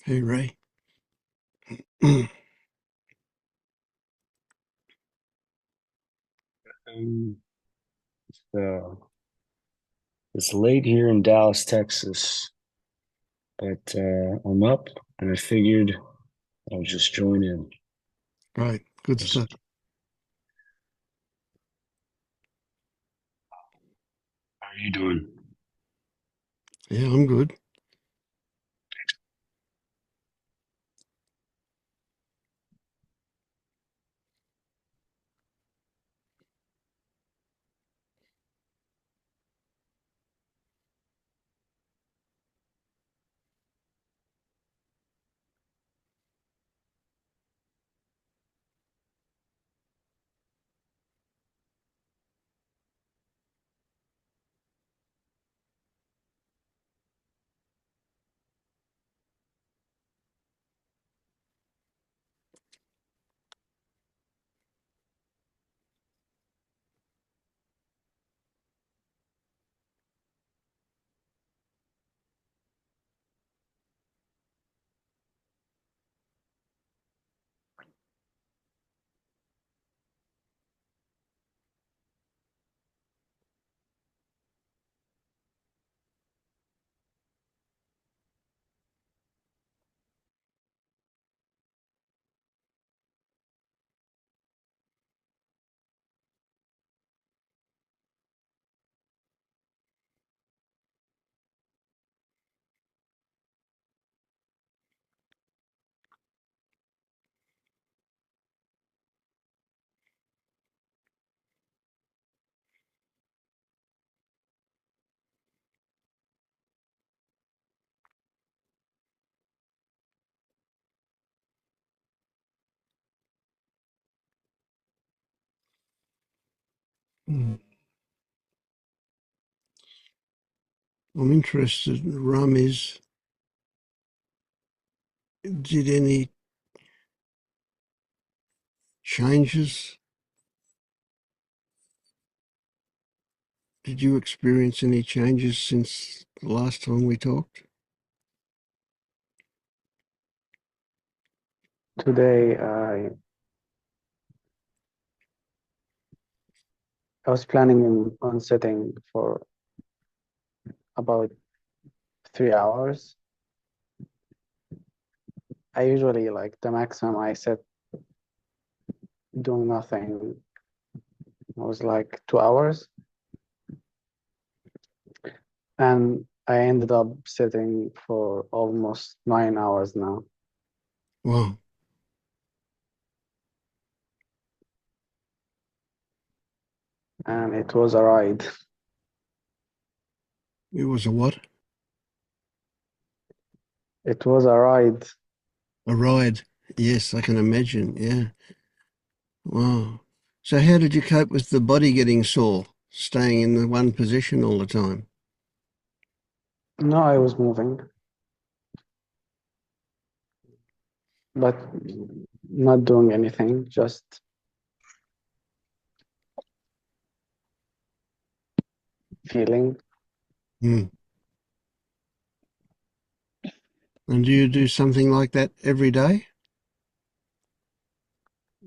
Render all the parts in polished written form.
Hey, Ray. Um, so it's late here in Dallas, Texas, but I'm up and I figured I'll just join in. Right, good Just- stuff. How are you doing? Yeah, I'm good. Mm. I'm interested, Ramiz, did any changes? Did you experience any changes since the last time we talked? Today, I was planning on sitting for about 3 hours. I usually like the maximum I sit doing nothing was like 2 hours, and I ended up sitting for almost 9 hours now, Wow, and it was a ride. it was a what? It was a ride. A ride. Yes, I can imagine. Yeah. Wow. So how did you cope with the body getting sore, staying in the one position all the time? No, I was moving, but not doing anything, just feeling. Mm. And do you do something like that every day?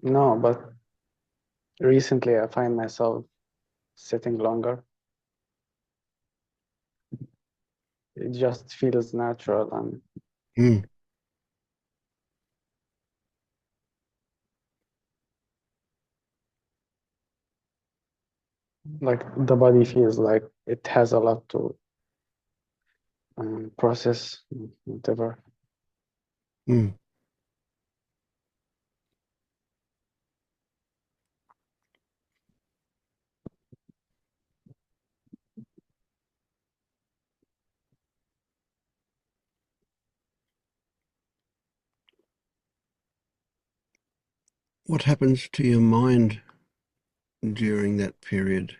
No, but recently I find myself sitting longer. It just feels natural, and Mm. like the body feels like it has a lot to process, whatever. Mm. What happens to your mind during that period?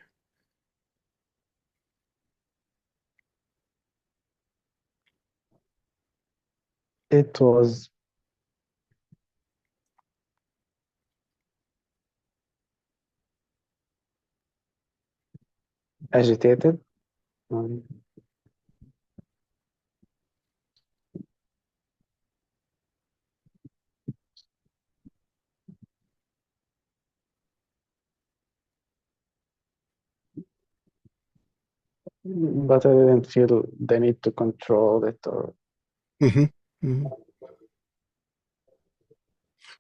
It was agitated, um, but I didn't feel the need to control it or Hmm. Hmm.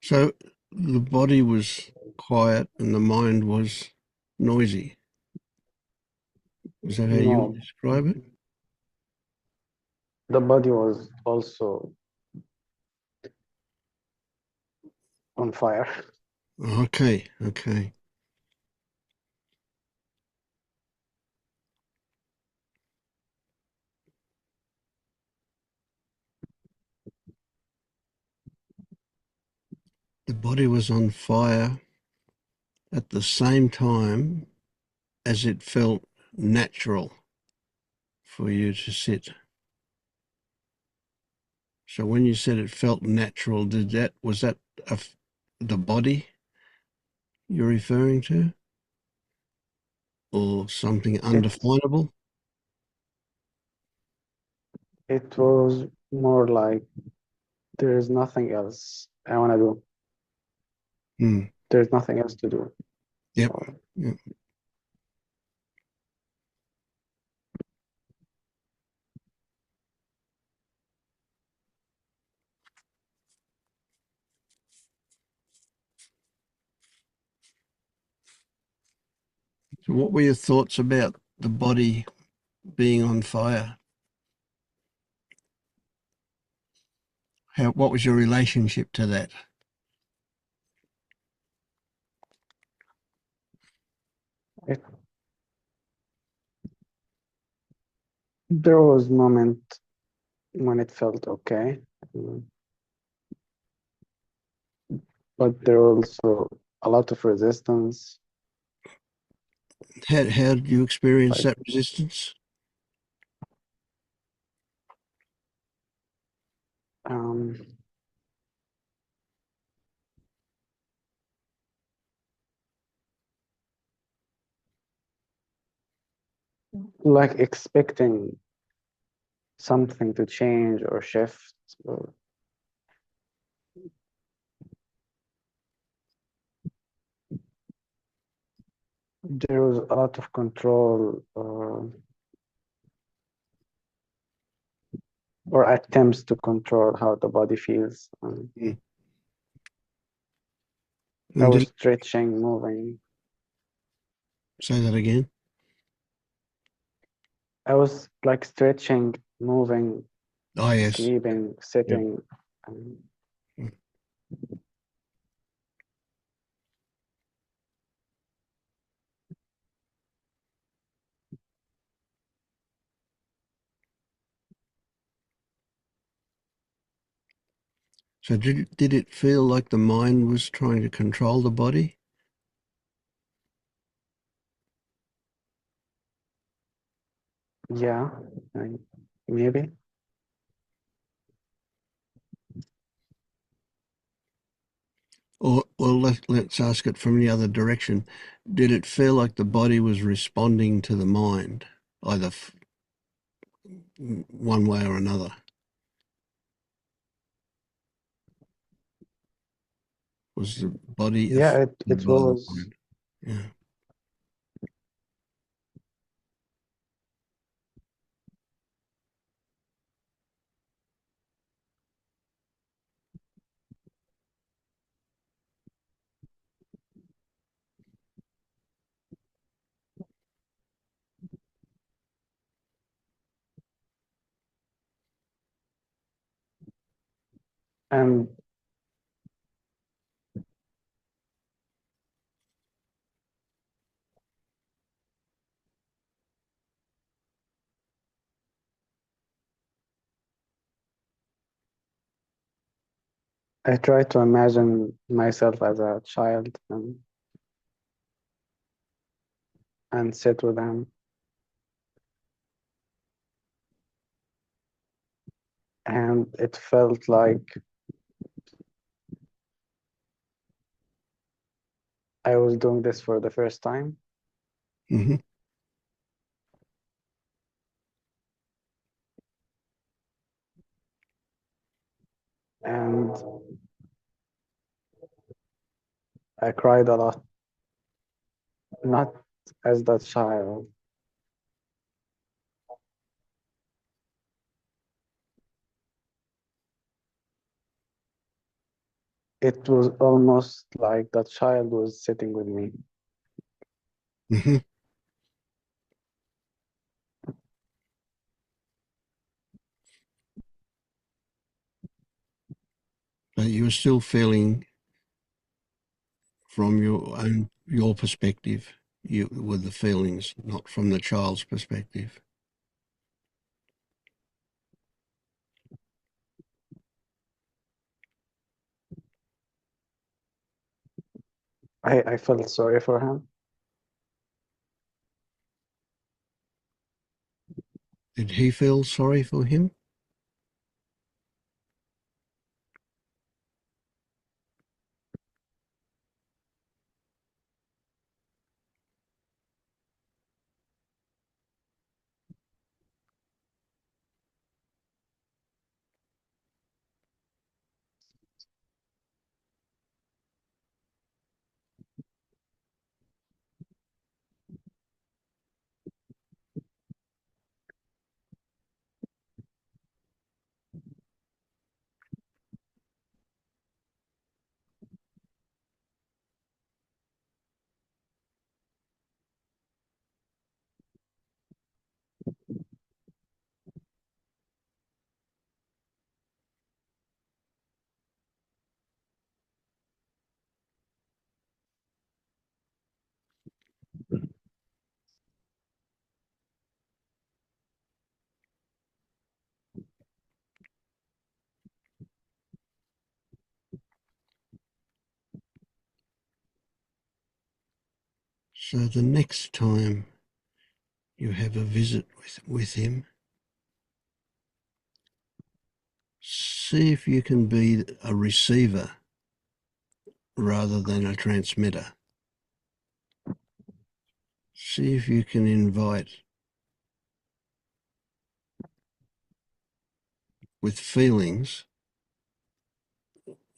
So the body was quiet and the mind was noisy. Is that how you would no. describe it? The body was also on fire. Okay, okay. The body was on fire at the same time as it felt natural for you to sit. So when you said it felt natural, was that the body you're referring to, or something It undefinable? it was more like there is nothing else I want to do. Hmm. There's nothing else to do. Yep. Or Yep. So what were your thoughts about the body being on fire? What was your relationship to that? it, there was moment when it felt okay, mm, but there was also a lot of resistance. How did you experience Like that resistance? um, like expecting something to change or shift. Or there was a lot of control or attempts to control how the body feels. Mm. I And did was it stretching, moving. say that again? I was like stretching, moving, Oh, yes. sleeping, Yep. sitting. Um, So did it feel like the mind was trying to control the body? yeah, maybe. Or well, let's ask it from the other direction. Did it feel like the body was responding to the mind, either one way or another? Was the body Yeah, affected it by the was. mind? Yeah. And I try to imagine myself as a child and sit with them. And it felt like I was doing this for the first time. Hmm. And I cried a lot, not as that child, it was almost like that child was sitting with me. Mm-hmm. But you were still feeling from your perspective, you with the feelings, not from the child's perspective. I felt sorry for him. Did he feel sorry for him? So the next time you have a visit with him, see if you can be a receiver rather than a transmitter. See if you can invite, with feelings,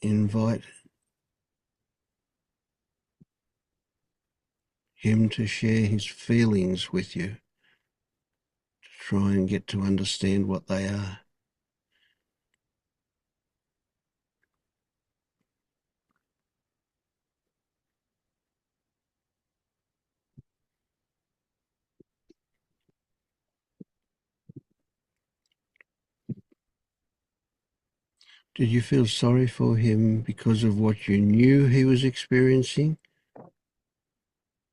invite him to share his feelings with you, to try and get to understand what they are. Did you feel sorry for him because of what you knew he was experiencing,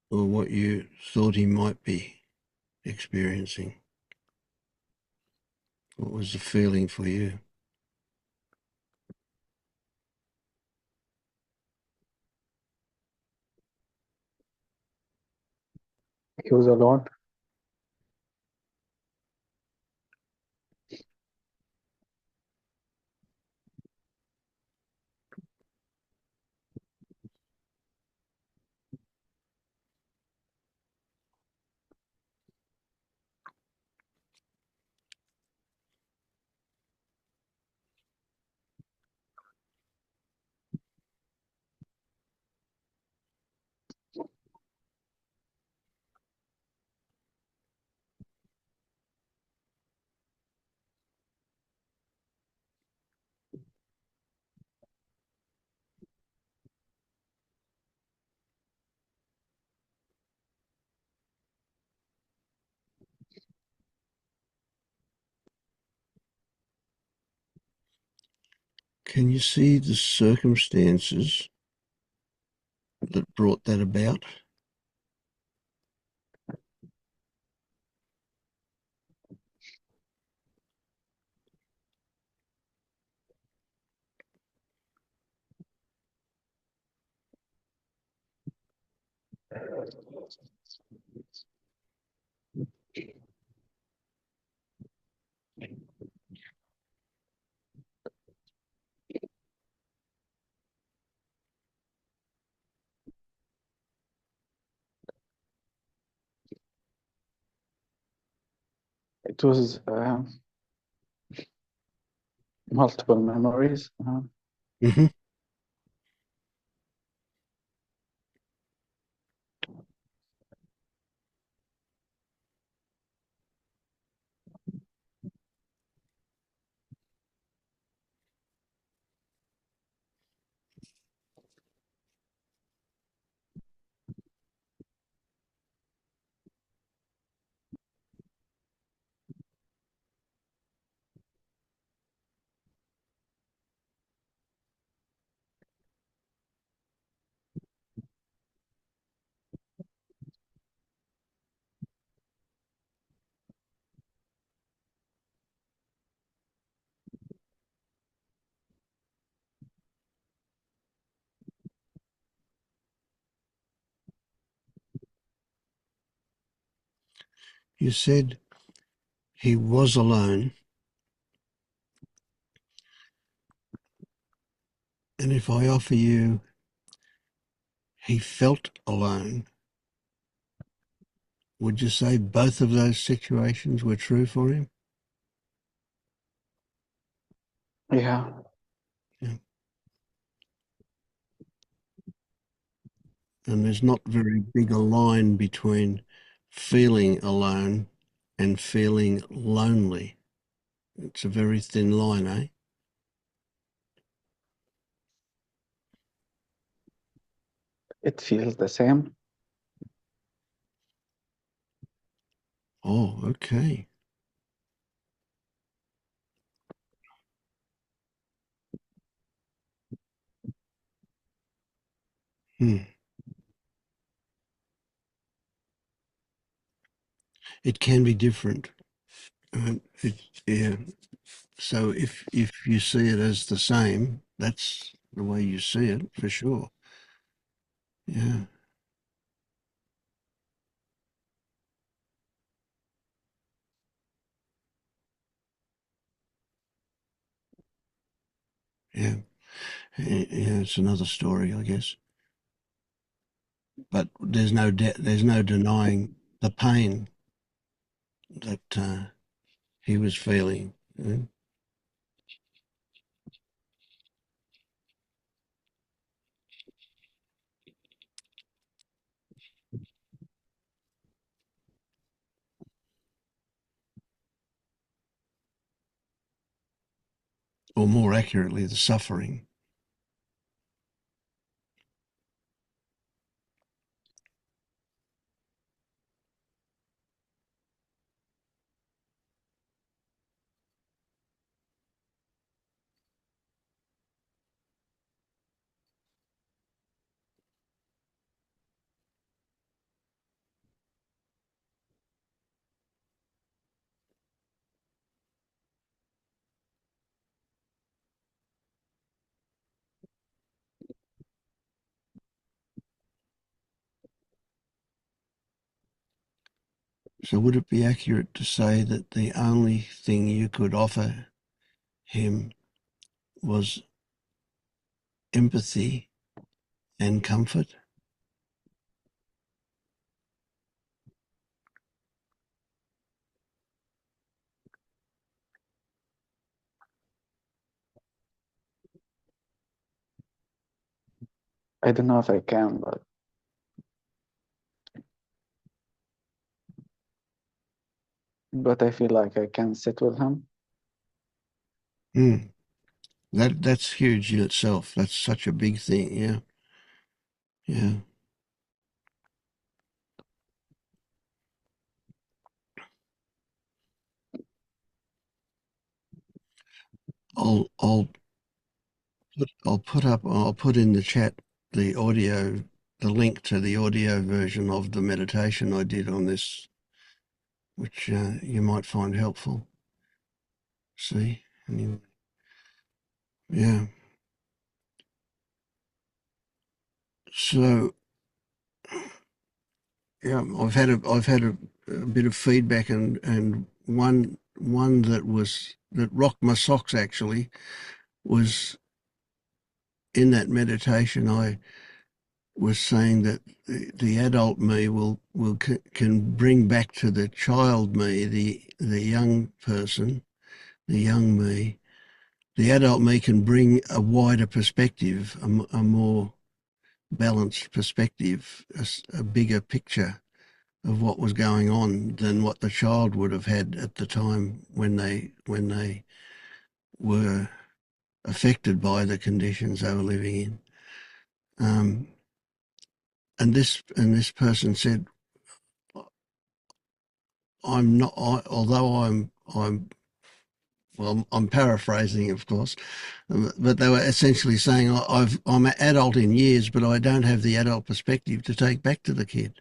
or what you thought he might be experiencing? What was the feeling for you? He was alone. Can you see the circumstances that brought that about? It was multiple memories. Mm-hmm. You said he was alone, and if I offer you he felt alone, would you say both of those situations were true for him? Yeah. Yeah. And there's not very big a line between feeling alone and feeling lonely. It's a very thin line, eh? It feels the same. Oh, okay. Hmm. It can be different. Yeah. So if you see it as the same, that's the way you see it for sure. Yeah. Yeah. Yeah. It's another story, I guess. But there's no denying the pain that he was feeling. Or more accurately, the suffering. So would it be accurate to say that the only thing you could offer him was empathy and comfort? I don't know if I can, but I feel like I can sit with him. Mm. That's huge in itself. That's such a big thing. Yeah. Yeah. I'll I'll put in the chat the audio, the link to the audio version of the meditation I did on this, which you might find helpful. See, yeah. So yeah, I've had a bit of feedback, and one that rocked my socks actually was in that meditation. I was saying that the adult me can bring back to the child me, the young person, the young me. The adult me can bring a wider perspective, a more balanced perspective, a bigger picture of what was going on than what the child would have had at the time when they were affected by the conditions they were living in. And this person said, I'm not, although I'm, well, I'm paraphrasing, of course, but they were essentially saying, I'm an adult in years, but I don't have the adult perspective to take back to the kid.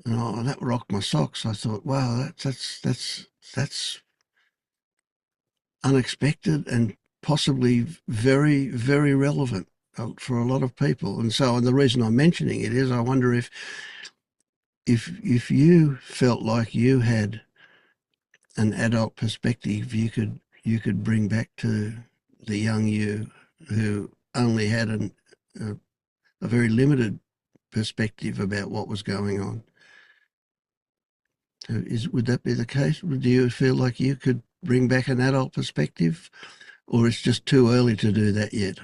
And that rocked my socks. I thought, wow, that's unexpected and possibly very, very relevant for a lot of people. And so, and the reason I'm mentioning it is I wonder if you felt like you had an adult perspective, you could bring back to the young you who only had a, a very limited perspective about what was going on. So would that be the case? Do you feel like you could bring back an adult perspective, or it's just too early to do that yet?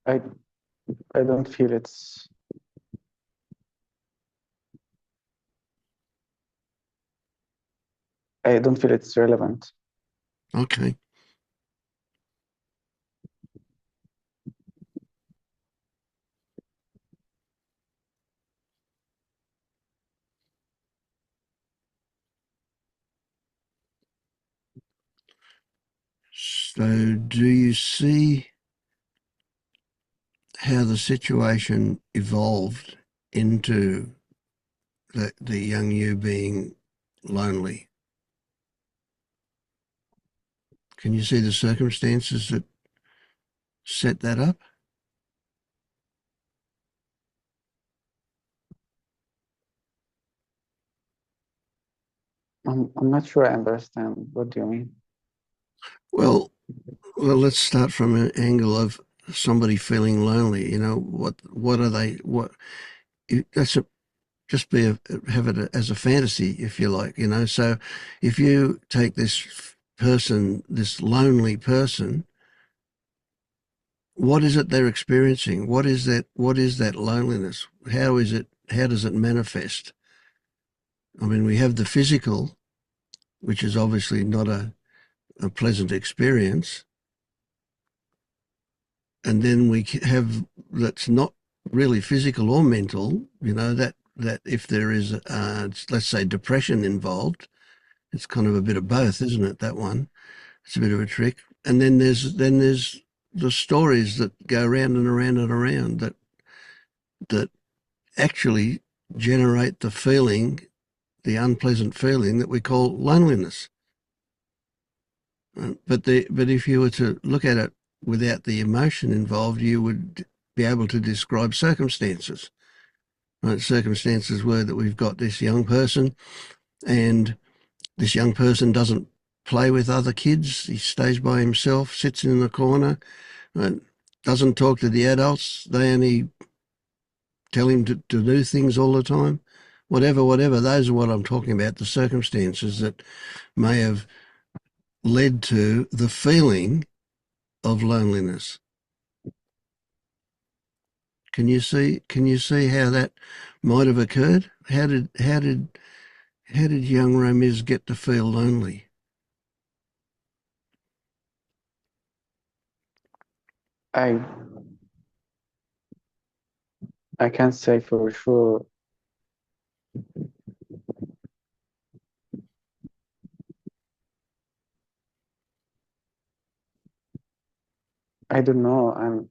I I don't feel it's relevant. Okay. So do you see how the situation evolved into the young you being lonely? Can you see the circumstances that set that up? I'm not sure I understand. What do you mean? Well, let's start from an angle of somebody feeling lonely. You know, what are they? What that's a just be have it as a fantasy, if you like. You know, so if you take this person, this lonely person, what is it they're experiencing? What is that? What is that loneliness? How is it? How does it manifest? I mean, we have the physical, which is obviously not a pleasant experience. And then we have that's not really physical or mental, you know, that if there is, let's say, depression involved, it's kind of a bit of both, isn't it? That one, it's a bit of a trick. And then there's the stories that go around and around and around that actually generate the feeling, the unpleasant feeling that we call loneliness. But if you were to look at it without the emotion involved, you would be able to describe circumstances. Right? Circumstances were that we've got this young person, and this young person doesn't play with other kids. He stays by himself, sits in the corner, right? Doesn't talk to the adults. They only tell him to do things all the time. Whatever. Those are what I'm talking about, the circumstances that may have led to the feeling of loneliness. Can you see how that might have occurred? How did young Ramiz get to feel lonely? I I can't say for sure. I don't know.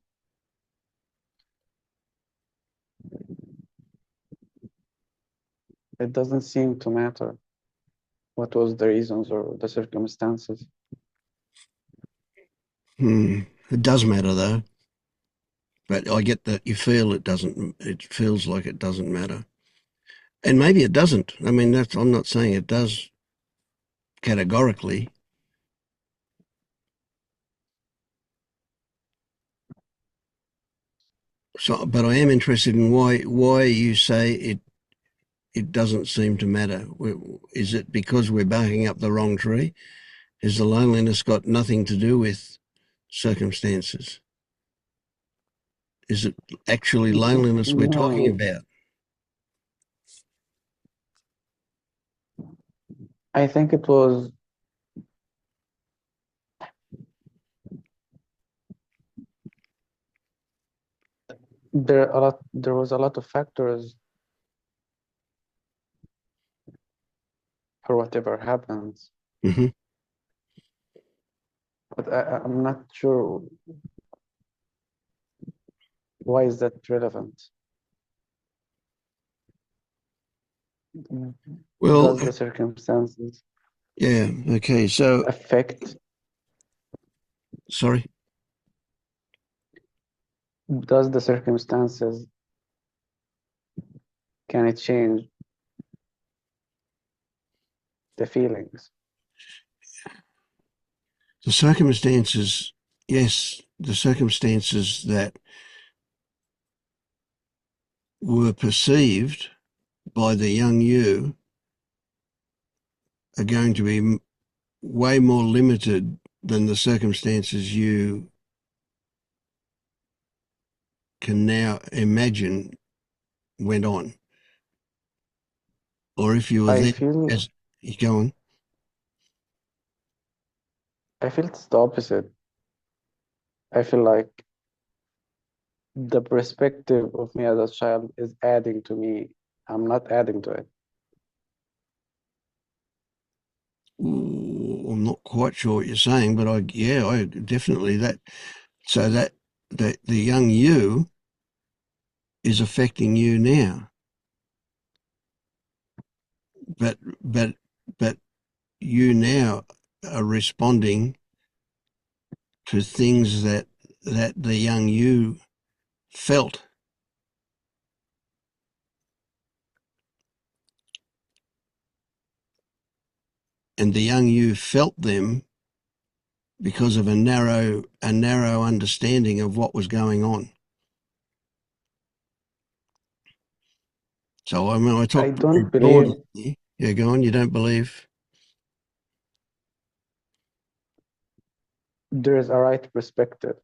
It doesn't seem to matter what was the reasons or the circumstances. It does matter though, but I get that you feel it doesn't. It feels like it doesn't matter, and maybe it doesn't. I mean, I'm not saying it does categorically. So, but I am interested in why you say it doesn't seem to matter. Is it because we're barking up the wrong tree? Has the loneliness got nothing to do with circumstances? Is it actually loneliness we're talking No, about? I think it was there was a lot of factors for whatever happens, Hmm. but I'm not sure why is that relevant. Well, Does the circumstances yeah, okay. So, affect sorry. does the circumstances can it change the feelings? The circumstances, yes, the circumstances that were perceived by the young you are going to be way more limited than the circumstances you can now imagine went on. Or if you were I there, feel as you go on. it's the opposite. I feel like the perspective of me as a child is adding to me. I'm not adding to it. I'm not quite sure what you're saying, but I definitely that. So that the young you is affecting you now, but but but you now are responding to things that the young you felt. And the young you felt them because of a narrow understanding of what was going on. So I mean, I I talk very don't believe broadly. Yeah, go on. You don't believe? there is a right perspective.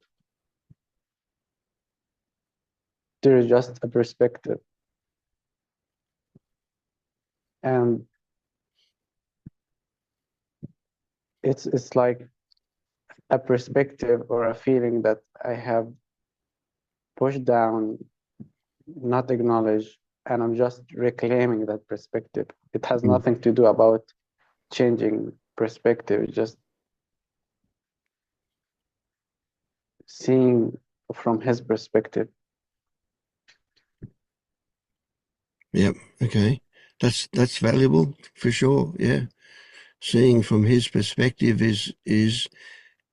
There is just a perspective. And it's like a perspective or a feeling that I have pushed down, not acknowledged, and I'm just reclaiming that perspective. It has nothing to do about changing perspective, it's just seeing from his perspective. Yep. Okay. That's valuable for sure. Yeah. Seeing from his perspective is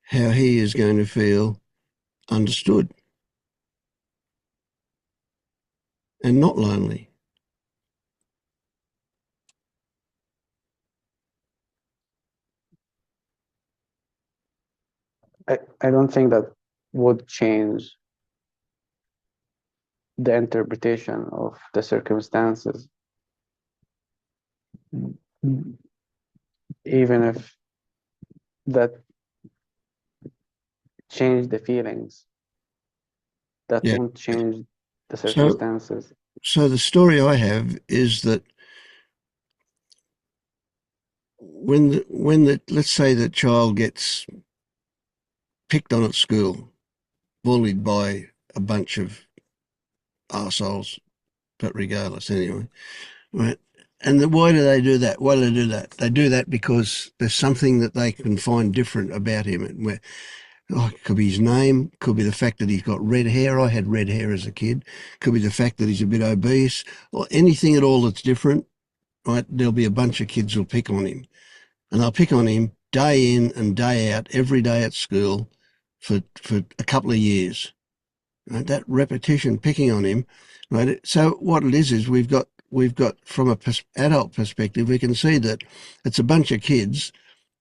how he is going to feel understood and not lonely. I don't think that would change the interpretation of the circumstances, even if that change the feelings, that Yeah. won't change the So circumstances. so the story I have is that when the let's say the child gets picked on at school, bullied by a bunch of arseholes, but regardless anyway, right? And why do they do that? Why do they do that? They do that because there's something that they can find different about him. Where, it could be his name, could be the fact that he's got red hair. I had red hair as a kid. Could be the fact that he's a bit obese, or anything at all that's different, right? There'll be a bunch of kids who'll pick on him. And they'll pick on him day in and day out, every day at school for a couple of years. Right? That repetition picking on him, right? So what it is we've got from a adult perspective, we can see that it's a bunch of kids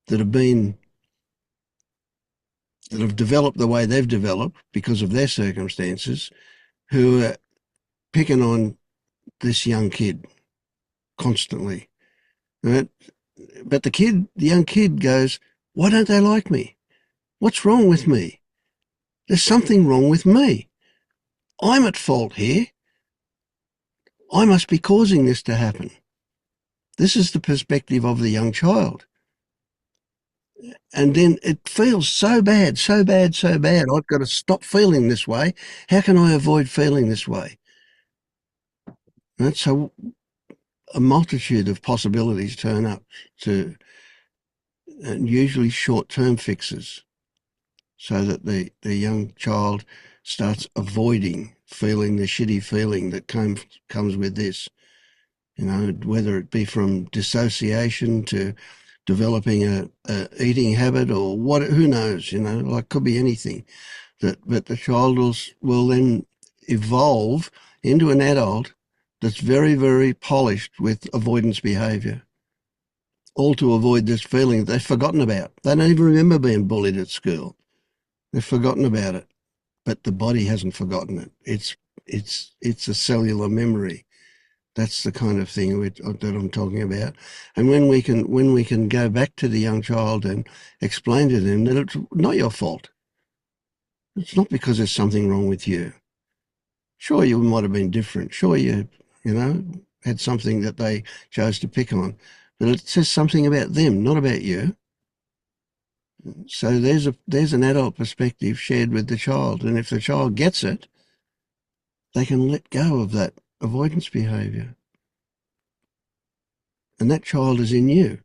that have developed the way they've developed because of their circumstances, who are picking on this young kid constantly, right? But the young kid goes, "Why don't they like me? What's wrong with me? There's something wrong with me. I'm at fault here. I must be causing this to happen." This is the perspective of the young child. And then it feels so bad, so bad, so bad. I've got to stop feeling this way. How can I avoid feeling this way? Right? So a multitude of possibilities turn up to, and usually short-term fixes, so that the young child starts avoiding feeling the shitty feeling that comes with this. You know, whether it be from dissociation to developing a eating habit or what, who knows, you know, like could be anything. But the child will then evolve into an adult that's very, very polished with avoidance behaviour, all to avoid this feeling that they've forgotten about. They don't even remember being bullied at school. They've forgotten about it, but the body hasn't forgotten it. It's a cellular memory. That's the kind of thing that I'm talking about. And when we can go back to the young child and explain to them that it's not your fault. It's not because there's something wrong with you. Sure, you might have been different. Sure, you had something that they chose to pick on, but it says something about them, not about you. So there's an adult perspective shared with the child, and if the child gets it, they can let go of that avoidance behaviour. And that child is in you.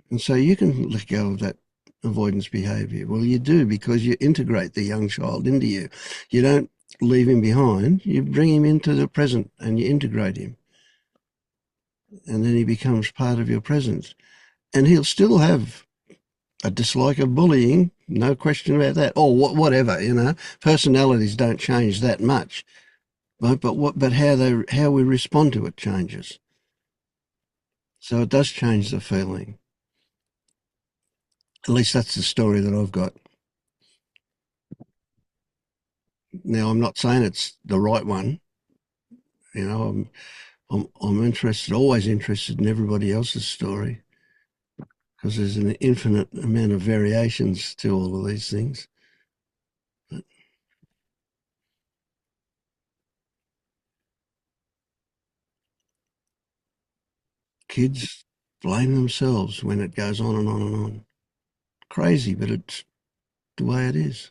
And so you can let go of that avoidance behaviour. Well, you do, because you integrate the young child into you. You don't leave him behind. You bring him into the present and you integrate him. And then he becomes part of your presence. And he'll still have a dislike of bullying, no question about that. Or whatever, Personalities don't change that much. But how we respond to it changes. So it does change the feeling. At least that's the story that I've got. Now, I'm not saying it's the right one. I'm interested, always interested in everybody else's story, because there's an infinite amount of variations to all of these things. But kids blame themselves when it goes on and on and on. Crazy, but it's the way it is.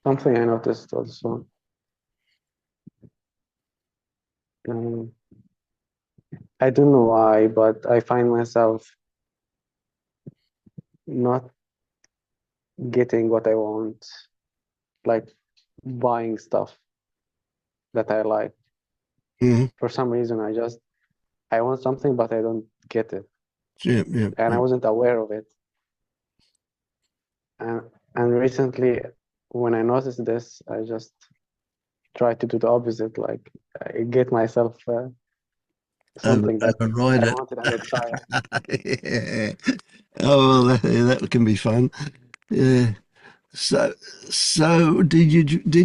Something I noticed also. I don't know why, but I find myself not getting what I want, like buying stuff that I like. Mm-hmm. For some reason, I want something, but I don't get it. Yeah. And I wasn't aware of it. And recently, when I noticed this, I just try to do the opposite, like I get myself something that Override I it. wanted as a child. Yeah. Oh, well, that can be fun. Yeah. So did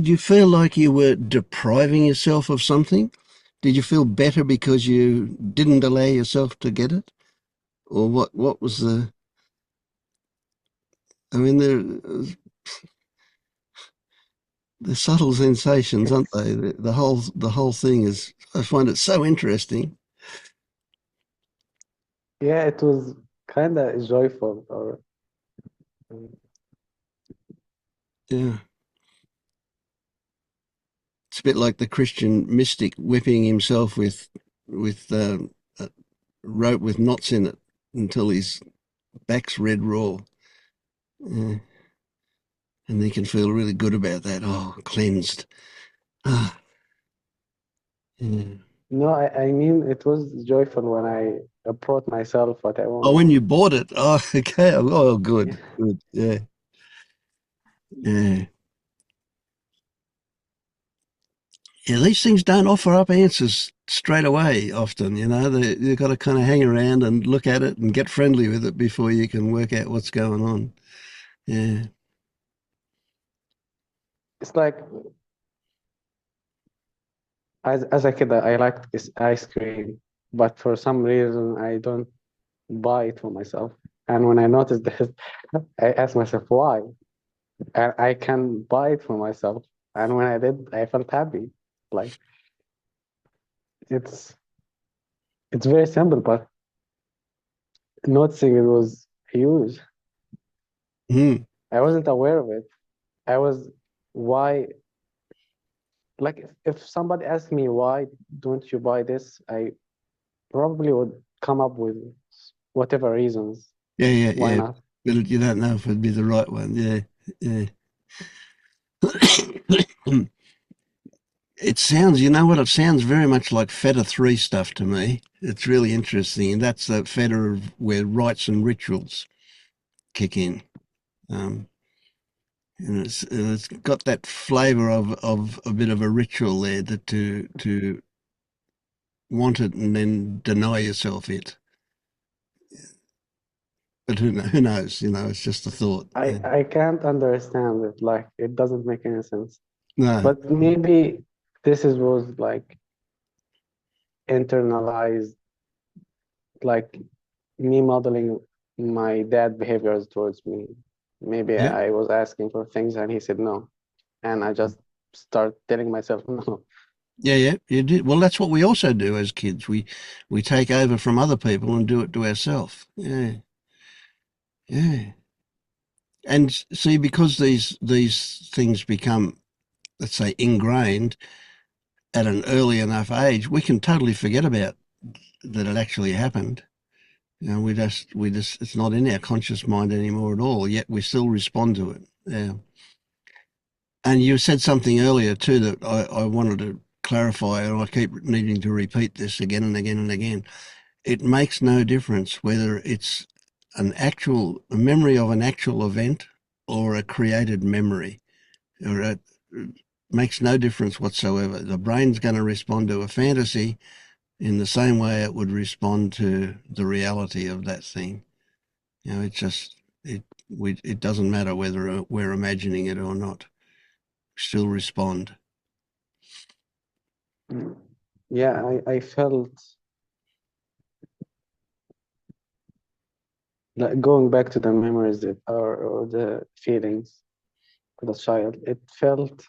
you feel like you were depriving yourself of something? Did you feel better because you didn't allow yourself to get it? Or what was I mean, they're subtle sensations, aren't It's, they? The whole thing is, I find it so interesting. yeah, it was kind of joyful, or Yeah. It's a bit like the Christian mystic whipping himself with a rope with knots in it until his back's red raw. Yeah. And he can feel really good about that. Oh, cleansed. Ah, yeah. no, I mean it was joyful when I brought myself what I Oh, want. when you bought it. Oh, okay. Oh, Yeah. good. Good. Yeah. Yeah. Yeah. These things don't offer up answers straight away often, you've got to kind of hang around and look at it and get friendly with it before you can work out what's going on. Yeah. It's like as a kid, I liked this ice cream, but for some reason I don't buy it for myself. And when I noticed this, I asked myself why, and I can buy it for myself. And when I did, I felt happy. Like it's it's very simple, but noticing it was huge. Mm. I wasn't aware of it. I was why like if somebody asked me why don't you buy this, I probably would come up with whatever reasons. Yeah. Yeah. Why Yeah. not? But you don't know if it'd be the right one. Yeah. Yeah. It sounds, you know what, it sounds very much like Feta 3 stuff to me. It's really interesting. And that's the Feta where rites and rituals kick in. Um, And it's got that flavour of a bit of a ritual there, that to want it and then deny yourself it. But who knows? It's just a thought. Yeah. I can't understand it. Like it doesn't make any sense. No. But maybe this is was like internalized, like me modeling my dad behaviors towards me. Maybe Yeah. I was asking for things and he said no, and I just start telling myself no. Yeah, you did. Well, that's what we also do as kids. We take over from other people and do it to ourselves. Yeah, yeah. And see, because these things become, let's say, ingrained at an early enough age, we can totally forget about that it actually happened. We just it's not in our conscious mind anymore at all. Yet we still respond to it. Yeah. And you said something earlier too that I wanted to clarify, and I keep needing to repeat this again and again and again. It makes no difference whether it's a memory of an actual event or a created memory. It makes no difference whatsoever. The brain's going to respond to a fantasy in the same way it would respond to the reality of that thing. It just it doesn't matter whether we're imagining it or not. Still respond. Yeah, I felt like going back to the memories that are or the feelings for the child. It felt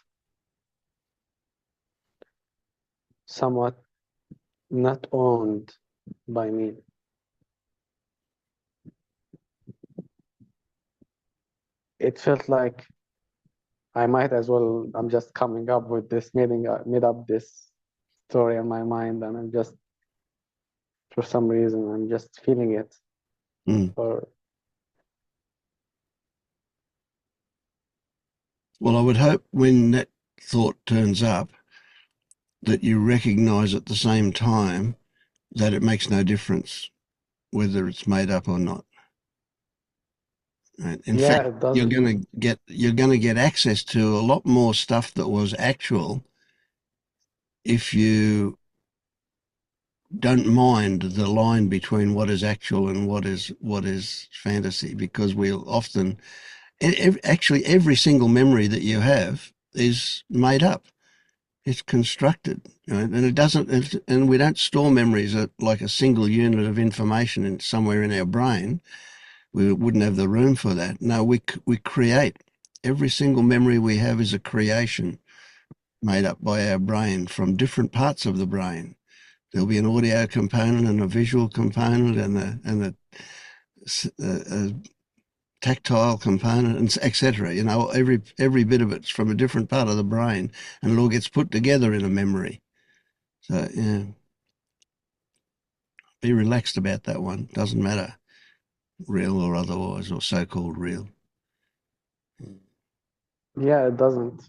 somewhat not owned by me. It felt like I might as well. I'm just coming up with this, made up this story in my mind, and I'm just for some reason I'm just feeling it. Mm. Or Well, I would hope when that thought turns up that you recognize at the same time that it makes no difference whether it's made up or not. Right? In yeah, fact, it doesn't. you're going to get access to a lot more stuff that was actual if you don't mind the line between what is actual and what is fantasy, because we'll often actually every single memory that you have is made up. It's constructed, and it doesn't. And we don't store memories at like a single unit of information in somewhere in our brain. We wouldn't have the room for that. No, we create. Every single memory we have is a creation made up by our brain from different parts of the brain. There'll be an audio component and a visual component and a tactile component, and etc. Every bit of it's from a different part of the brain, and it all gets put together in a memory. So yeah, be relaxed about that one. Doesn't matter, real or otherwise, or so-called real. Yeah, it doesn't.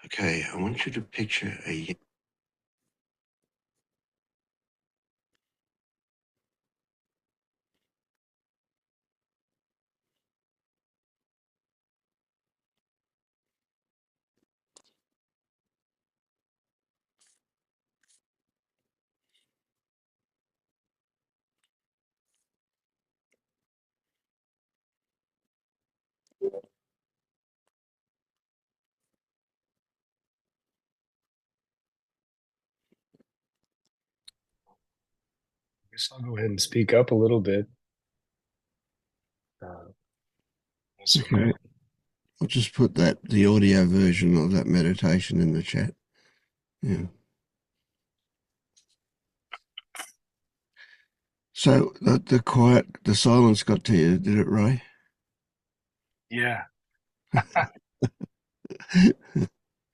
Okay, I want you to picture a guess I'll go ahead and speak up a little bit. So Okay. I'll just put the audio version of that meditation in the chat. Yeah. So the silence got to you, did it, Ray? yeah,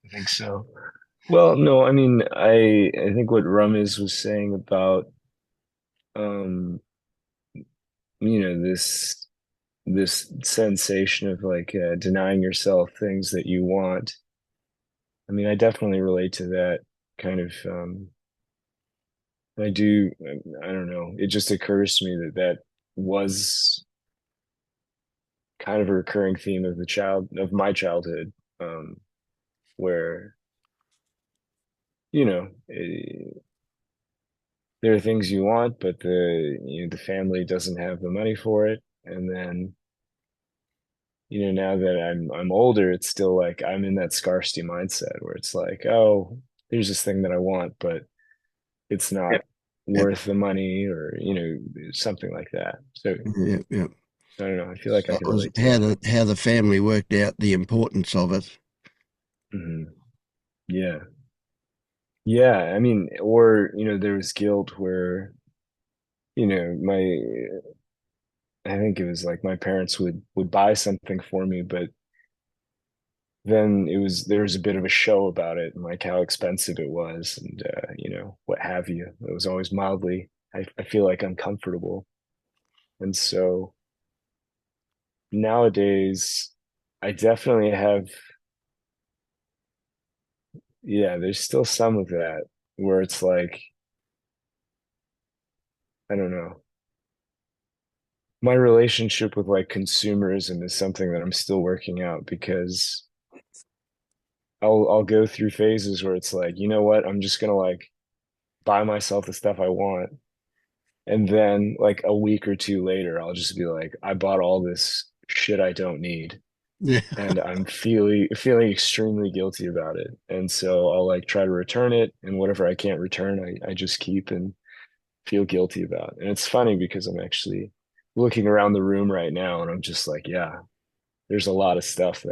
I think so. Well, no, I mean, I think what Rumiz was saying about um, this sensation of like denying yourself things that you want. I mean, I definitely relate to that kind of I do I don't know. It just occurs to me that that was kind of a recurring theme of my childhood, where there are things you want, but the family doesn't have the money for it. And then, now that I'm older, it's still like I'm in that scarcity mindset where it's like, oh, there's this thing that I want, but it's not Yep. worth the money or, something like that. So Yep. Yep. I don't know. I feel like I So it can was relate to that. how the family worked out the importance of it. Yeah. Yeah. I mean, or, there was guilt where, my I think it was like my parents would buy something for me, but then there was a bit of a show about it and like how expensive it was and what have you. It was always mildly I feel like uncomfortable. And so nowadays I definitely have, yeah, there's still some of that where it's like, I don't know. My relationship with like consumerism is something that I'm still working out because I'll go through phases where it's like, you know what, I'm just gonna like buy myself the stuff I want. And then like a week or two later, I'll just be like, I bought all this shit I don't need. Yeah. And I'm feeling extremely guilty about it. And so I'll like try to return it, and whatever I can't return, I just keep and feel guilty about. And it's funny because I'm actually looking around the room right now and I'm just like, yeah, there's a lot of stuff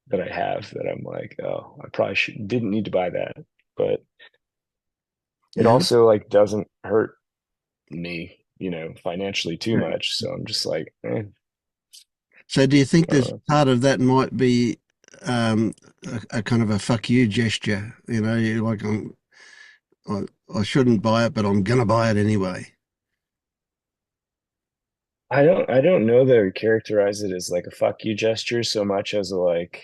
that I have that I'm like, oh, I probably didn't need to buy that. But it Yeah. also like doesn't hurt me, financially too much. So I'm just like, So do you think that uh, part of that might be a kind of a fuck you gesture? You know, you're like, I, I shouldn't buy it, but I'm gonna buy it anyway. I don't know that I would characterize it as like a fuck you gesture so much as a like,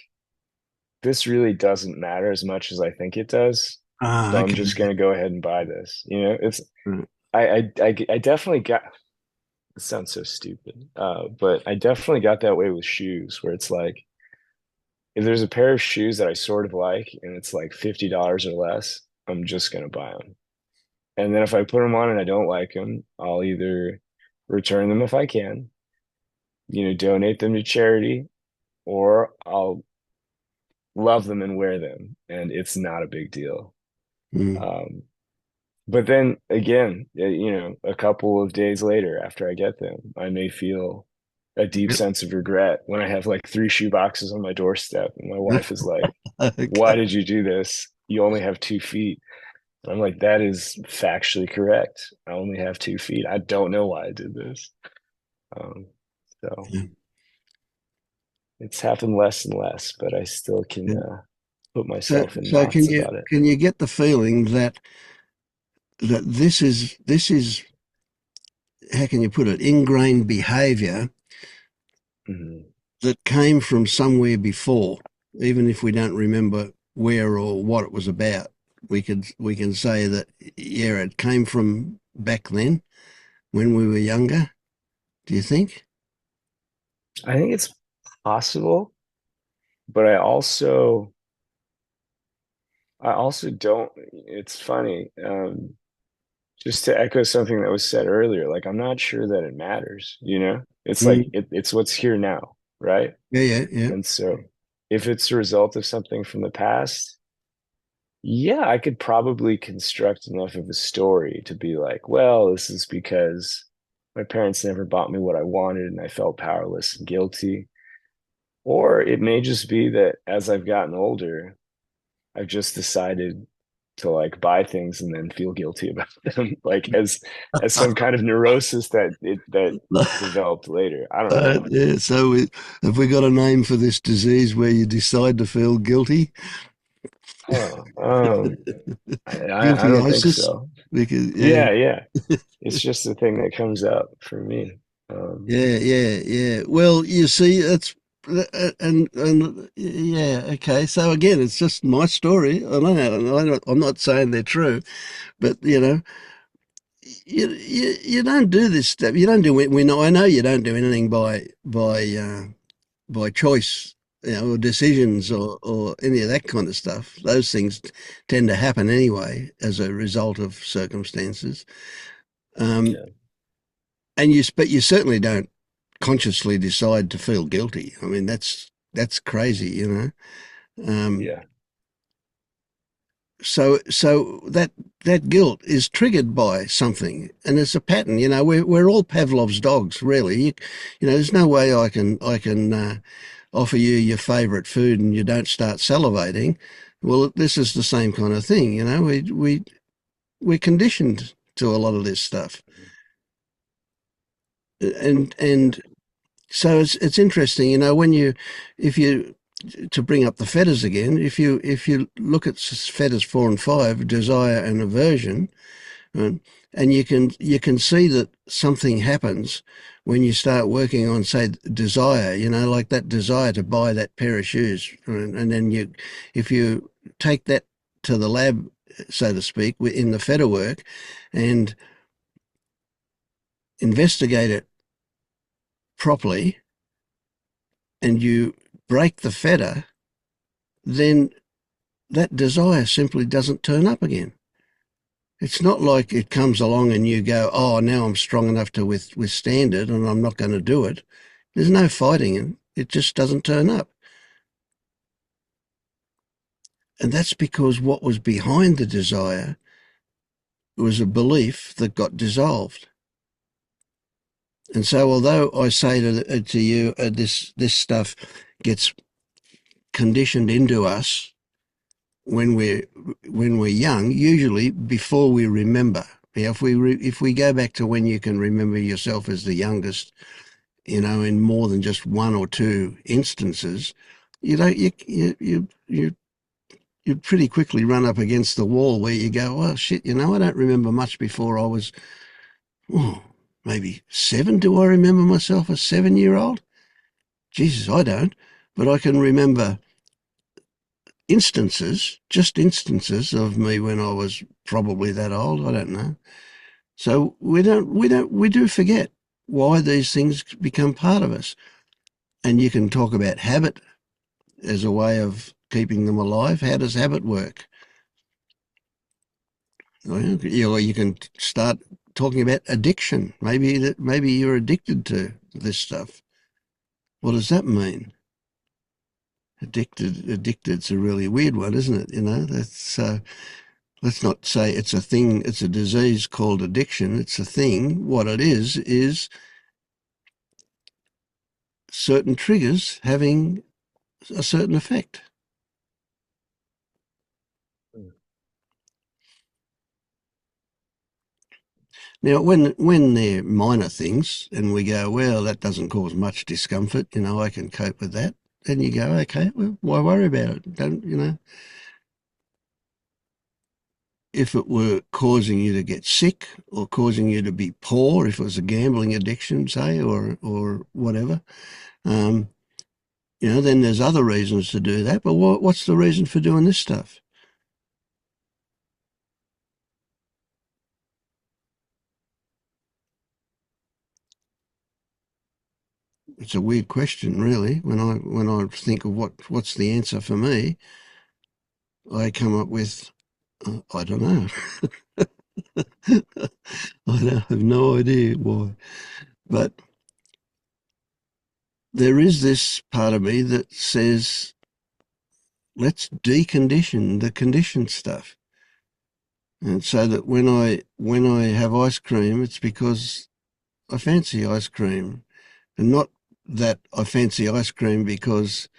this really doesn't matter as much as I think it does. Ah, So I'm okay. just gonna go ahead and buy this. It's Right. I definitely got it sounds so stupid. But I definitely got that way with shoes where it's like if there's a pair of shoes that I sort of like and it's like $50 or less, I'm just gonna buy them. And then if I put them on and I don't like them, I'll either return them if I can, donate them to charity, or I'll love them and wear them, and it's not a big deal. Mm. Um, but then again, a couple of days later after I get them, I may feel a deep Yep. sense of regret when I have like three shoe boxes on my doorstep, and my wife is like, "Why Okay. did you do this? You only have 2 feet." And I'm like, "That is factually correct. I only have 2 feet. I don't know why I did this." Um, so Yeah. it's happened less and less, but I still can Yeah. put So, myself in so knots about it. can you get the feeling that this is how can you put it, ingrained behaviour Mhm. that came from somewhere before, even if we don't remember where or what it was about. We can say that, yeah, it came from back then when we were younger. Do you think? I think it's possible, but I also don't. It's funny. Just to echo something that was said earlier, like I'm not sure that it matters, It's like Mm. it's what's here now, right? Yeah, yeah, yeah. And so if it's a result of something from the past, Yeah, I could probably construct enough of a story to be like, well, this is because my parents never bought me what I wanted and I felt powerless and guilty. Or it may just be that as I've gotten older, I've just decided to like buy things and then feel guilty about them, like as some kind of neurosis that developed later. I don't know. Yeah, so have we got a name for this disease where you decide to feel guilty? Huh. I don't think Guiltyosis? so. Because, yeah. Yeah, yeah. It's just the thing that comes up for me. Um, Yeah. Well, you see, and yeah, okay. So again, it's just my story. I'm not saying they're true, but you don't do this stuff. You don't do it. I know you don't do anything by choice, or decisions or any of that kind of stuff. Those things tend to happen anyway as a result of circumstances. Um, yeah, but you certainly don't consciously decide to feel guilty. I mean, that's crazy. Um, yeah, so that guilt is triggered by something, and it's a pattern. We're all Pavlov's dogs, really. There's no way I can offer you your favourite food and you don't start salivating. Well, this is the same kind of thing. We're conditioned to a lot of this stuff, and so it's interesting. When if you to bring up the fetters again, if you look at fetters 4 and 5, desire and aversion, right, and you can see that something happens when you start working on, say, desire. Like that desire to buy that pair of shoes, right? And then if you take that to the lab, so to speak, in the fetter work, and investigate it properly, and you break the fetter, then that desire simply doesn't turn up again. It's not like it comes along and you go, oh, now I'm strong enough to withstand it and I'm not going to do it. There's no fighting it. It just doesn't turn up. And that's because what was behind the desire was a belief that got dissolved. And so although I say to you, this stuff gets conditioned into us when we're young, usually before we remember. If we go back to when you can remember yourself as the youngest, in more than just one or two instances, you know, you pretty quickly run up against the wall where you go, well, shit, I don't remember much before I was, oh, maybe 7. Do I remember myself a 7-year-old? Jesus, I don't. But I can remember just instances of me when I was probably that old. I don't know. So we do forget why these things become part of us. And you can talk about habit as a way of keeping them alive. How does habit work? Well, you can start talking about addiction. Maybe you're addicted to this stuff. What does that mean? Addicted's a really weird one, isn't it? That's let's not say it's a thing. It's a disease called addiction. It's a thing. What it is certain triggers having a certain effect. Now, when they're minor things and we go, well, that doesn't cause much discomfort, I can cope with that. Then you go, okay, well, why worry about it? Don't. If it were causing you to get sick or causing you to be poor, if it was a gambling addiction, say, or whatever, um, then there's other reasons to do that. But what's the reason for doing this stuff? It's a weird question, really. When I think of what's the answer for me, I come up with, I don't know. I have no idea why. But there is this part of me that says let's decondition the conditioned stuff. And so that when I have ice cream, it's because I fancy ice cream, and not that I fancy ice cream because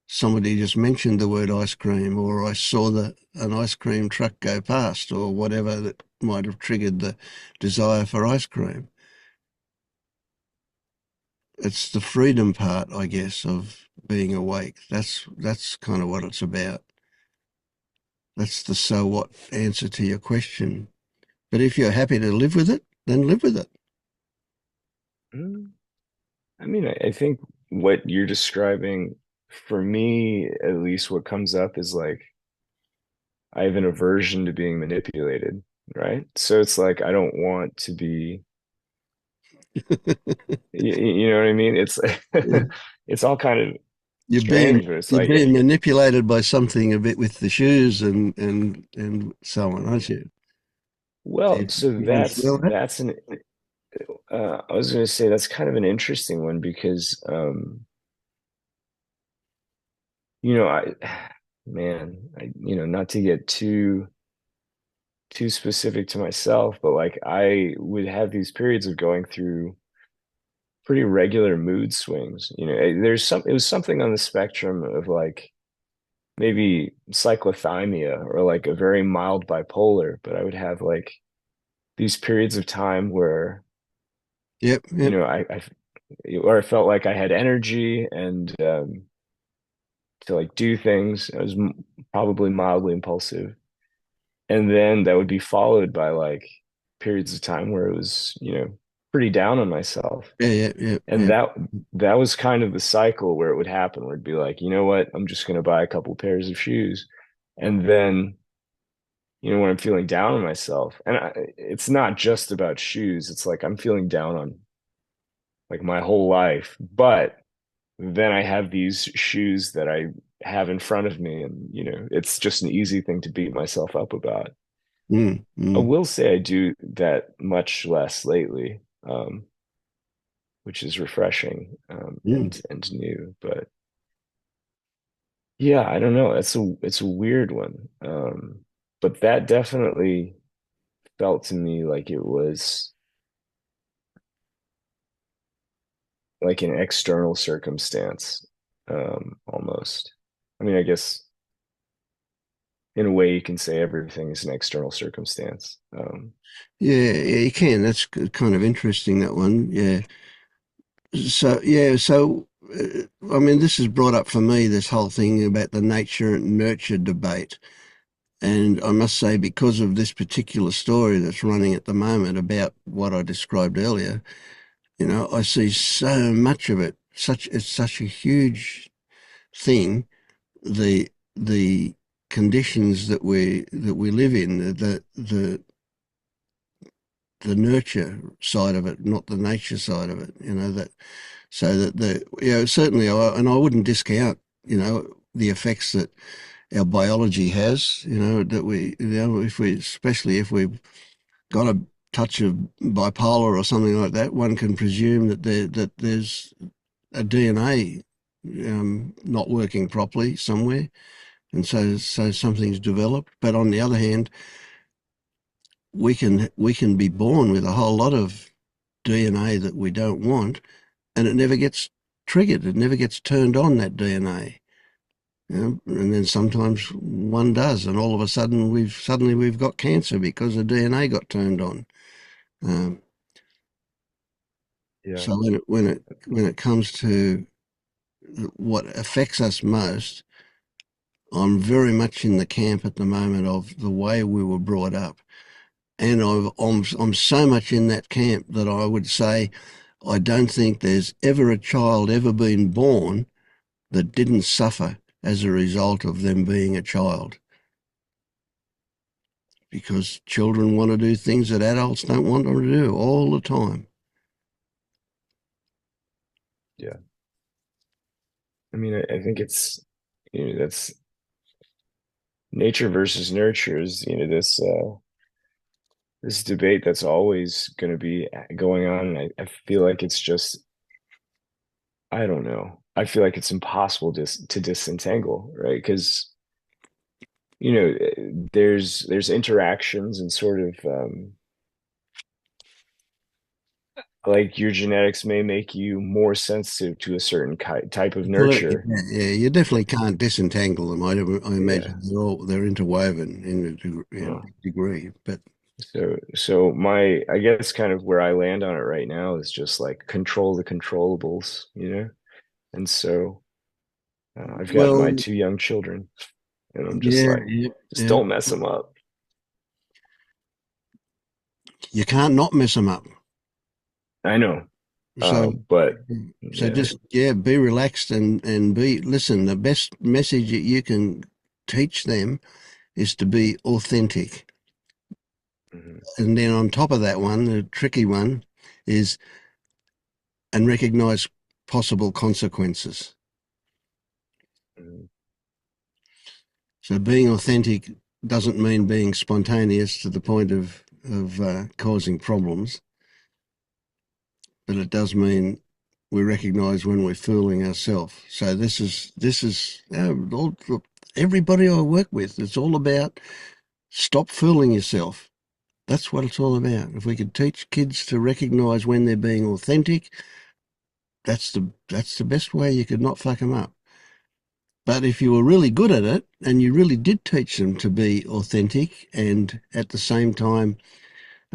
somebody just mentioned the word ice cream, or I saw an ice cream truck go past, or whatever that might have triggered the desire for ice cream. It's the freedom part, I guess, of being awake. That's kind of what it's about. That's the so what answer to your question. But if you're happy to live with it, then live with it. Mm, I mean, I think what you're describing, for me, at least what comes up is like I have an aversion to being manipulated, right? So it's like I don't want to be, you know what I mean? It's Yeah. it's all kind of You're being strange, but it's you're like, being manipulated by something a bit with the shoes and so on, aren't you? Do well, you, so do you feel that? that's an I was going to say that's kind of an interesting one because you know, not to get too specific to myself, but like I would have these periods of going through pretty regular mood swings. It was something on the spectrum of like maybe cyclothymia or like a very mild bipolar, but I would have like these periods of time where, Yep, you yep. know, or I felt like I had energy and to like do things. I was probably mildly impulsive. And then that would be followed by like periods of time where it was, pretty down on myself. Yeah, yeah, yeah, And yeah. that was kind of the cycle where it would happen, where it'd be like, you know what, I'm just going to buy a couple pairs of shoes. And then, when I'm feeling down on myself, and it's not just about shoes, it's like I'm feeling down on like my whole life, but then I have these shoes that I have in front of me, and it's just an easy thing to beat myself up about. Mm, I mm, will say I do that much less lately, which is refreshing, mm. and new. But yeah, I don't know. It's a weird one. But that definitely felt to me like it was like an external circumstance, almost. I mean, I guess in a way you can say everything is an external circumstance. Yeah, yeah, you can. That's kind of interesting, that one. Yeah. So, yeah, so, I mean, this has brought up for me this whole thing about the nature and nurture debate. And I must say, because of this particular story that's running at the moment about what I described earlier, I see so much of it. It's such a huge thing. The conditions that we live in, the nurture side of it, not the nature side of it. That so that certainly, I wouldn't discount the effects that our biology has. That if we, especially if we've got a touch of bipolar or something like that, one can presume that there's a DNA not working properly somewhere, and so something's developed. But on the other hand, we can be born with a whole lot of DNA that we don't want, and it never gets triggered. It never gets turned on, that DNA. And then sometimes one does, and all of a sudden we've got cancer because the DNA got turned on. Um, Yeah, so when it comes to what affects us most, I'm very much in the camp at the moment of the way we were brought up, and I'm so much in that camp that I would say I don't think there's ever a child ever been born that didn't suffer as a result of them being a child, because children want to do things that adults don't want them to do all the time. yeah. I mean, I think it's that's nature versus nurture is this debate that's always going to be going on, and I feel like it's just I don't know. I feel like it's impossible to disentangle, right? Because there's interactions and sort of like your genetics may make you more sensitive to a certain type of Absolutely. nurture. Yeah, you definitely can't disentangle them. I Yeah. imagine they're interwoven in a Well, big degree. But so I guess kind of where I land on it right now is just like control the controllables, And so I've got well, my two young children, and I'm just yeah, like, yeah, just yeah. don't mess them up. You can't not mess them up. I know, So, but so yeah. just be relaxed and listen. The best message that you can teach them is to be authentic. Mhm, And then on top of that one, the tricky one is and recognize possible consequences. mhm, So being authentic doesn't mean being spontaneous to the point of causing problems, but it does mean we recognise when we're fooling ourselves. So this is everybody I work with. It's all about stop fooling yourself. That's what it's all about. If we could teach kids to recognise when they're being authentic, that's the best way you could not fuck them up. But if you were really good at it and you really did teach them to be authentic and at the same time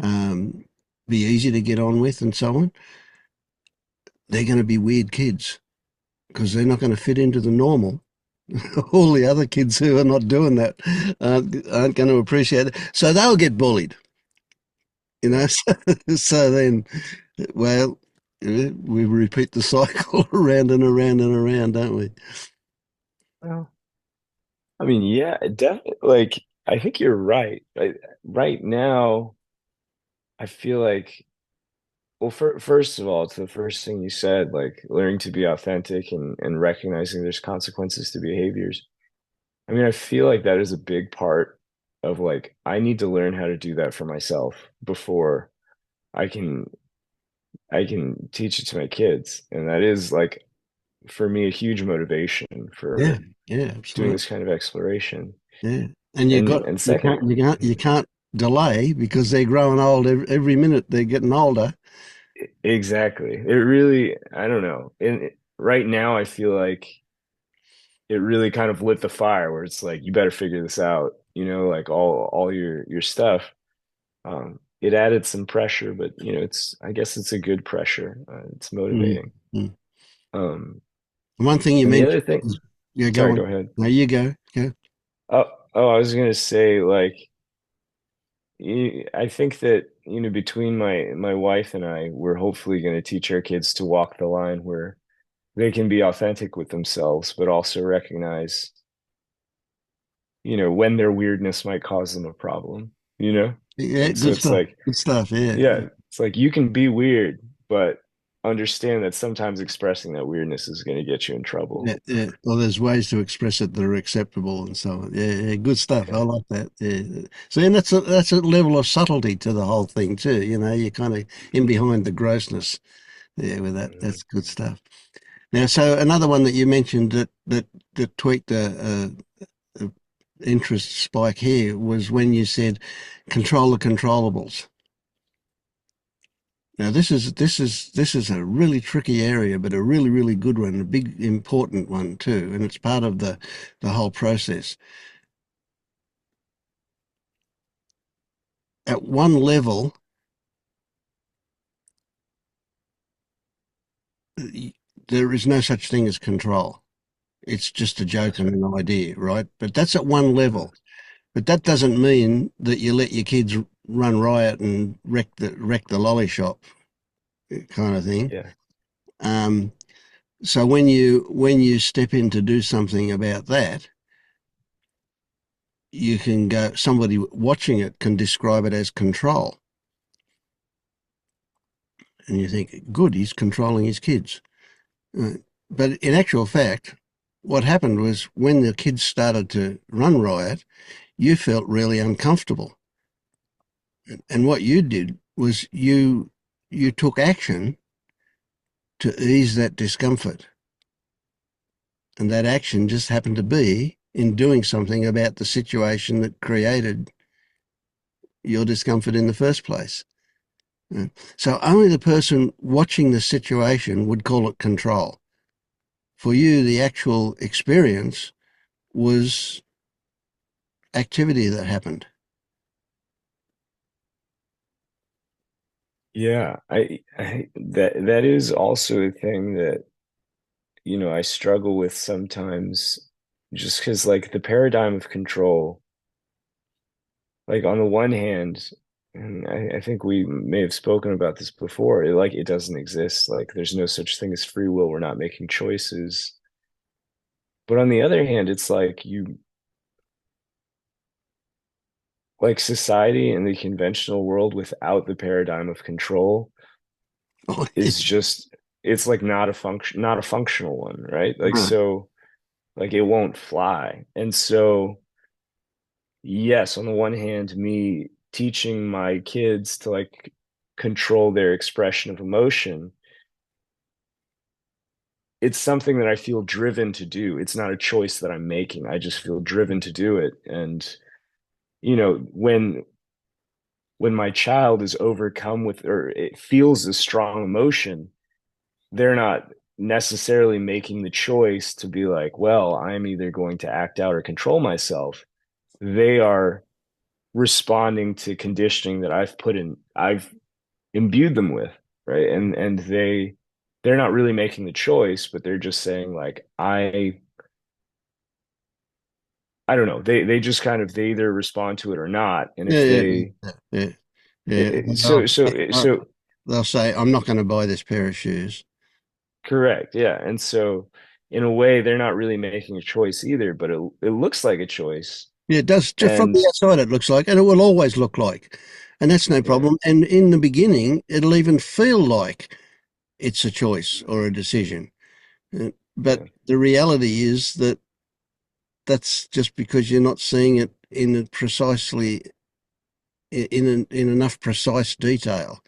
um, be easy to get on with and so on, they're going to be weird kids because they're not going to fit into the normal. All the other kids who are not doing that aren't going to appreciate it. So they'll get bullied, you yeah. know. So then, well, we repeat the cycle around and around and around, don't we? Well, I mean, yeah, definitely. Like, I think you're right. Right now, I feel like, well, first of all, it's the first thing you said, like learning to be authentic and recognizing there's consequences to behaviors. I mean, I feel like that is a big part of like, I need to learn how to do that for myself before I can I can teach it to my kids. And that is like for me a huge motivation Yeah, for yeah, doing absolutely. this kind of exploration. Yeah, and And second, you can't delay because they're growing old every minute. They're getting older. exactly. It really, I don't know. Right now, I feel like it really kind of lit the fire where it's like, you better figure this out, like all your stuff. It added some pressure, but I guess it's a good pressure. It's Mm, motivating. mm. Um, One thing you and the mentioned other thing, is, yeah, go sorry, on. go ahead. No, you go. Go. Oh, I was gonna say like I think that between my wife and I, we're hopefully going to teach our kids to walk the line where they can be authentic with themselves, but also recognize when their weirdness might cause them a problem. Yeah, And so good it's stuff. like, Good stuff. Yeah. yeah, it's like you can be weird, but understand that sometimes expressing that weirdness is going to get you in trouble. Yeah, yeah. Well, there's ways to express it that are acceptable and so on. Yeah, yeah, good stuff. I Yeah. like that. Yeah. So, and that's a level of subtlety to the whole thing too. You're kind of in behind the grossness. Yeah, with that. Mhm. That's good stuff. Now, so another one that you mentioned that tweaked a interest spike here was when you said control the controllables. Now, this is a really tricky area, but a really, really good one, a big important one too, and it's part of the whole process. At one level, there is no such thing as control. It's just a joke That's and right. an idea, right? But that's at one Mhm. level. But that doesn't mean that you let your kids run riot and wreck the lolly shop kind of thing. Yeah. Um, so when you step in to do something about that, you can go. Somebody watching it can describe it as control, and you think, good, he's controlling his kids. But in actual fact, what happened was when the kids started to run riot, you felt really uncomfortable, and what you did was you took action to ease that discomfort. And that action just happened to be in doing something about the situation that created your discomfort in the first place. So only the person watching the situation would call it control. For you, the actual experience was activity that happened. Yeah, that is also a thing that, I struggle with sometimes, just because like the paradigm of control, like on the one hand, and I think we may have spoken about this before, it doesn't exist. Like there's no such thing as free will. We're not making choices. But on the other hand, it's like society and the conventional world without the paradigm of control Oh, is just, it's like not a functional one, right? Like right. so like it won't fly. And so yes, on the one hand, me teaching my kids to like control their expression of emotion, it's something that I feel driven to do. It's not a choice that I'm making. I just feel driven to do it. And when my child is overcome with, or it feels a strong emotion, they're not necessarily making the choice to be like, well, I'm either going to act out or control myself. They are responding to conditioning that I've imbued them with, right? And they're not really making the choice, but they're just saying like, I don't know. They just kind of, they either respond to it or not. And Yeah, if yeah, they yeah, yeah. Yeah. it, so so so They'll say, I'm not going to buy this pair of shoes. correct, yeah. And so in a way, they're not really making a choice either, but it looks like a choice. Yeah, it does. Just from And the outside, it looks like, and it will always look like. And that's no yeah, problem. And in the beginning, it'll even feel like it's a choice or a decision. But yeah, the reality is that that's just because you're not seeing it in a precisely in enough precise detail.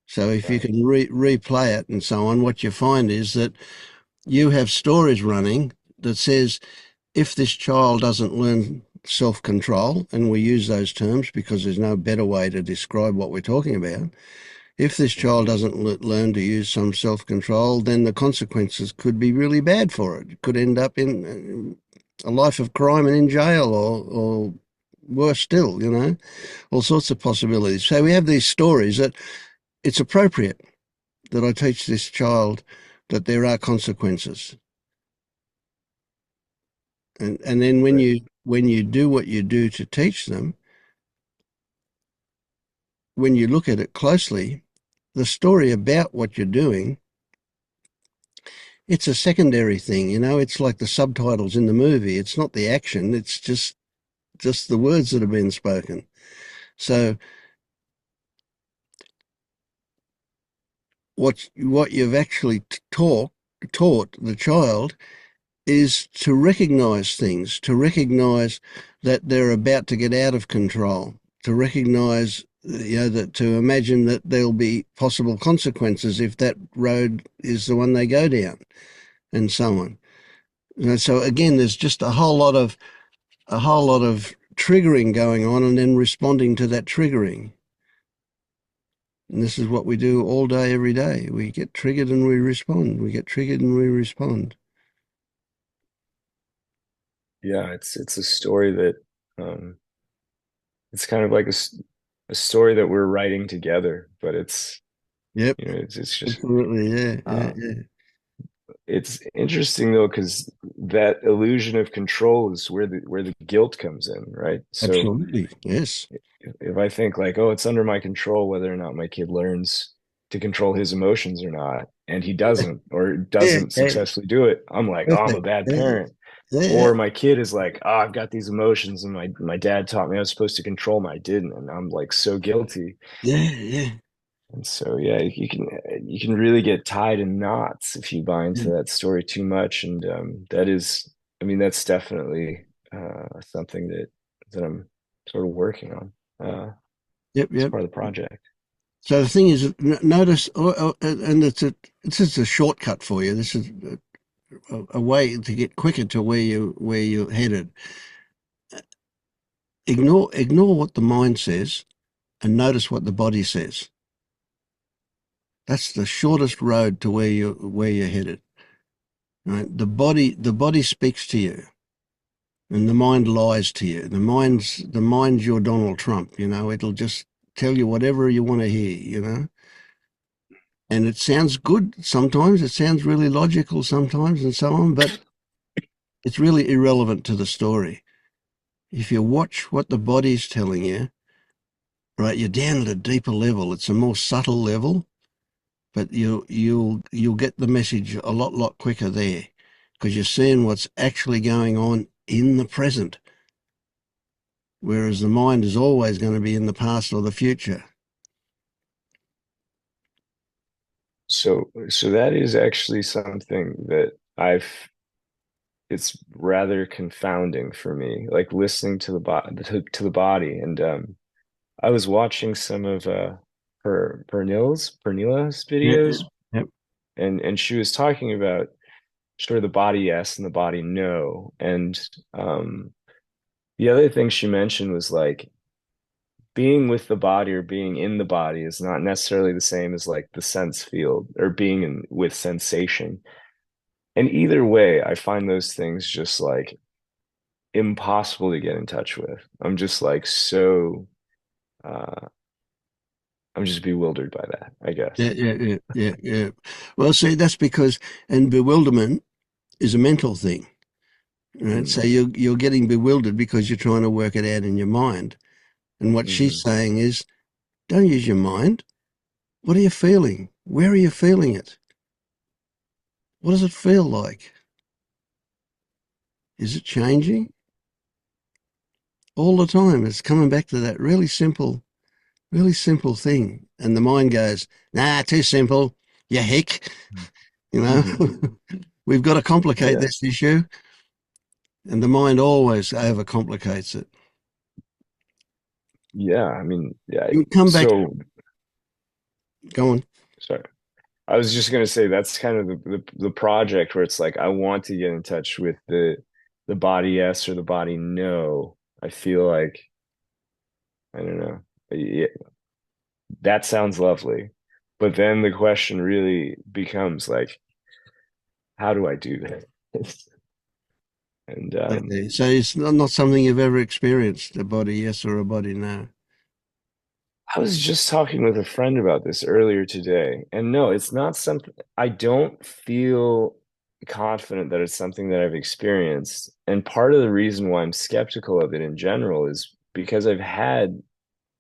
So if you right. can replay it and so on, what you find is that you have stories running that says if this child doesn't learn self-control, and we use those terms because there's no better way to describe what we're talking about. If this child Mhm. doesn't learn to use some self-control, then the consequences could be really bad for it. It could end up in a life of crime and in jail, or worse still, all sorts of possibilities. So we have these stories that it's appropriate that I teach this child that there are consequences. And then Right. when you do what you do to teach them, when you look at it closely, the story about what you're doing, it's a secondary thing, it's like the subtitles in the movie. It's not the action, it's just the words that have been spoken. So what you've actually taught the child is to recognize things, to recognize that they're about to get out of control, to recognize, that to imagine that there'll be possible consequences if that road is the one they go down, and so on. So again, there's just a whole lot of triggering going on, and then responding to that triggering. And this is what we do all day, every day. We get triggered and we respond. We get triggered and we respond. Yeah, it's a story that um it's kind of like a story that we're writing together, but Yep, it's just absolutely. Yeah, yeah, uh yeah. it's interesting though, because that illusion of control is where the guilt comes in, right? So Absolutely. Yes. if I think like, oh, it's under my control whether or not my kid learns to control his emotions or not, and he doesn't or Yeah, doesn't yeah. successfully do it, I'm like, oh, I'm a Perfect. bad Yeah, parent. yeah, Or my kid is like, oh, I've got these emotions and my dad taught me I was supposed to control them. I didn't, and I'm like so guilty. yeah, yeah. And so yeah, you can really get tied in knots if you buy into Yeah. that story too much. And that is, I mean, that's definitely something that I'm sort of working on Yep, as yep. part of the project. So the thing is, notice, and it's just a shortcut for you. This is a way to get quicker to where you're headed. Ignore what the mind says and notice what the body says. That's the shortest road to where you're headed. Right? The body speaks to you, and the mind lies to you. The mind's your Donald Trump. It'll just tell you whatever you want to hear. And it sounds good sometimes. It sounds really logical sometimes, and so on. But it's really irrelevant to the story. If you watch what the body's telling you, right, you're down at a deeper level. It's a more subtle level, but you'll get the message a lot quicker there, because you're seeing what's actually going on in the present, whereas the mind is always going to be in the past or the future. So that is actually something that it's rather confounding for me, like listening to to the body. And I was watching some of Pernilla's Yeah, videos, yeah. and she was talking about sort of the body yes and the body no. And the other thing she mentioned was like being with the body or being in the body is not necessarily the same as like the sense field or being with sensation. And either way, I find those things just like impossible to get in touch with. I'm just like uh I'm just bewildered by that, I guess. Yeah. Well, see, that's because, and bewilderment is a mental thing, right? So Mm, you're getting bewildered because you're trying to work it out in your mind. And what she's mm, saying is, don't use your mind. What are you feeling? Where are you feeling it? What does it feel like? Is it changing? All the time. It's coming back to that really simple thing. And the mind goes, nah, too simple. You hick. You know, mm. we've got to complicate Yeah. this issue. And the mind always overcomplicates it. Yeah, I mean, yeah. You come back, So, go on. sorry. I was just gonna say that's kind of the project where it's like I want to get in touch with the body yes or the body no. I feel like I don't know. Yeah, that sounds lovely. But then the question really becomes like, how do I do this? And Okay. So it's not something you've ever experienced, a body yes or a body no. I was just talking with a friend about this earlier today, and no, it's not something I don't feel confident that it's something that I've experienced. And part of the reason why I'm skeptical of it in general is because I've had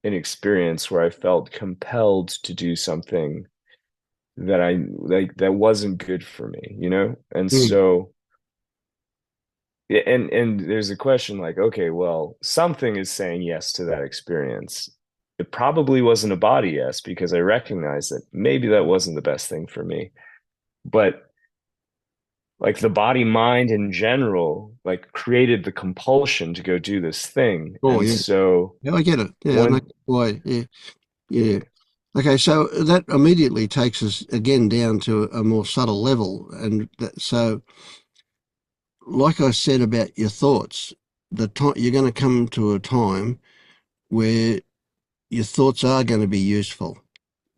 an experience where I felt compelled to do something that I like that wasn't good for me, you know? And Mm. so yeah, and there's a question like, okay, well, something is saying yes to that experience. It probably wasn't a body yes because I recognize that maybe that wasn't the best thing for me. But like the body mind in general, like created the compulsion to go do this thing. Oh, And yeah. so Yeah, I get it. Yeah, I know when why. Yeah, yeah. yeah, Okay, so that immediately takes us again down to a more subtle level. And so, like I said about your thoughts, the time you're going to come to a time where your thoughts are going to be useful,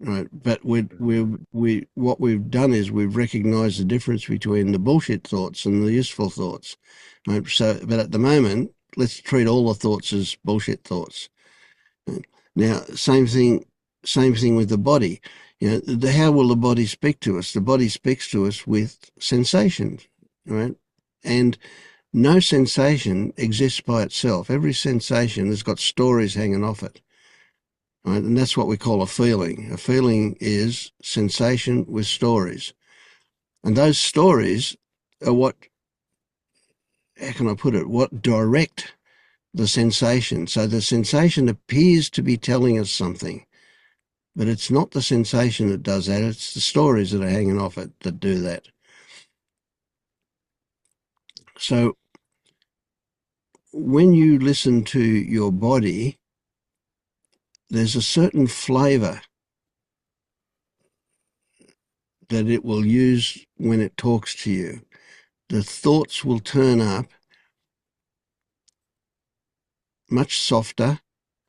right? But what we've done is we've recognized the difference between the bullshit thoughts and the useful thoughts, right? So, but at the moment, let's treat all the thoughts as bullshit thoughts. Now, same thing with the body. How will the body speak to us? The body speaks to us with sensations, right? And no sensation exists by itself. Every sensation has got stories hanging off it, right? And that's what we call a feeling. A feeling is sensation with stories. And those stories are how can I put it, what direct the sensation. So the sensation appears to be telling us something, but it's not the sensation that does that. It's the stories that are hanging off it that do that. So when you listen to your body, there's a certain flavor that it will use when it talks to you. the thoughts will turn up much softer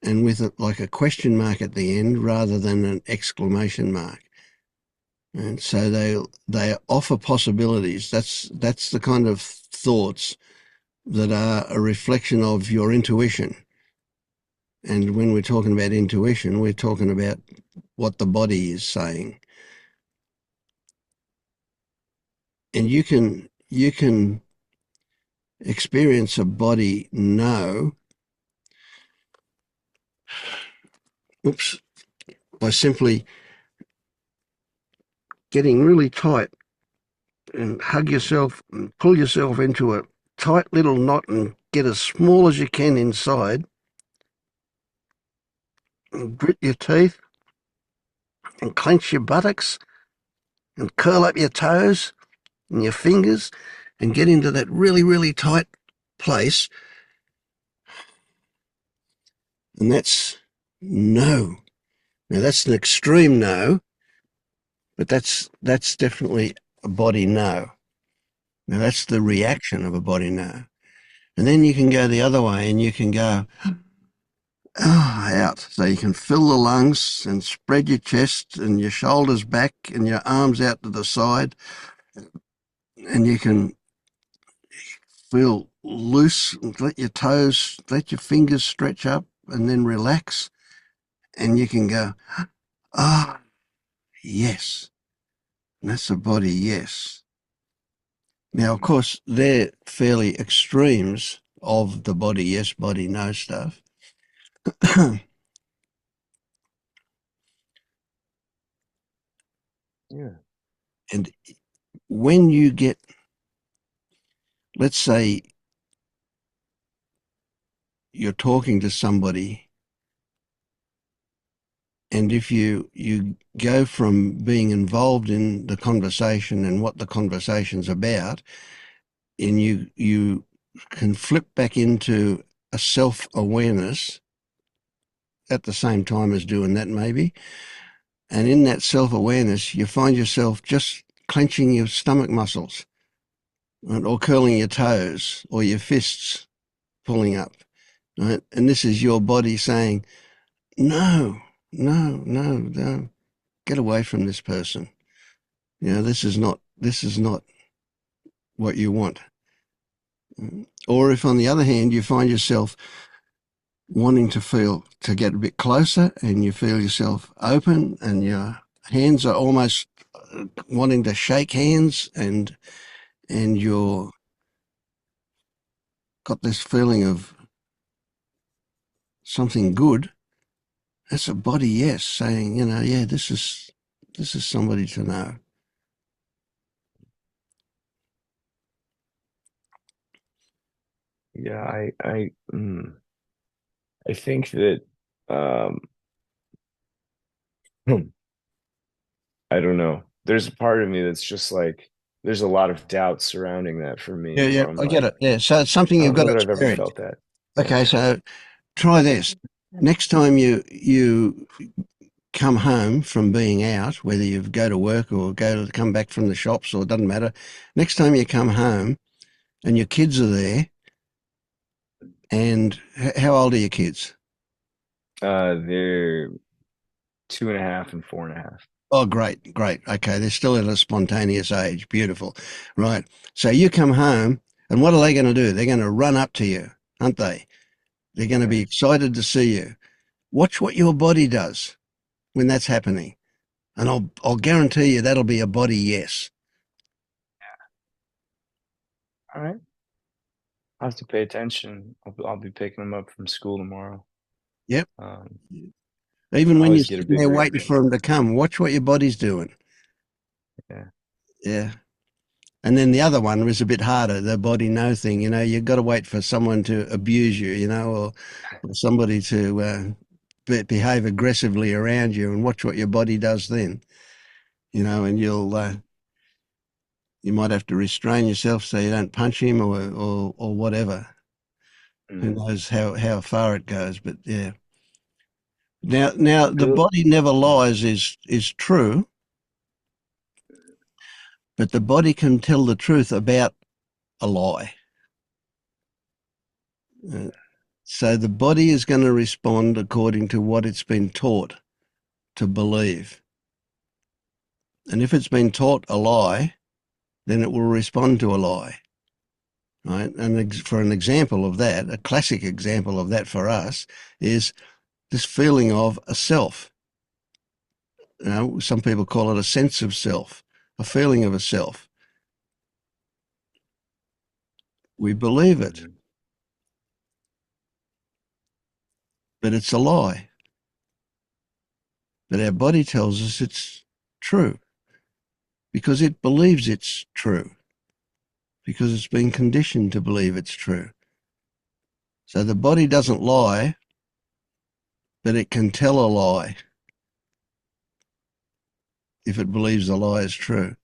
and with like a question mark at the end rather than an exclamation mark. And so they offer possibilities. That's the kind of thoughts that are a reflection of your intuition. And when we're talking about intuition, we're talking about what the body is saying. And you can experience a body know, by simply getting really tight and hug yourself and pull yourself into a tight little knot and get as small as you can inside and grit your teeth and clench your buttocks and curl up your toes and your fingers and get into that really, really tight place. And that's no. Now that's an extreme no, but that's definitely a body no. Now that's the reaction of a body no. And then you can go the other way and you can go out. So you can fill the lungs and spread your chest and your shoulders back and your arms out to the side. And you can feel loose and let your toes, let your fingers stretch up and then relax. And you can go, ah, yes. And that's a body yes. Now, of course, they're fairly extremes of the body yes, body no stuff. Yeah. And when you get, let's say you're talking to somebody, and if you go from being involved in the conversation and what the conversation's about, and you can flip back into a self-awareness at the same time as doing that maybe, and in that self-awareness you find yourself just clenching your stomach muscles, right, or curling your toes or your fists pulling up, right? And this is your body saying, no, no, no, no, get away from this person. You know, this is not what you want. Or if on the other hand you find yourself wanting to get a bit closer and you feel yourself open and your hands are almost wanting to shake hands and you're got this feeling of something good, that's a body yes saying, you know, yeah, this is somebody to know. Yeah, I think that hmm, I don't know. There's a part of me that's just like there's a lot of doubt surrounding that for me Yeah, where I'm I get like, it. Yeah, so it's something I you've don't got know to that I've ever experience. felt that. Yeah. Okay, so try this. Next time you come home from being out, whether you go to work or come back from the shops, or it doesn't matter. Next time you come home and your kids are there, and how old are your kids? They're 2.5 and 4.5. Oh, great, great. Okay, they're still at a spontaneous age. Beautiful. Right. So you come home, and what are they going to do? They're going to run up to you, aren't they? They're going to be Yeah. excited to see you. Watch what your body does when that's happening. And I'll guarantee you that'll be a body yes. All right. I'll have to pay attention. I'll be picking them up from school tomorrow. Yep. Um, Even I when you're always get a sitting big there waiting reaction. for them to come, watch what your body's doing. Yeah. Yeah. And then the other one was a bit harder, the body no thing. You know, you've got to wait for someone to abuse you, you know, or somebody to behave aggressively around you, and watch what your body does then, you know, and you might have to restrain yourself so you don't punch him or whatever. Who Mm. knows how far it goes, but yeah. Now the Feel- body never lies is true, but the body can tell the truth about a lie. So the body is going to respond according to what it's been taught to believe. And if it's been taught a lie, then it will respond to a lie. Right? And for an example of that, a classic example of that for us is this feeling of a self. You know, some people call it a sense of self, a feeling of a self. We believe it, but it's a lie. But our body tells us it's true because it believes it's true, because it's been conditioned to believe it's true. So the body doesn't lie, but it can tell a lie if it believes the lie is true.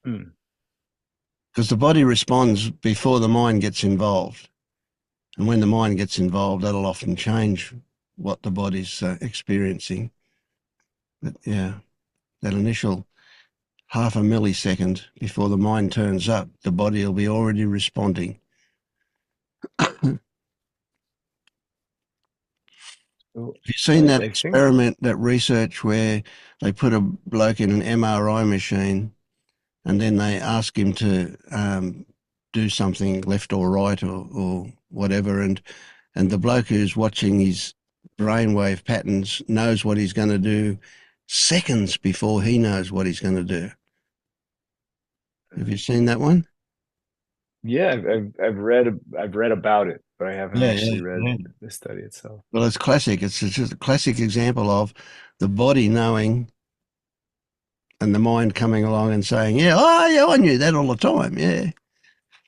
Because the body responds before the mind gets involved. And when the mind gets involved, that'll often change what the body's experiencing. But yeah, that initial half a millisecond before the mind turns up, the body will be already responding. Have you seen that experiment, that research where they put a bloke in an MRI machine and then they ask him to do something left or right or whatever, and the bloke who's watching his brainwave patterns knows what he's going to do seconds before he knows what he's going to do. Have you seen that one? Yeah, I've read about it, but I haven't actually read the study itself. Well, it's classic. It's just a classic example of the body knowing and the mind coming along and saying, yeah, oh, yeah, I knew that all the time. Yeah,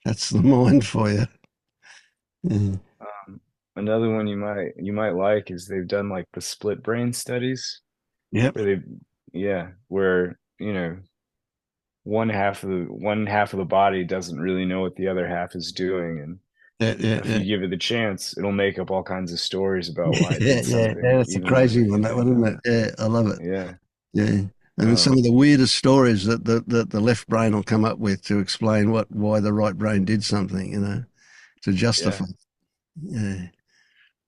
that's the mind for you. Yeah. Another one you might like is they've done like the split brain studies. Yep. Where one half of the body doesn't really know what the other half is doing, and if you give it the chance, it'll make up all kinds of stories about why it did something. Yeah, that's a crazy one, that one, isn't it? Yeah, I love it. Yeah. And some of the weirdest stories that the left brain will come up with to explain why the right brain did something, to justify. Yeah.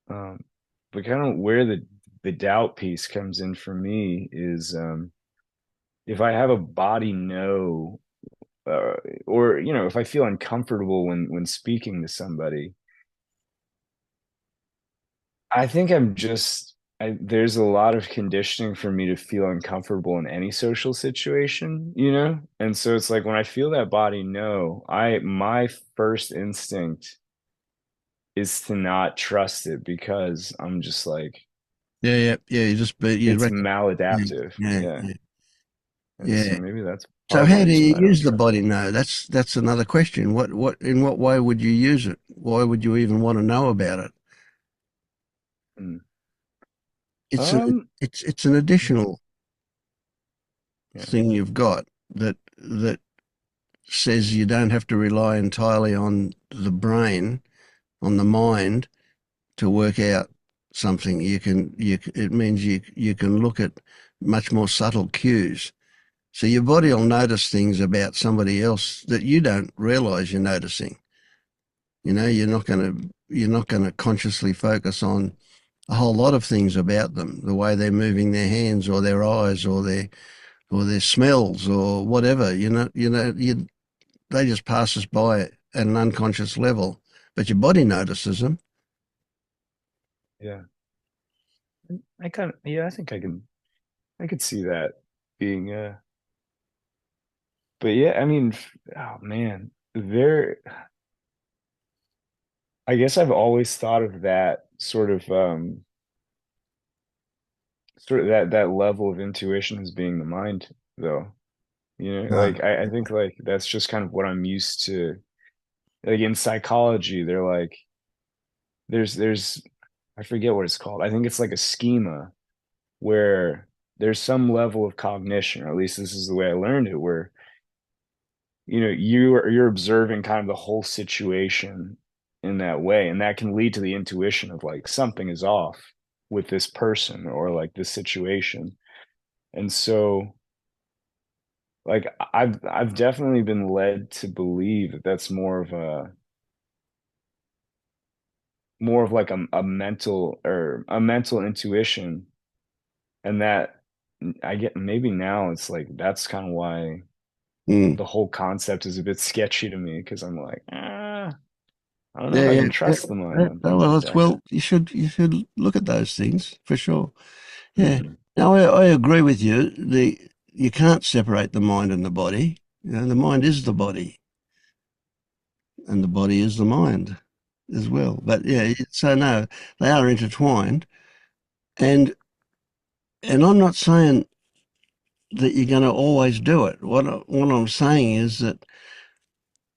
But kind of where the doubt piece comes in for me is if I have a body know, or if I feel uncomfortable when speaking to somebody, I think there's a lot of conditioning for me to feel uncomfortable in any social situation, and so it's like when I feel that body know, my first instinct is to not trust it because I'm just like, yeah. It's maladaptive. Yeah. So maybe that's So part of the how do reason you why I don't use the trust body know? That's another question. In what way would you use it? Why would you even want to know about it? it. It's an additional thing you've got that says you don't have to rely entirely on the brain, on the mind, to work out something. It means you can look at much more subtle cues. So your body will notice things about somebody else that you don't realize you're noticing. You're not going to consciously focus on a whole lot of things about them, the way they're moving their hands or their eyes or their smells or whatever. They just pass us by at an unconscious level, but your body notices them. Yeah. I think I could see that being but yeah, I mean, oh man, I guess I've always thought of that sort of that level of intuition as being the mind, though. Like I think like that's just kind of what I'm used to. Like in psychology, they're like there's I forget what it's called. I think it's like a schema where there's some level of cognition, or at least this is the way I learned it, where you're observing kind of the whole situation in that way, and that can lead to the intuition of like something is off with this person or like this situation. And so like I've definitely been led to believe that that's more of like a mental or a mental intuition, and that I get maybe now it's like that's kind of why Mm. the whole concept is a bit sketchy to me because I'm like, I don't know if Yeah, I yeah, can yeah. trust the mind on things Well, like it's, that. well, you should look at those things for sure. Yeah. Hmm. No, I agree with you. You can't separate the mind and the body. You know, the mind is the body, and the body is the mind as well. But yeah, so no, they are intertwined. And I'm not saying that you're going to always do it. What I'm saying is that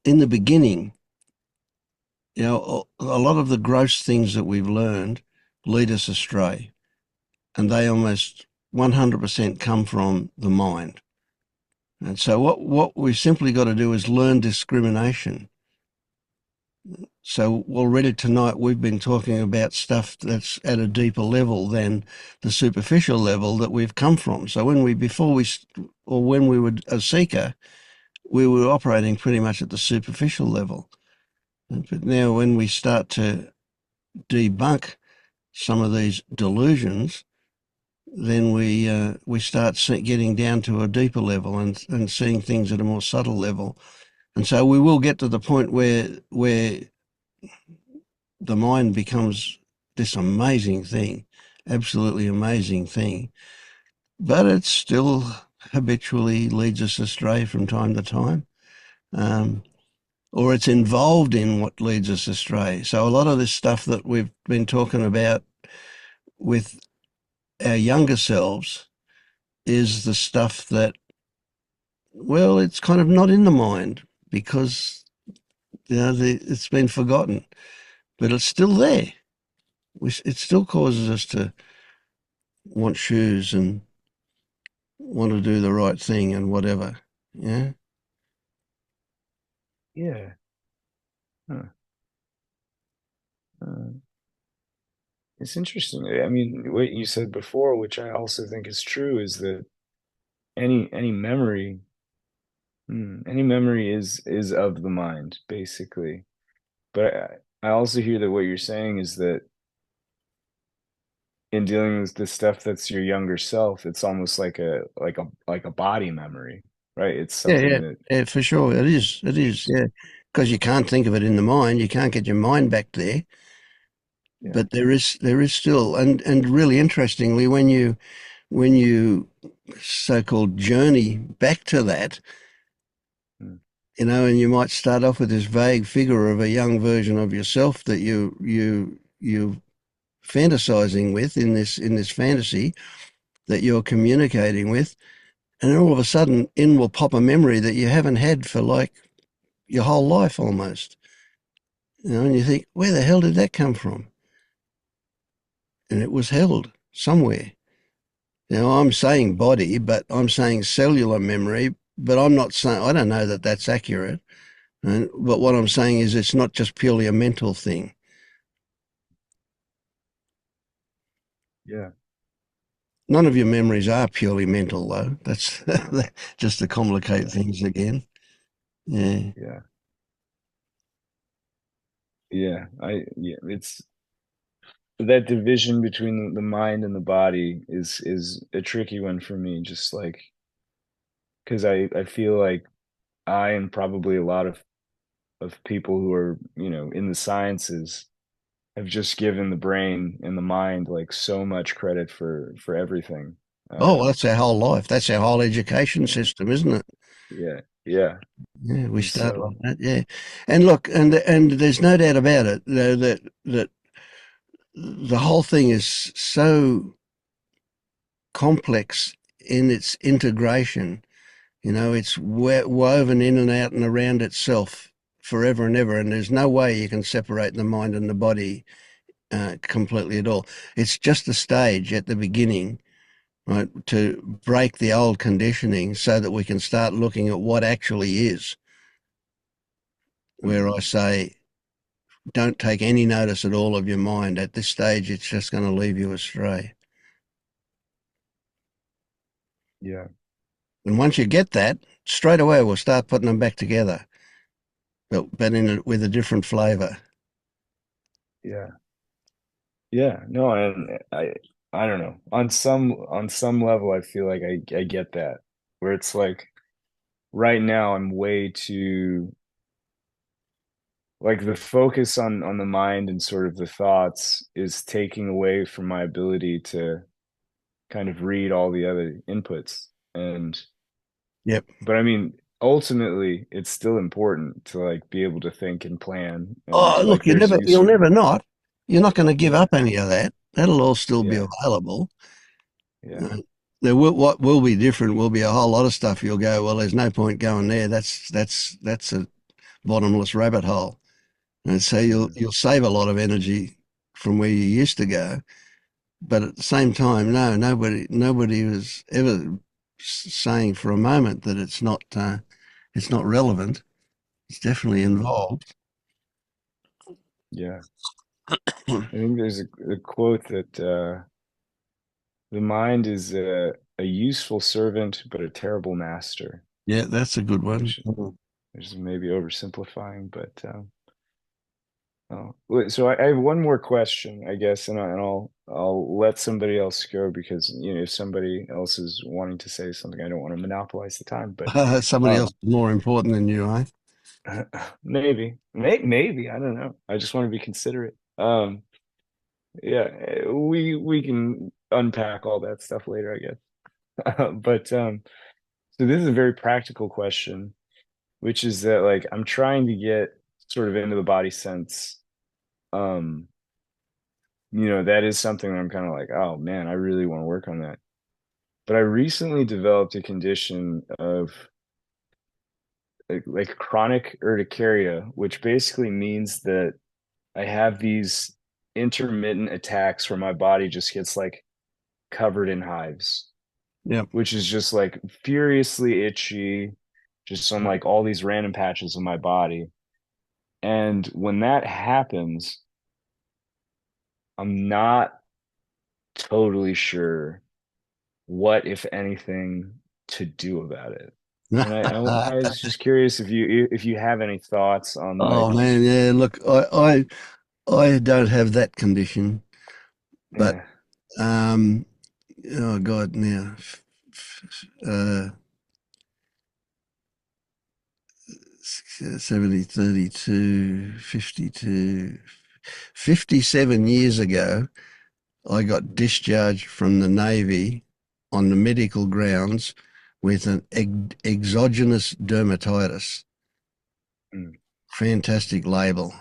in the beginning, you know, a lot of the gross things that we've learned lead us astray, and they almost 100% come from the mind. And so what we've simply got to do is learn discrimination. So already tonight we've been talking about stuff that's at a deeper level than the superficial level that we've come from. So when we were a seeker, we were operating pretty much at the superficial level. But now when we start to debunk some of these delusions, then we start getting down to a deeper level and seeing things at a more subtle level. And so we will get to the point where the mind becomes this amazing thing, absolutely amazing thing, but it still habitually leads us astray from time to time. Um, or it's involved in what leads us astray. So a lot of this stuff that we've been talking about with our younger selves is the stuff that, well, it's kind of not in the mind because it's been forgotten, but it's still there. It still causes us to want shoes and want to do the right thing and whatever. Yeah. Yeah. Huh. Uh, it's interesting. I mean, what you said before, which I also think is true, is that any memory, any memory is of the mind, basically. But I also hear that what you're saying is that in dealing with the stuff that's your younger self, it's almost like a body memory, right? It's Yeah, something yeah, that, yeah, for sure. It is. It is. Yeah. Because you can't think of it in the mind. You can't get your mind back there. yeah. But there is still, and really interestingly, when you so-called journey back to that, Mm, and you might start off with this vague figure of a young version of yourself that you fantasizing with in this fantasy that you're communicating with, and then all of a sudden in will pop a memory that you haven't had for like your whole life almost. And you think, where the hell did that come from? And it was held somewhere. Now I'm saying body, but I'm saying cellular memory, but I'm not saying, I don't know that that's accurate. But what I'm saying is it's not just purely a mental thing. yeah, None of your memories are purely mental, though. That's just to complicate yeah, things again. Yeah. yeah, yeah. Yeah, it's that division between the mind and the body is a tricky one for me, just like because I feel like I and probably a lot of people who are, in the sciences have just given the brain and the mind like so much credit for everything. Oh, well, that's our whole life. That's our whole education Yeah, system, isn't it? yeah, yeah. Yeah, we And start so, like that. Yeah, and look, and there's no doubt about it that the whole thing is so complex in its integration. It's woven in and out and around itself forever and ever, and there's no way you can separate the mind and the body completely at all. It's just a stage at the beginning, right, to break the old conditioning so that we can start looking at what actually is. Where I say, don't take any notice at all of your mind. At this stage, it's just going to leave you astray. yeah, And once you get that, straight away we'll start putting them back together, but with a different flavour. Yeah. Yeah. No, and I don't know. On some level, I feel like I get that. Where it's like right now I'm way too like the focus on the mind and sort of the thoughts is taking away from my ability to kind of read all the other inputs. And Yep. but I mean, ultimately it's still important to like be able to think and plan and Oh, look, like there's you you'll sort never not. You're not going to give yeah, up any of that. That'll all still be yeah, available. yeah, Uh, what will be different will be a whole lot of stuff. You'll go, well, there's no point going there. That's a bottomless rabbit hole. And so mm, you'll save a lot of energy from where you used to go. But at the same time, no, nobody was ever saying for a moment that it's not relevant. It's definitely mm, involved. yeah. I think there's a quote that the mind is a useful servant but a terrible master, Yeah, that's a good one. which is maybe oversimplifying, but oh, wait, so I have one more question, I guess, and I'll let somebody else go because if somebody else is wanting to say something, I don't want to monopolize the time. But Somebody else um, is more important than you, eh? maybe I don't know. I just want to be considerate. Yeah, we can unpack all that stuff later, I guess. But so this is a very practical question, which is that like I'm trying to get sort of into the body sense. Um, that is something that I'm kind of like, oh man, I really want to work on that. But I recently developed a condition of like chronic urticaria, which basically means that I have these intermittent attacks where my body just gets like covered in hives, Yep. which is just like furiously itchy, just on like all these random patches of my body. And when that happens, I'm not totally sure what, if anything, to do about it. And I was just curious if you have any thoughts on Oh like, man, yeah. Look, I don't have that condition, but yeah, um, oh God, now, 70, 32, 52, 57 years ago, I got discharged from the Navy on the medical grounds with an exogenous dermatitis. mm, Fantastic label.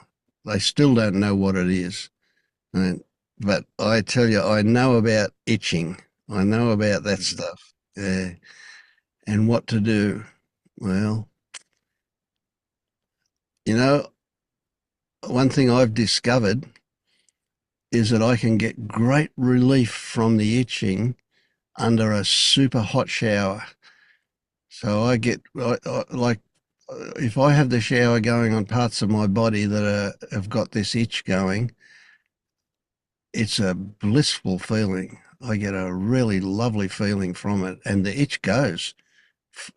They still don't know what it is. And, but I tell you, I know about itching. I know about that mhm, stuff. Yeah. And what to do. Well, you know, one thing I've discovered is that I can get great relief from the itching under a super hot shower. So like, if I have the shower going on parts of my body that have got this itch going, it's a blissful feeling. I get a really lovely feeling from it, and the itch goes,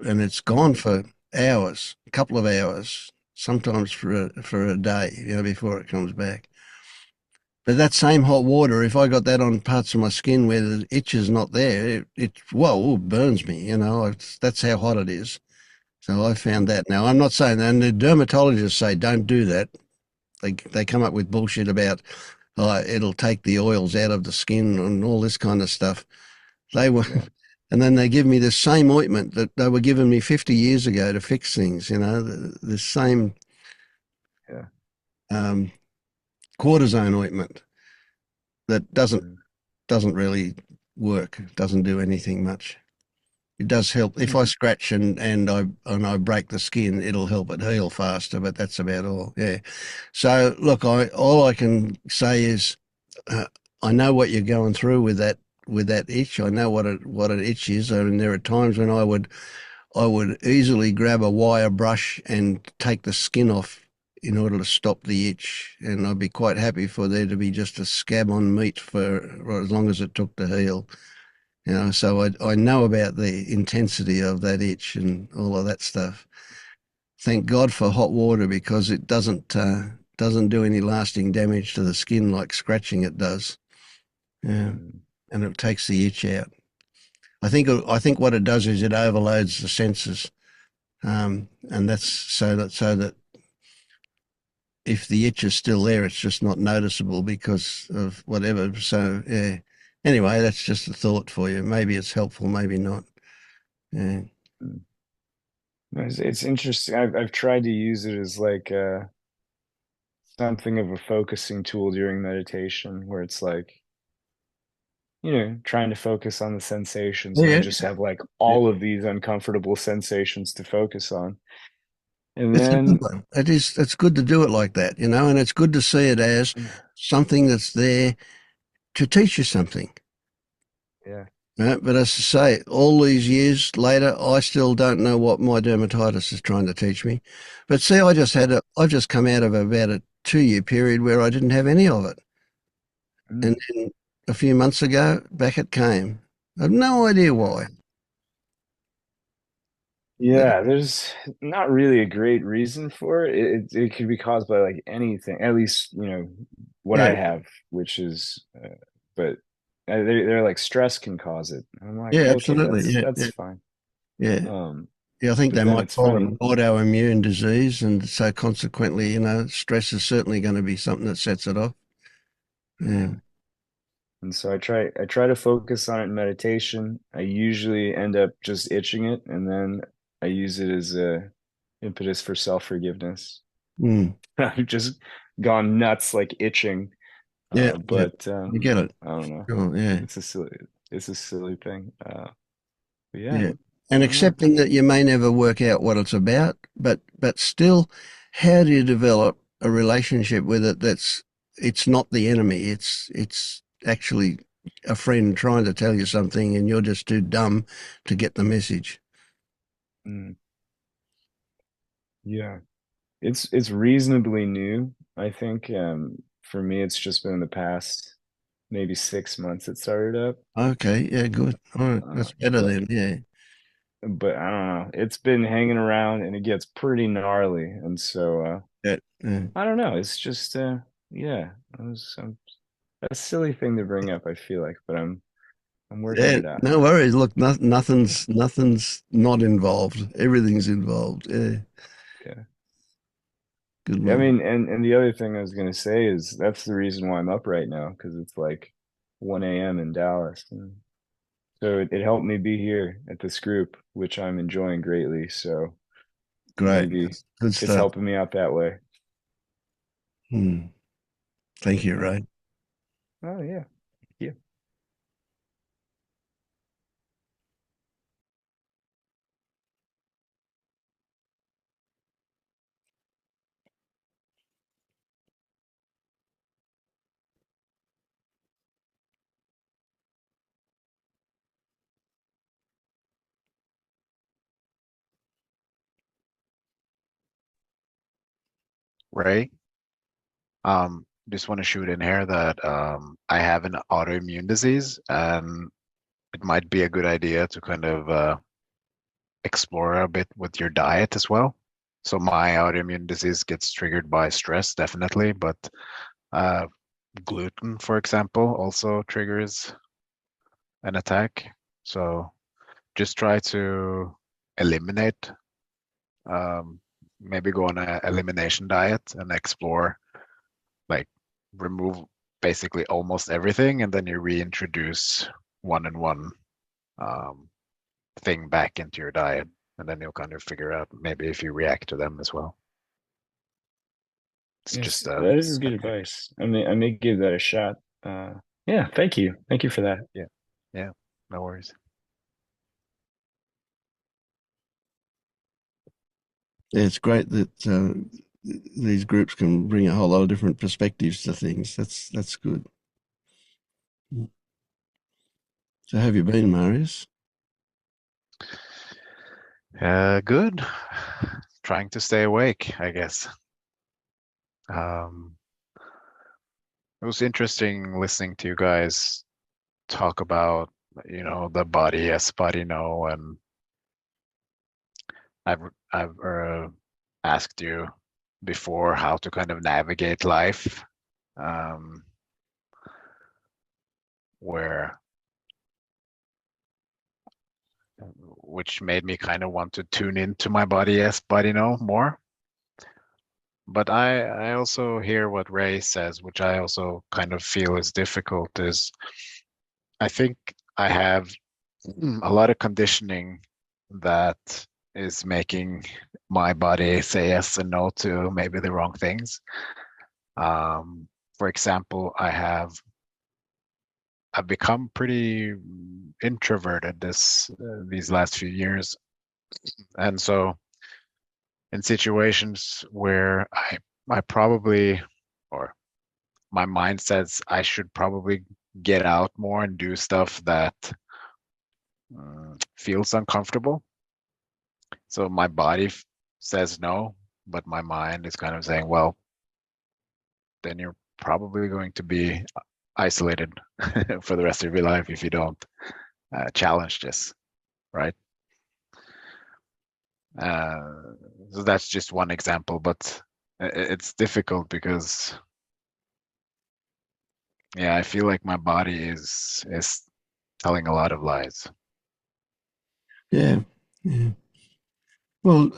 and it's gone for hours, a couple of hours, sometimes for a day, before it comes back. But that same hot water, if I got that on parts of my skin where the itch is not there, it burns me. That's how hot it is. So I found that. Now I'm not saying that, and the dermatologists say don't do that. They come up with bullshit about it'll take the oils out of the skin and all this kind of stuff. They were, yeah, and then they give me the same ointment that they were giving me 50 years ago to fix things. The same yeah, um, cortisone ointment that mm, doesn't really work. Doesn't do anything much. It does help if mm, I scratch and I break the skin, it'll help it heal faster. But that's about all. Yeah. So look, all I can say is uh, I know what you're going through with that itch. I know what an itch is. I mean, there are times when I would easily grab a wire brush and take the skin off in order to stop the itch, and I'd be quite happy for there to be just a scab on meat for as long as it took to heal. So I know about the intensity of that itch and all of that stuff. Thank God for hot water because it doesn't do any lasting damage to the skin like scratching it does. Yeah, and it takes the itch out. I think what it does is it overloads the senses, and that's so that if the itch is still there, it's just not noticeable because of whatever. So yeah. Anyway, that's just a thought for you. Maybe it's helpful, maybe not. Yeah. It's interesting. I've tried to use it as like something of a focusing tool during meditation, where it's like, trying to focus on the sensations, and I Yeah. just have like Yeah. all of these uncomfortable sensations to focus on. And It's a good then, one. It is. It's good to do it like that, and it's good to see it as something that's there to teach you something. yeah. But as I say, all these years later, I still don't know what my dermatitis is trying to teach me. But see, I've just come out of about a 2 year period where I didn't have any of it, and Mm. then a few months ago, back it came. I have no idea why. Yeah, there's not really a great reason for it. It could be caused by like anything, at least, what Yeah, I have, which is, but they're like stress can cause it. I'm like, yeah, okay, absolutely. that's Yeah, that's yeah, fine. yeah. Um, Yeah, I think but they then might it's call it funny. an autoimmune disease, and so consequently, stress is certainly going to be something that sets it off. Yeah. Yeah. And so I try to focus on it in meditation. I usually end up just itching it, and then I use it as a impetus for self-forgiveness. Mm. I've just gone nuts like itching. Yeah, yeah. But You get it. I don't know. Sure, yeah. It's a silly it's a silly thing. But yeah, Yeah. I And don't know. accepting that you may never work out what it's about, but still, how do you develop a relationship with it it's not the enemy, it's actually a friend trying to tell you something and you're just too dumb to get the message. Mm, yeah. It's reasonably new. I think for me it's just been in the past maybe 6 months it started up. Okay, yeah, good. All right, Uh, that's better but then. Yeah. but I don't know. It's been hanging around and it gets pretty gnarly. And so Yeah. I don't know. It's just yeah, a silly thing to bring up, I feel like, but I'm working Yeah, it out. no worries. Look, nothing's not involved. Everything's involved. Yeah, Yeah. good Yeah, I one. mean, and the other thing I was gonna say is that's the reason why I'm up right now, because it's like 1 a.m. in Dallas. And so it helped me be here at this group, which I'm enjoying greatly. So Great. maybe Good it's stuff. helping me out that way. Hmm. Thank you, Yeah. Ray. Oh yeah. Yeah. Ray, just want to shoot in here that I have an autoimmune disease, and it might be a good idea to kind of explore a bit with your diet as well. So my autoimmune disease gets triggered by stress, definitely, but uh, gluten, for example, also triggers an attack. So just try to eliminate, um, maybe go on an elimination diet and explore, like remove basically almost everything, and then you reintroduce one and one um, thing back into your diet, and then you'll kind of figure out maybe if you react to them as well. It's Yes, just that is good advice. I may give that a shot. Yeah, thank you. Thank you for that. yeah, yeah, no worries. Yeah, it's great that these groups can bring a whole lot of different perspectives to things. That's good. So, have you been, Marius? Good. Trying to stay awake, I guess. Um, it was interesting listening to you guys talk about the body yes, body no, and I've asked you before how to kind of navigate life, um, where which made me kind of want to tune into my body yes, body no more. But I also hear what Ray says, which I also kind of feel is difficult, is I think I have a lot of conditioning that is making my body say yes and no to maybe the wrong things. For example, I've become pretty introverted these last few years, and so in situations where I probably, or my mind says I should probably get out more and do stuff that feels uncomfortable. So my body says no, but my mind is kind of saying, well, then you're probably going to be isolated for the rest of your life if you don't challenge this, right? So that's just one example, but it's difficult because, yeah, I feel like my body is telling a lot of lies. Yeah. Yeah. Well,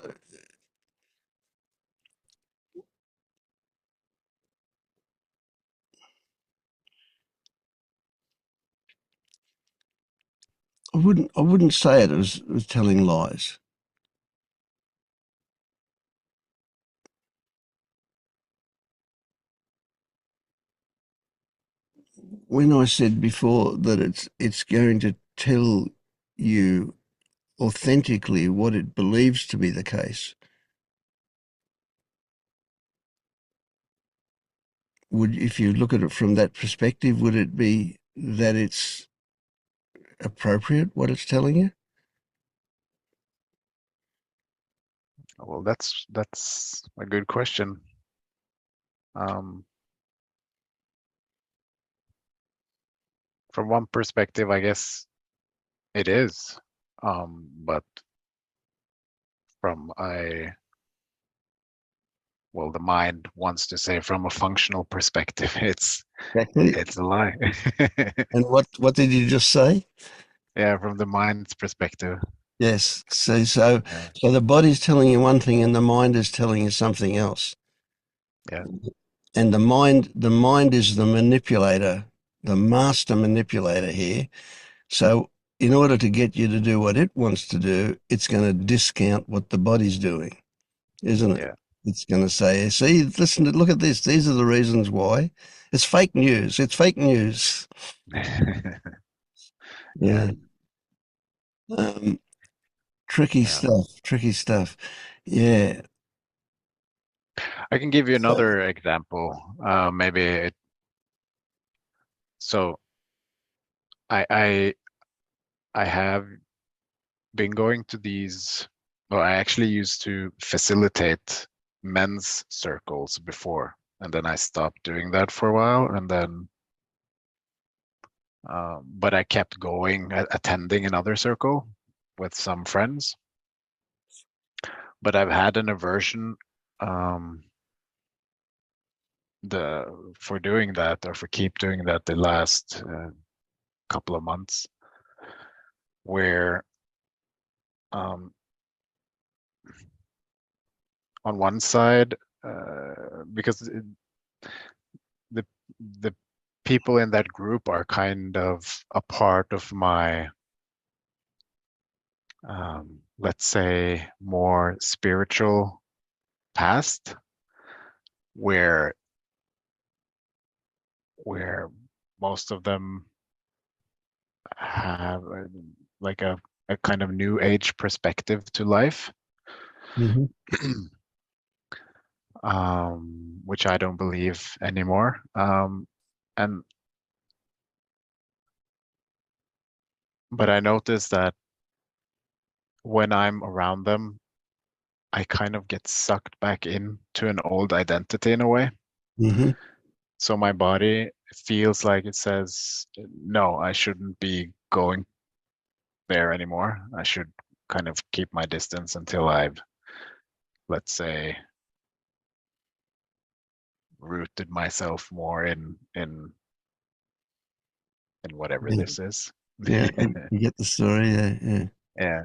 I wouldn't say it as telling lies. When I said before that it's going to tell you authentically what it believes to be the case, if you look at it from that perspective, would it be that it's appropriate what it's telling you? Well, that's a good question. From one perspective, I guess it is, but from the mind wants to say from a functional perspective, Exactly. it's a lie. And what did you just say? Yeah, from the mind's perspective. Yes. So Yeah, the body's telling you one thing and the mind is telling you something else. yeah, And the mind is the manipulator, the master manipulator here. So in order to get you to do what it wants to do, it's going to discount what the body's doing, isn't it? yeah, It's going to say, see, listen, look at this. These are the reasons why. It's fake news. It's fake news. yeah, Yeah. Um, tricky yeah. stuff. Tricky stuff. Yeah. I can give you So, another example. Maybe so I I I have been going to these, well, I actually used to facilitate men's circles before, and then I stopped doing that for a while, and then but I kept going, attending another circle with some friends. But I've had an aversion um, for doing that, or for keep doing that the last couple of months, where um, on one side, because the the people in that group are kind of a part of my let's say more spiritual past, where where most of them have like a kind of new age perspective to life, mhm. which I don't believe anymore. And but I noticed that when I'm around them, I kind of get sucked back into an old identity in a way. Mhm. So my body feels like it says, no, I shouldn't be going there anymore. I should kind of keep my distance until I've, let's say, rooted myself more in whatever Yeah, this is. yeah, you get the story. Yeah, Yeah.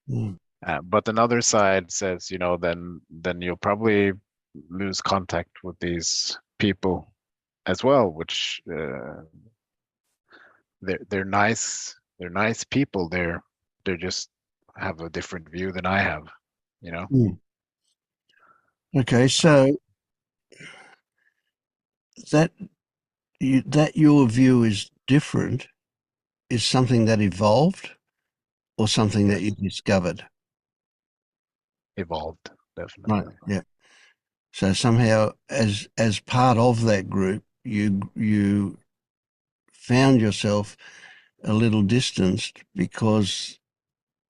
yeah. But another side says, then you'll probably lose contact with these people as well, which they're nice. They're nice people. They're just have a different view than I have, you know. Mm. Okay, so that that your view is different is something that evolved or something that you Yes, discovered. evolved, Right. definitely. Yeah. So somehow, as part of that group, you found yourself a little distanced because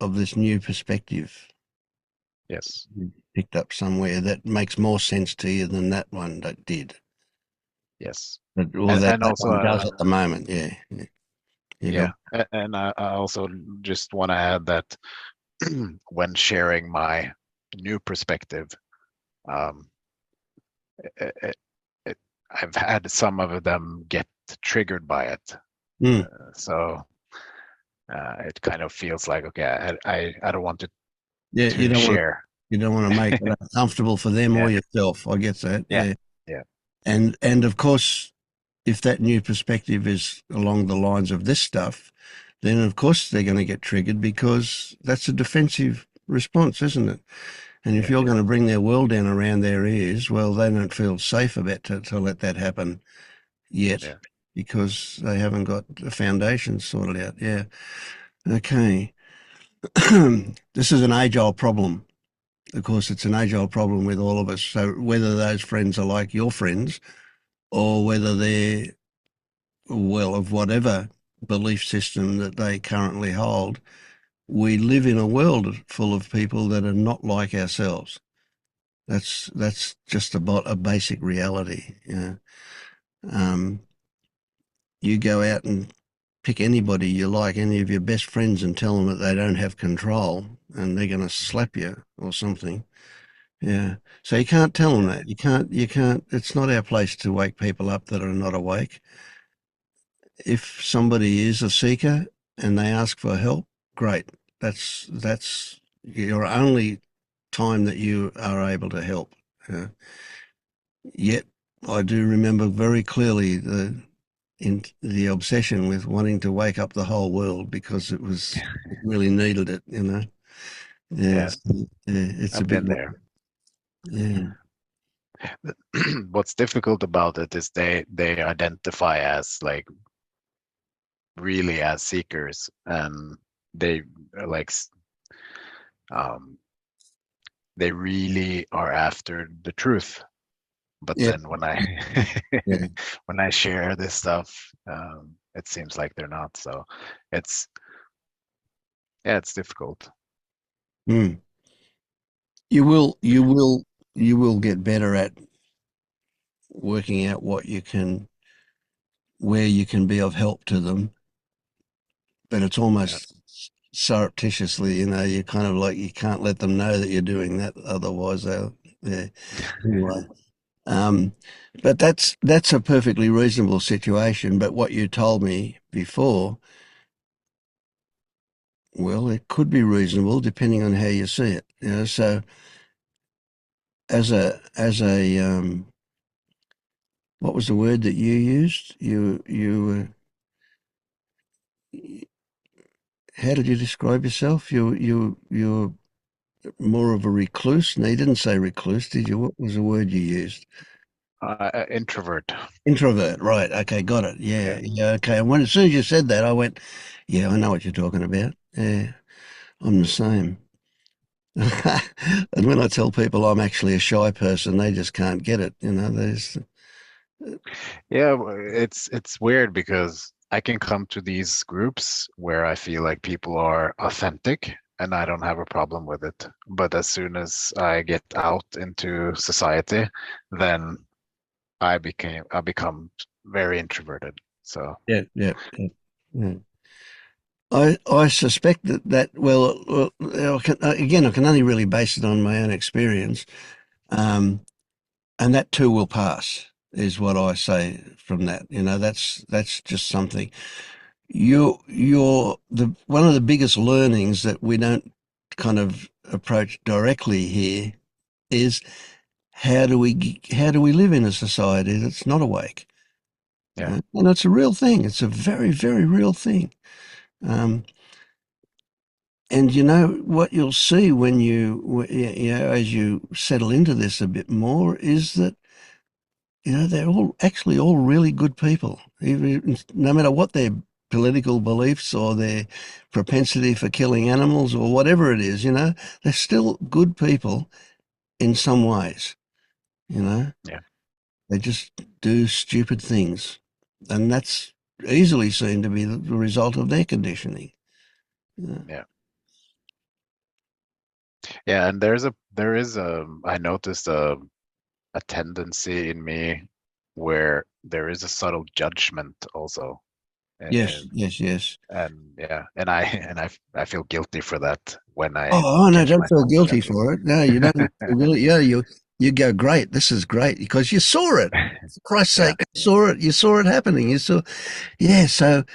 of this new perspective Yes, you picked up somewhere that makes more sense to you than that one that did, yes. or And that also, one does at the moment. Yeah. Yeah. You yeah, go. and I also just want to add that when sharing my new perspective, um, it, it, it, I've had some of them get triggered by it. Mm. So it kind of feels like, okay, I don't want it Yeah. to share. You don't want to make it uncomfortable for them or Yeah, yourself. I get that. yeah, Yeah. yeah, And of course, if that new perspective is along the lines of this stuff, then of course they're going to get triggered because that's a defensive response, isn't it? And if yeah, you're going to bring their world down around their ears, well, they don't feel safe about to let that happen yet yeah, because they haven't got the foundation sorted out. Yeah. Okay. This is an age-old problem. Of course, it's an age-old problem with all of us. So whether those friends are like your friends or whether they're, well, of whatever belief system that they currently hold, we live in a world full of people that are not like ourselves. That's just about a basic reality. Um, you go out and pick anybody you like, any of your best friends, and tell them that they don't have control, and they're going to slap you or something. Yeah. So you can't tell them yeah, that. You can't. You can't. It's not our place to wake people up that are not awake. If somebody is a seeker and they ask for help, great. That's your only time that you are able to help. Yet I do remember very clearly the obsession with wanting to wake up the whole world because it really needed it. yeah. Yes, yeah, it's a I've big been one. there. Yeah, What's difficult about it is they identify as like really as seekers, and they are like um they really are after the truth. But yeah, then when I yeah. when I share this stuff, it seems like they're not. So it's yeah, it's difficult. Mm. You will get better at working out where you can be of help to them, but it's Yeah, almost surreptitiously, you're kind of like you can't let them know that you're doing that, otherwise they'll, yeah. Anyway, um, but that's a perfectly reasonable situation. But what you told me before, well, it could be reasonable depending on how you see it. So as a what was the word that you used? How did you describe yourself? You're more of a recluse. No, you didn't say recluse, did you? What was the word you used? introvert. Introvert, right? Okay, got it. Yeah, Yeah, yeah. Okay. And as soon as you said that, I went, "Yeah, I know what you're talking about." Yeah, I'm the same. And when I tell people I'm actually a shy person, they just can't get it. There's yeah. It's weird because I can come to these groups where I feel like people are authentic, and I don't have a problem with it. But as soon as I get out into society, then I become very introverted. So yeah, yeah, yeah, yeah. I suspect I can only really base it on my own experience, and that too will pass, is what I say from that. That's just something. You're the one of the biggest learnings that we don't kind of approach directly here is how do we live in a society that's not awake? Yeah. And it's a real thing. It's a very, very real thing. Um, and what you'll see when as you settle into this a bit more is that they're all actually all really good people, even no matter what their political beliefs or their propensity for killing animals or whatever it is. They're still good people in some ways. You know, Yeah. they just do stupid things, and that's easily seen to be the result of their conditioning. Yeah. Yeah, and there is I noticed a tendency in me where there is a subtle judgment also. Yes, And, yes, yes. and yeah, and I and I feel guilty for that when I Oh, no, catch don't feel myself guilty judging. for it. No, you don't feel guilty. Yeah, you go, great, this is great, because you saw it. For Christ's Yeah, sake, you saw it happening. Yeah, so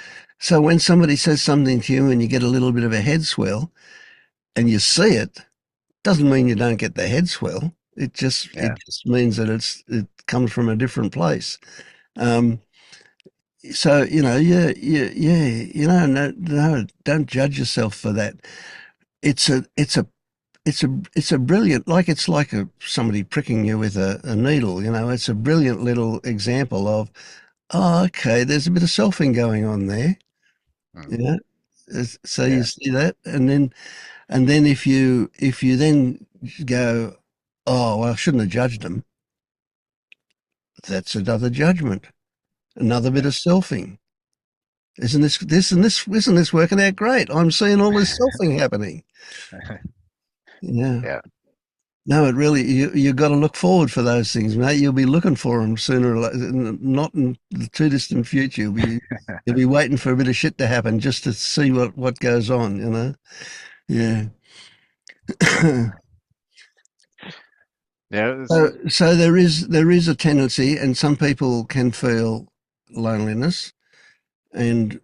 when somebody says something to you and you get a little bit of a head swell and you see it, doesn't mean you don't get the head swell. It yeah, just means that it comes from a different place. Um, so yeah, yeah, yeah, no, don't judge yourself for that. It's a it's a it's a brilliant, it's like somebody pricking you with a needle. It's a brilliant little example of, oh, okay, there's a bit of selfing going on there. mm, You know, so you yeah, see that, and then if you then go, oh, well, I shouldn't have judged them. That's another judgment, another bit yeah, of selfing. Isn't this working out great? I'm seeing all this selfing happening. Yeah. yeah, No, it really, you got to look forward for those things, mate. You'll be looking for them sooner or later, not in the too distant future. You'll be waiting for a bit of shit to happen just to see what goes on. Yeah. yeah. So there is a tendency, and some people can feel loneliness, and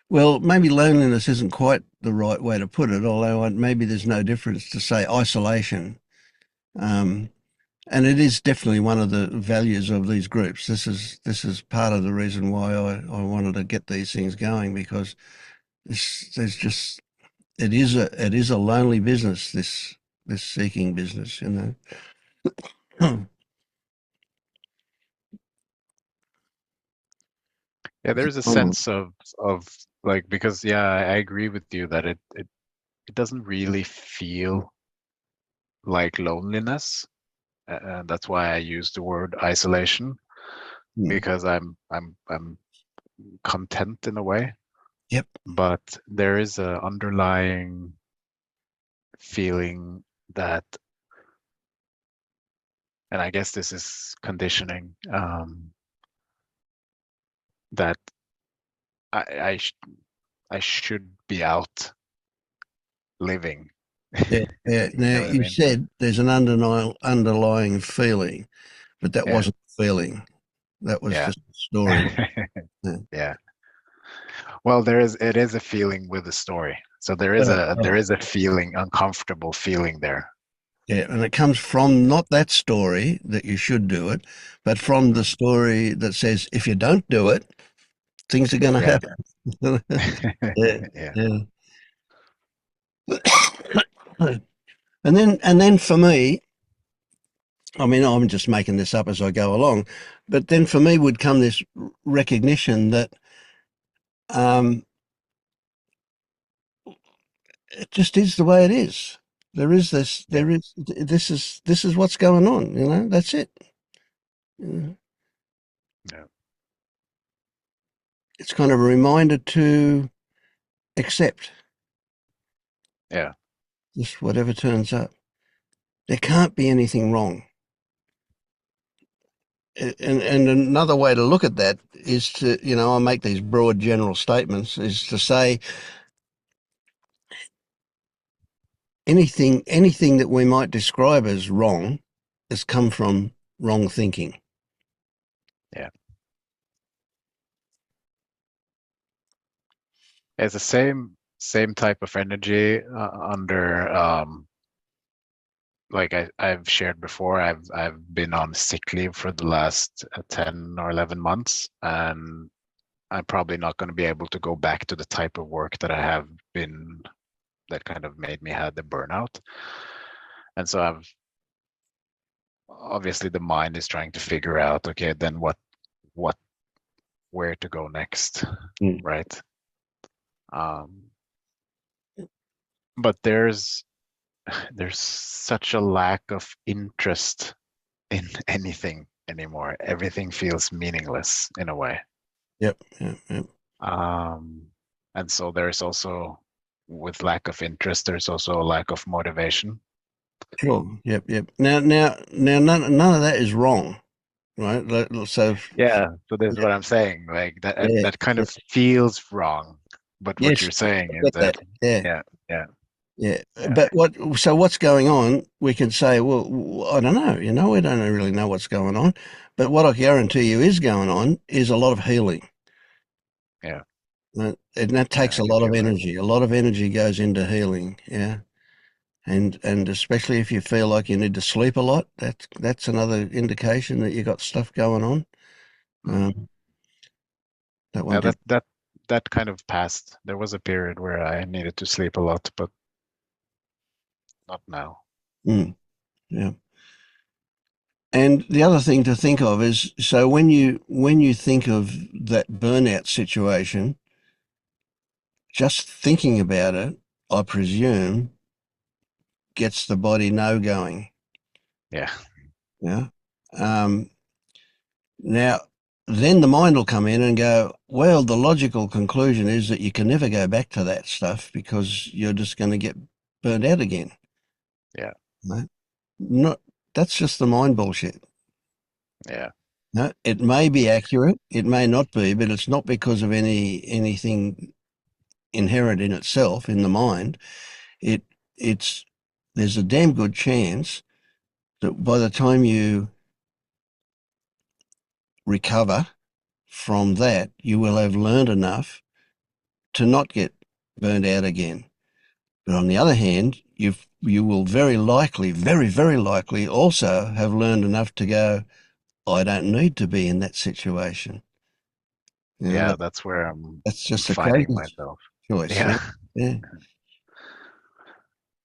well, maybe loneliness isn't quite the right way to put it, although maybe there's no difference to say isolation. Um, And it is definitely one of the values of these groups. This is part of the reason why I wanted to get these things going, because there's just it is a lonely business, this seeking business. Yeah, there's a sense of like, because yeah, I agree with you that it doesn't really feel like loneliness. And that's why I use the word isolation, Mm. because I'm content in a way, Yep. but there is a underlying feeling that, and I guess this is conditioning, that I I, sh I should be out living. Yeah. Yeah. You Now know what I you mean? said there's an underlying feeling, but that Yeah, wasn't a feeling. That was yeah, just a story. Yeah. yeah. Well, it is a feeling with a story. So there Oh. is a feeling, uncomfortable feeling there. Yeah, and it comes from not that story that you should do it, but from the Mm. story that says if you don't do it, things are going to Yeah. happen. Yeah, Yeah. yeah. And then for me, I mean, I'm just making this up as I go along, but then for me would come this recognition that um, it just is the way it is. There is this. Yeah. There is this is what's going on. That's it. Yeah. It's kind of a reminder to accept Yeah. just whatever turns up. There can't be anything wrong. and another way to look at that is to, I make these broad general statements, is to say anything that we might describe as wrong has come from wrong thinking. Yeah. It's the same type of energy under like I've shared before. I've been on sick leave for the last 10 or 11 months, and I'm probably not going to be able to go back to the type of work that I have been, that kind of made me have the burnout. And so I've obviously, the mind is trying to figure out, okay, then what where to go next, right? But there's such a lack of interest in anything anymore. Everything feels meaningless in a way. Yep. And so there's also, with lack of interest, there's also a lack of motivation. Sure. Yep. Now, none of that is wrong, right? So Yeah, so this is what I'm saying. Like that yeah, that kind of feels wrong. But what yes, you're saying I is get that. that, Yeah. yeah, yeah, Yeah, yeah, but what's going on? We can say, well, I don't know. We don't really know what's going on. But what I guarantee you is going on is a lot of healing. yeah, And that yeah. takes I a can lot of feel that. energy. A lot of energy goes into healing. Yeah, and especially if you feel like you need to sleep a lot, that's another indication that you got stuff going on. Mm. That one Yeah, did. that kind of passed. There was a period where I needed to sleep a lot, but not now. Yeah. And the other thing to think of is, so when you think of that burnout situation, just thinking about it, I presume, gets the body no going. Yeah, Yeah. Now, then the mind will come in and go, well, the logical conclusion is that you can never go back to that stuff because you're just going to get burnt out again. yeah, Right? Not, that's just the mind bullshit. yeah, No, it may be accurate, it may not be, but it's not because of anything inherent in itself in the mind. It it's there's a damn good chance that by the time you recover from that, you will have learned enough to not get burned out again. But on the other hand, you will very likely, very, very likely also have learned enough to go, I don't need to be in that situation. yeah. That's where I'm That's just a finding crazy myself. choice. Yeah. Yeah, Yeah.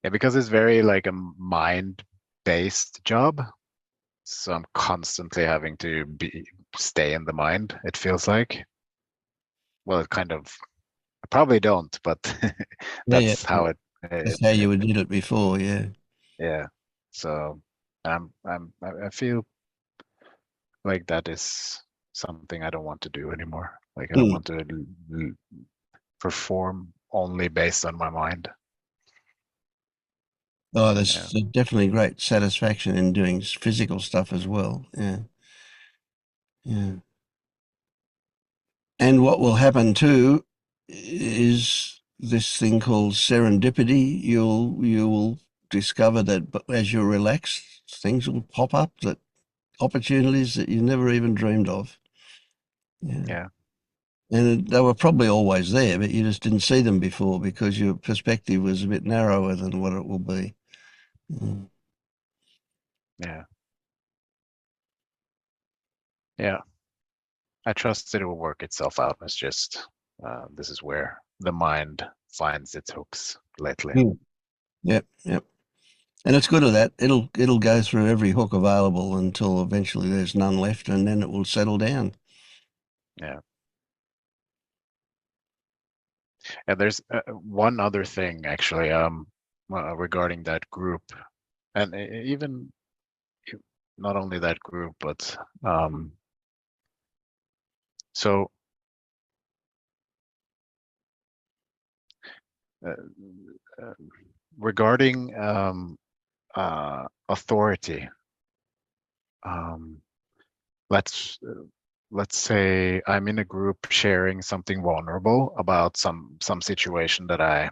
yeah, because it's very like a mind-based job. So I'm constantly having to stay in the mind, it feels like. Well, it kind of, I probably don't, but Yeah. Yeah. that's how That's how it you did it before. Yeah. yeah. So I feel like that is something I don't want to do anymore. Like I don't Mm. want to perform only based on my mind. Oh, Yeah. there's definitely great satisfaction in doing physical stuff as well. Yeah. Yeah. And what will happen too is this thing called serendipity. You will discover that as you relax, things will pop up, that opportunities that you never even dreamed of. Yeah. Yeah. And they were probably always there, but you just didn't see them before because your perspective was a bit narrower than what it will be. Mm. Yeah. Yeah. I trust that it will work itself out. It's just this is where the mind finds its hooks lately. Mm. Yep, yep. And it's good at that. It'll go through every hook available until eventually there's none left, and then it will settle down. Yeah. And there's one other thing actually, regarding that group, and even not only that group, but so uh, uh, regarding authority. Um, let's let's say I'm in a group sharing something vulnerable about some situation that I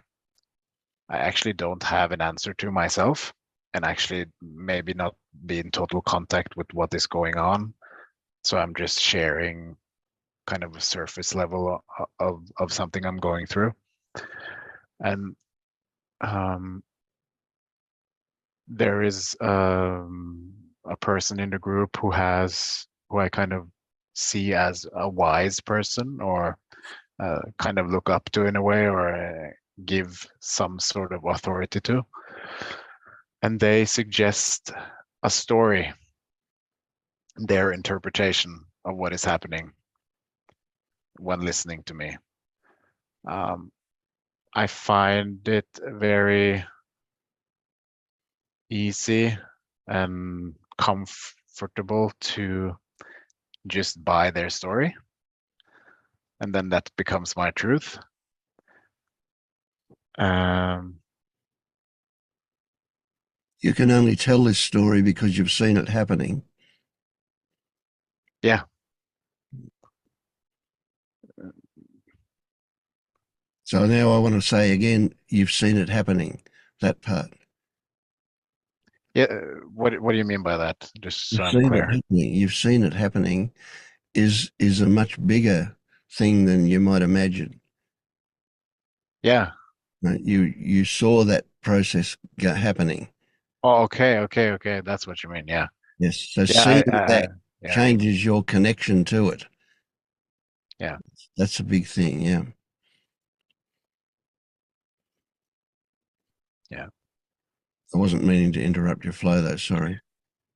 actually don't have an answer to myself, and actually maybe not be in total contact with what is going on. So I'm just sharing kind of a surface level of something I'm going through. And there is a person in the group who I kind of see as a wise person, or kind of look up to in a way, or give some sort of authority to. And they suggest a story, their interpretation of what is happening when listening to me. I find it very easy and comfortable to just buy their story, and then that becomes my truth. You can only tell this story because you've seen it happening. Yeah. So now I want to say again, you've seen it happening, that part. Yeah. What do you mean by that? Just so You've I'm seen it clear. happening. You've seen it happening is a much bigger thing than you might imagine. Yeah. Right? You saw that process happening. Oh, okay. That's what you mean. Yeah. Yes. So Yeah. seeing that Yeah. changes your connection to it. Yeah. That's a big thing. Yeah. Yeah. I wasn't meaning to interrupt your flow though. Sorry.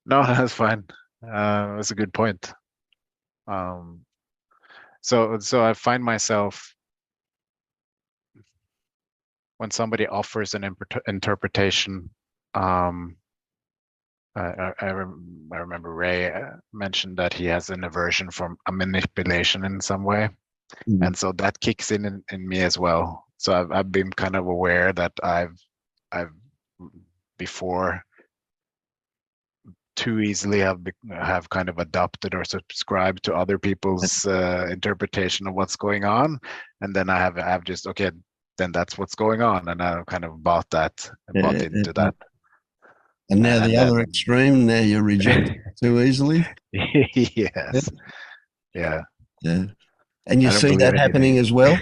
No, that's fine. That's a good point. Um, so I find myself, when somebody offers an interpretation, I remember Ray mentioned that he has an aversion from a manipulation in some way, Mm. and so that kicks in me as well. So I've been kind of aware that I've before too easily have kind of adopted or subscribed to other people's interpretation of what's going on, and then I've just, okay, then that's what's going on, and I've kind of bought into that. And now And the other then extreme, now you reject it too easily. yes, yeah, Yeah. And you I don't see believe that happening anything. as well.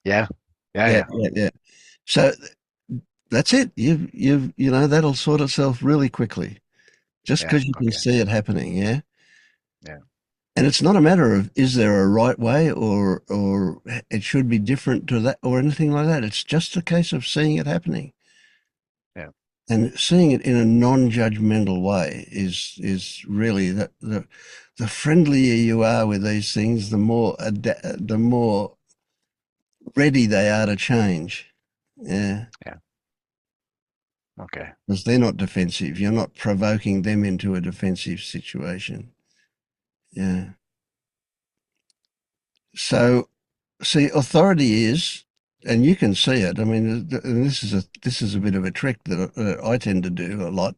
Yeah, Yeah. So that's it. You know, that'll sort itself really quickly just yeah, because you can okay, see it happening. Yeah. yeah, And it's not a matter of is there a right way or it should be different to that or anything like that. It's just a case of seeing it happening. yeah, And seeing it in a non-judgmental way is really the friendlier you are with these things, the more ready they are to change. Yeah, yeah, okay, because they're not defensive. You're not provoking them into a defensive situation. Yeah. So, see, authority is, and you can see it. I mean, and this is a bit of a trick that I tend to do a lot.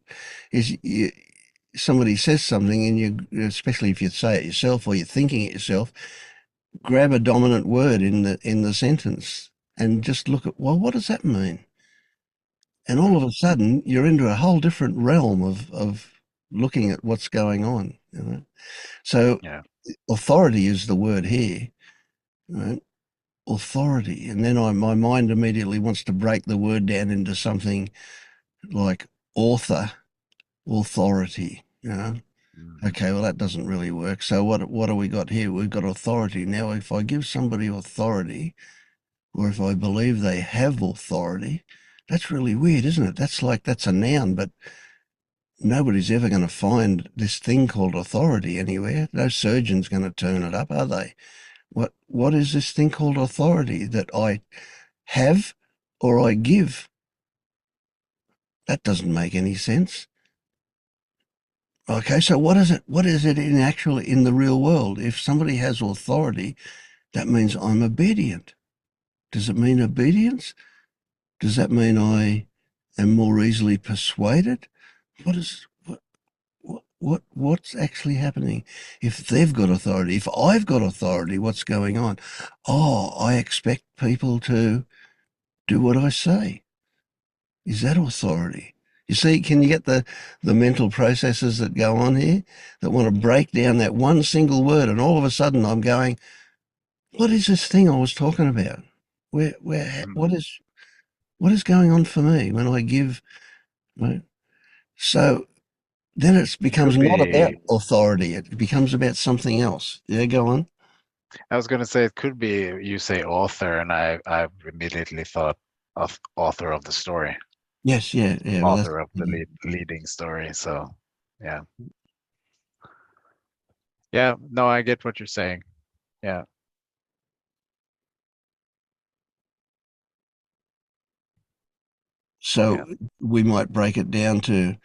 Is somebody says something, and you, especially if you say it yourself or you're thinking it yourself, grab a dominant word in the sentence and just look at, well, what does that mean? And all of a sudden, you're into a whole different realm of looking at what's going on. You know? So, yeah, authority is the word here, right? Authority, and then my mind immediately wants to break the word down into something like authority. You know, okay, well that doesn't really work. So what do we got here? We've got authority. Now, if I give somebody authority, or if I believe they have authority, that's really weird, isn't it? That's a noun, but nobody's ever going to find this thing called authority anywhere. No surgeon's going to turn it up, are they? What is this thing called authority that I have or I give? That doesn't make any sense. Okay, so what is it? What is it in the real world? If somebody has authority, that means I'm obedient. Does it mean obedience? Does that mean I am more easily persuaded? What is what's actually happening? If they've got authority, if I've got authority, what's going on? Oh, I expect people to do what I say. Is that authority? You see, can you get the mental processes that go on here that want to break down that one single word, and all of a sudden I'm going, what is this thing I was talking about? Mm. What is going on for me when I give? Right? So then it It could becomes not about be, authority; it becomes about something else. Yeah, go on. I was going to say, it could be you say author, and I immediately thought of author of the story, Yes, yeah, yeah. Well, that's author of the leading story. So, yeah. Yeah, no, I get what you're saying. Yeah. so Yeah. we might break it down to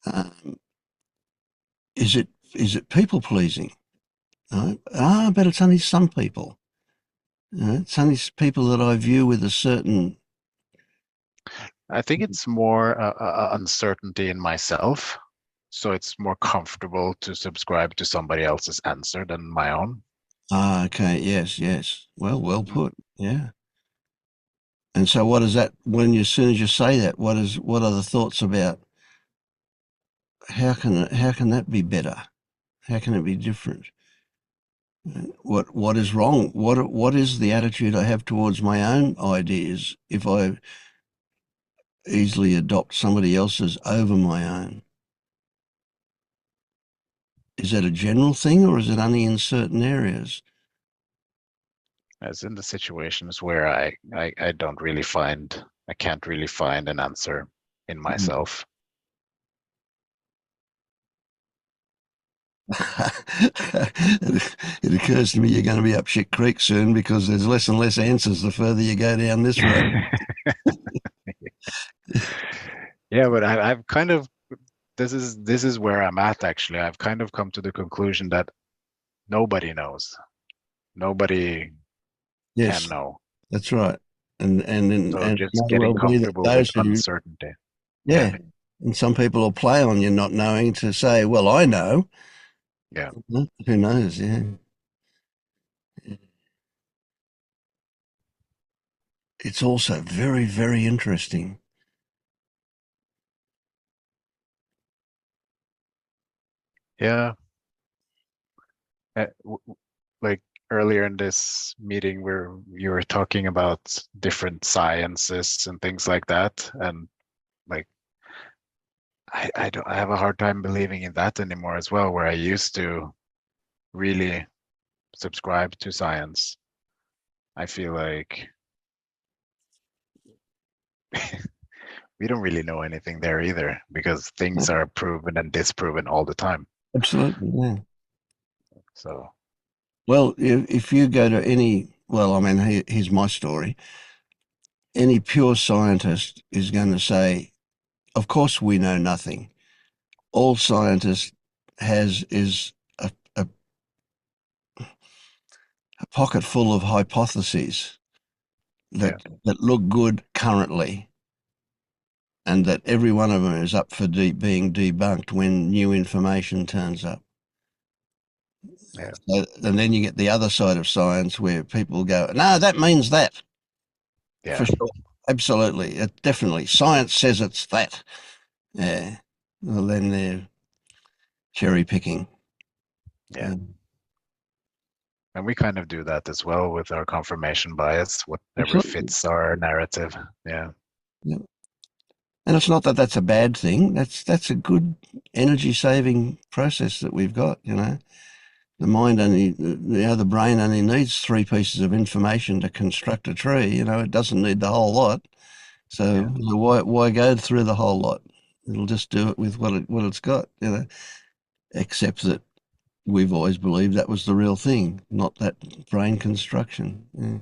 um, is it people pleasing? Right? But it's only some people. It's only people that I view with a certain. I think it's more uncertainty in myself. So it's more comfortable to subscribe to somebody else's answer than my own. Okay, yes, yes. Well Mm. put. Yeah. And so, what is that? When you, as soon as you say that, what are the thoughts about how can that be better? How can it be different? What is wrong? What is the attitude I have towards my own ideas if I easily adopt somebody else's over my own? Is that a general thing or is it only in certain areas? As in the situations where I don't really find, I can't really find an answer in Mm. myself. It occurs to me you're going to be up shit creek soon because there's less and less answers the further you go down this road. Yeah, but I've kind of, this is where I'm at actually. I've kind of come to the conclusion that nobody knows. Nobody can Yes, know. that's right. And So it just may getting well be that comfortable with those who, uncertainty. Yeah, yeah, and some people will play on you not knowing to say, well, I know. yeah, Who knows? Yeah. It's also very, very interesting. yeah. Like earlier in this meeting where you were talking about different sciences and things like that, and like I have a hard time believing in that anymore as well, where I used to really subscribe to science. I feel like we don't really know anything there either because things are proven and disproven all the time. Absolutely, yeah. So Well, if you go to any, well, I mean, here's my story. Any pure scientist is going to say, of course, we know nothing. All scientist has is a pocket full of hypotheses yeah, that look good currently, and that every one of them is up for being debunked when new information turns up. yeah, So, and then you get the other side of science where people go, no, that means that yeah, for sure. Absolutely. It definitely. Science says it's that. Yeah. Well, then they're cherry picking. yeah. And we kind of do that as well with our confirmation bias, whatever Absolutely. fits our narrative. Yeah, Yeah. And it's not that that's a bad thing. That's a good energy saving process that we've got, you know. The mind only, the brain only needs three pieces of information to construct a tree. You know, it doesn't need the whole lot. yeah, So why go through the whole lot? It'll just do it with what it's got. You know, except that we've always believed that was the real thing, not that brain construction. Yeah.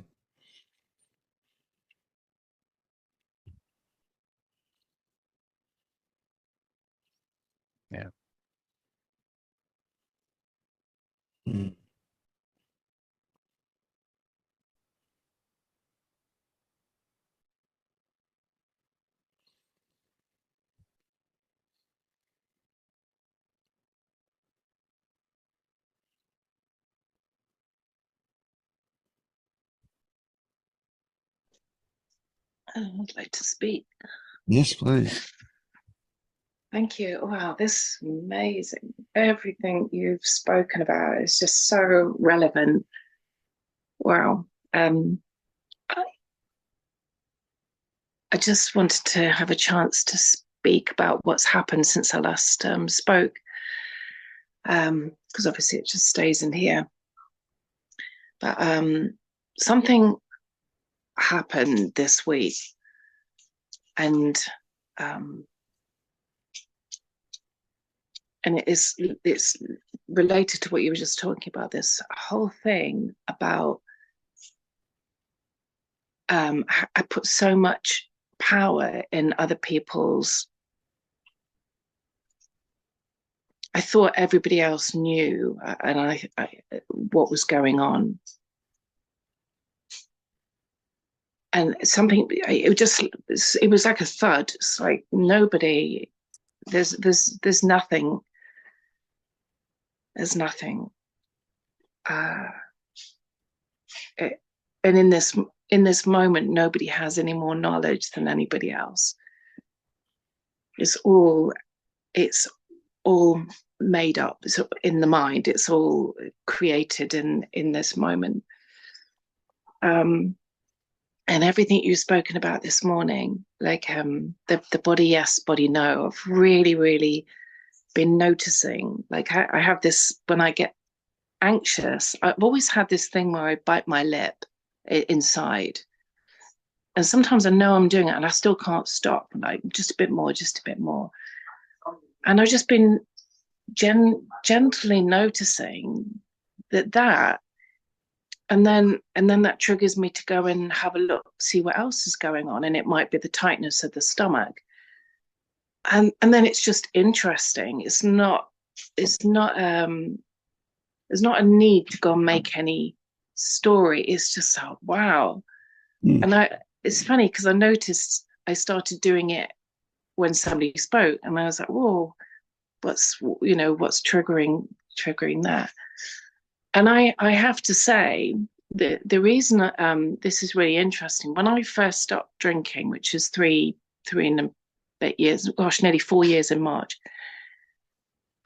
yeah. Mm. I'd like to speak. Yes, please. Thank you. Wow, this is amazing. Everything you've spoken about is just so relevant. Wow. I just wanted to have a chance to speak about what's happened since I last spoke, because obviously it just stays in here. But something happened this week, and it's related to what you were just talking about. This whole thing about I put so much power in other people's. I thought everybody else knew, and I what was going on, and something. It was like a thud. It's like nobody. There's nothing. There's nothing. And in this moment, nobody has any more knowledge than anybody else. It's all made up. It's in the mind. It's all created in this moment. And everything you've spoken about this morning, like the body yes, body no, I've really, really been noticing. Like I have this when I get anxious. I've always had this thing where I bite my lip inside. And sometimes I know I'm doing it and I still can't stop. Like just a bit more, just a bit more. And I've just been gently noticing that and then that triggers me to go and have a look, see what else is going on. And it might be the tightness of the stomach. And then it's just interesting. It's not there's not a need to go and make any story. It's just wow. And it's funny because I noticed I started doing it when somebody spoke, and I was like, whoa, what's triggering that? And I have to say that the reason this is really interesting, when I first stopped drinking, which is three and a bit years, gosh, nearly 4 years in March,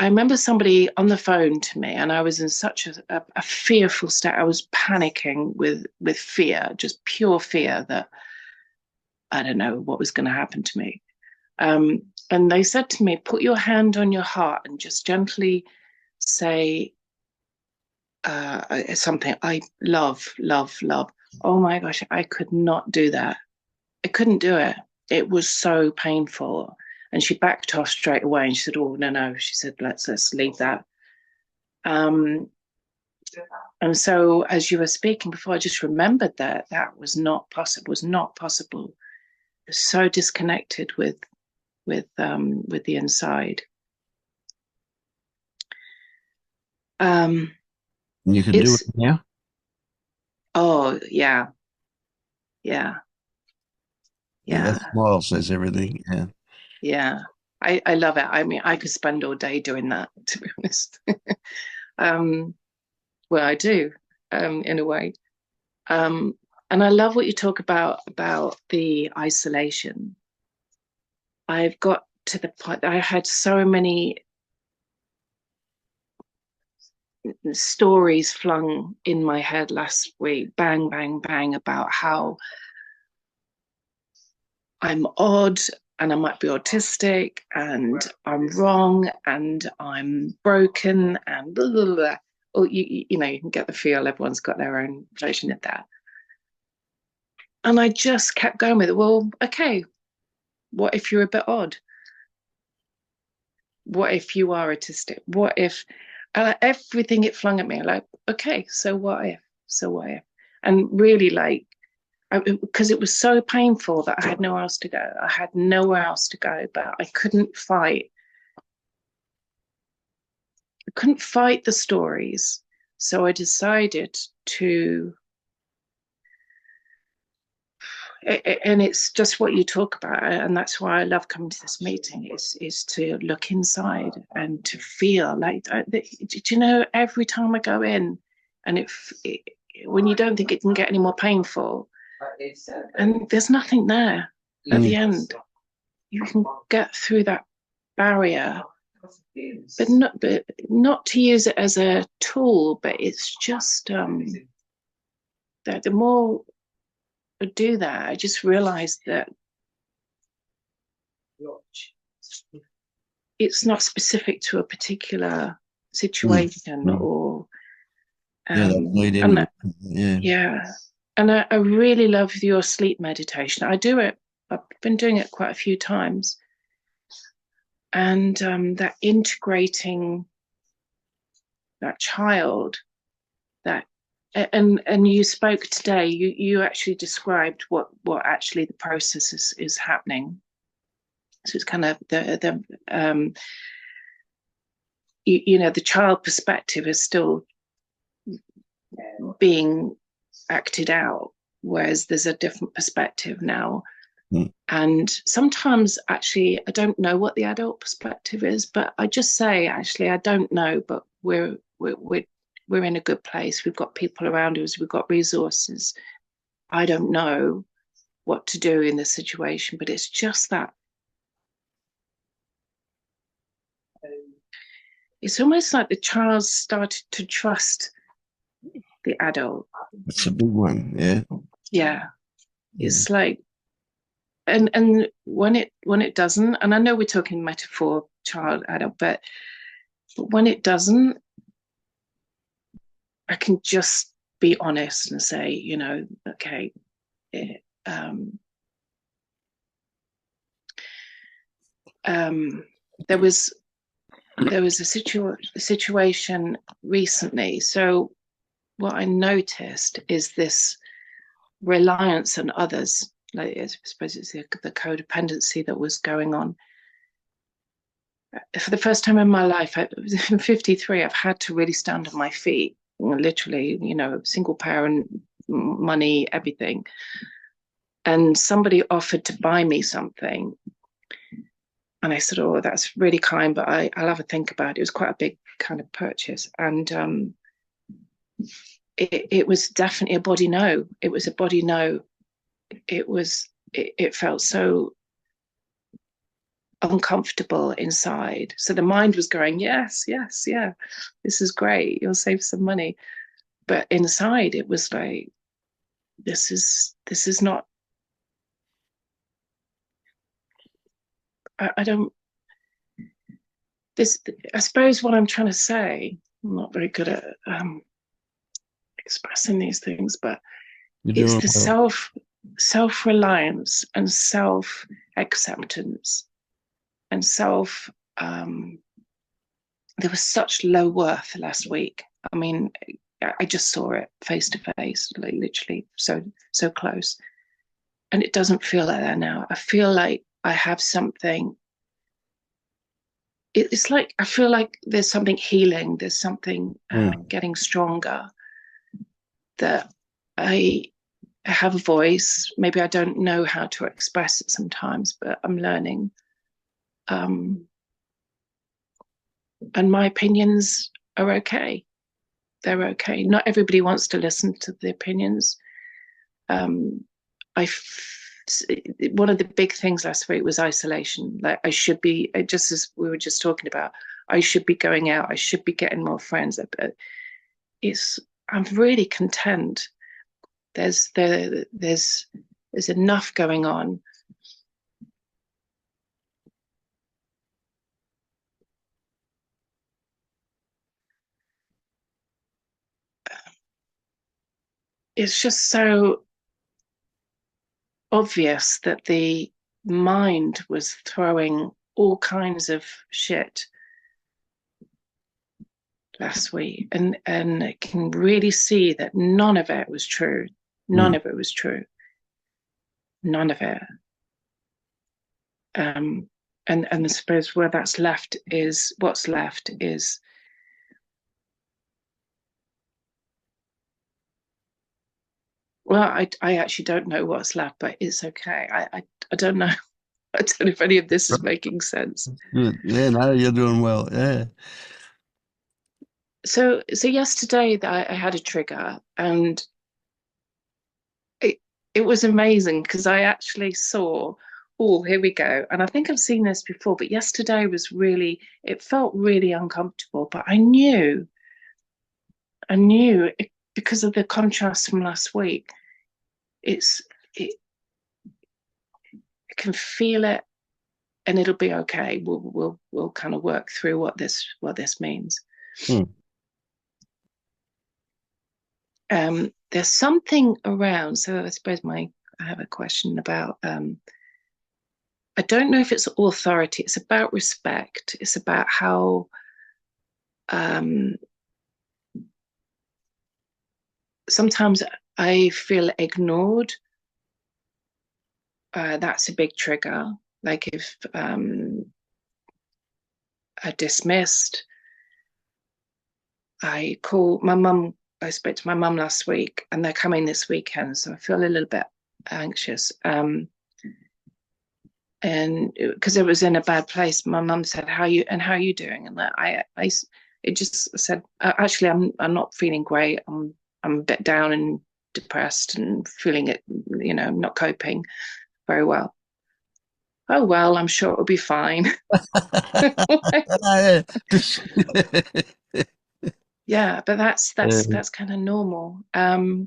I remember somebody on the phone to me, and I was in such a fearful state. I was panicking with fear, just pure fear that I don't know what was going to happen to me. And they said to me, put your hand on your heart and just gently say something. I love, love, love. Oh my gosh, I could not do that. I couldn't do it. It was so painful. And she backed off straight away and she said, oh, no. She said, let's leave that. And so as you were speaking before, I just remembered that was not possible, so disconnected with the inside. You can do it now? Oh, yeah. That smile says everything. Yeah. I love it. I mean, I could spend all day doing that, to be honest. Well, I do, in a way. And I love what you talk about the isolation. I've got to the point that I had so many stories flung in my head last week, bang, bang, bang, about how I'm odd and I might be autistic and I'm wrong and I'm broken and blah, blah, blah. Or you can get the feel everyone's got their own version of that. And I just kept going with it. Well, okay, what if you're a bit odd? What if you are autistic? What if everything it flung at me, like, okay, so what if? And really, like, because it was so painful that I had nowhere else to go. I had nowhere else to go, but I couldn't fight. I couldn't fight the stories. So I decided to, and it's just what you talk about, and that's why I love coming to this meeting, is to look inside and to feel like, every time I go in, and when you don't think it can get any more painful, And there's nothing there at the end. You can get through that barrier, but not to use it as a tool, but it's just that the more I do that, I just realized that it's not specific to a particular situation or yeah. And I really love your sleep meditation. I do it. I've been doing it quite a few times, and that integrating that child, that and you spoke today. You actually described what actually the process is happening. So it's kind of the you know, the child perspective is still being acted out, whereas there's a different perspective now. And sometimes actually I don't know what the adult perspective is, but I just say actually I don't know, but we're in a good place. We've got people around us, we've got resources. I don't know what to do in this situation, but it's just that it's almost like the child started to trust the adult. It's a big one, yeah. Yeah. It's like and when it doesn't, and I know we're talking metaphor child adult, but when it doesn't, I can just be honest and say, you know, okay, there was a situation recently. So what I noticed is this reliance on others. Like, I suppose it's the codependency that was going on. For the first time in my life, I'm 53, I've had to really stand on my feet, literally, you know, single parent, money, everything. And somebody offered to buy me something. And I said, oh, that's really kind, but I'll have a think about it. It was quite a big kind of purchase. And it was definitely a body no. It was a body no. It felt so uncomfortable inside. So the mind was going, yes, yes, yeah, this is great. You'll save some money. But inside it was like, this is not, I don't, this, I suppose what I'm trying to say, I'm not very good at expressing these things, but it's the self-reliance and self-acceptance and there was such low worth last week. I mean, I just saw it face to face, like literally so close. And it doesn't feel like that now. I feel like I have something. It's like, I feel like there's something healing. There's something getting stronger, that I have a voice. Maybe I don't know how to express it sometimes, but I'm learning. And my opinions are okay. They're okay. Not everybody wants to listen to the opinions. One of the big things last week was isolation. Like, I should be, just as we were just talking about, I should be going out. I should be getting more friends. But I'm really content. There's enough going on. It's just so obvious that the mind was throwing all kinds of shit last week, and I can really see that none of it was true. None of it was true. None of it. And I suppose what's left is well, I actually don't know what's left, but it's okay. I don't know. I don't know if any of this is making sense. Good. Yeah, no, you're doing well. Yeah. So yesterday I had a trigger, and it was amazing because I actually saw, oh, here we go. And I think I've seen this before, but yesterday was really, it felt really uncomfortable. But I knew it, because of the contrast from last week. It I can feel it, and it'll be okay. We'll kind of work through what this means. There's something around. So I suppose I have a question about. I don't know if it's authority. It's about respect. It's about how. Sometimes I feel ignored. That's a big trigger. Like if dismissed. I call my mum. I spoke to my mum last week, and they're coming this weekend, so I feel a little bit anxious. And because it was in a bad place, my mum said, "How you doing?" And it just said, "Actually, I'm not feeling great. I'm a bit down and depressed, and feeling it. Not coping very well." Oh well, I'm sure it'll be fine. Yeah, but that's kind of normal. That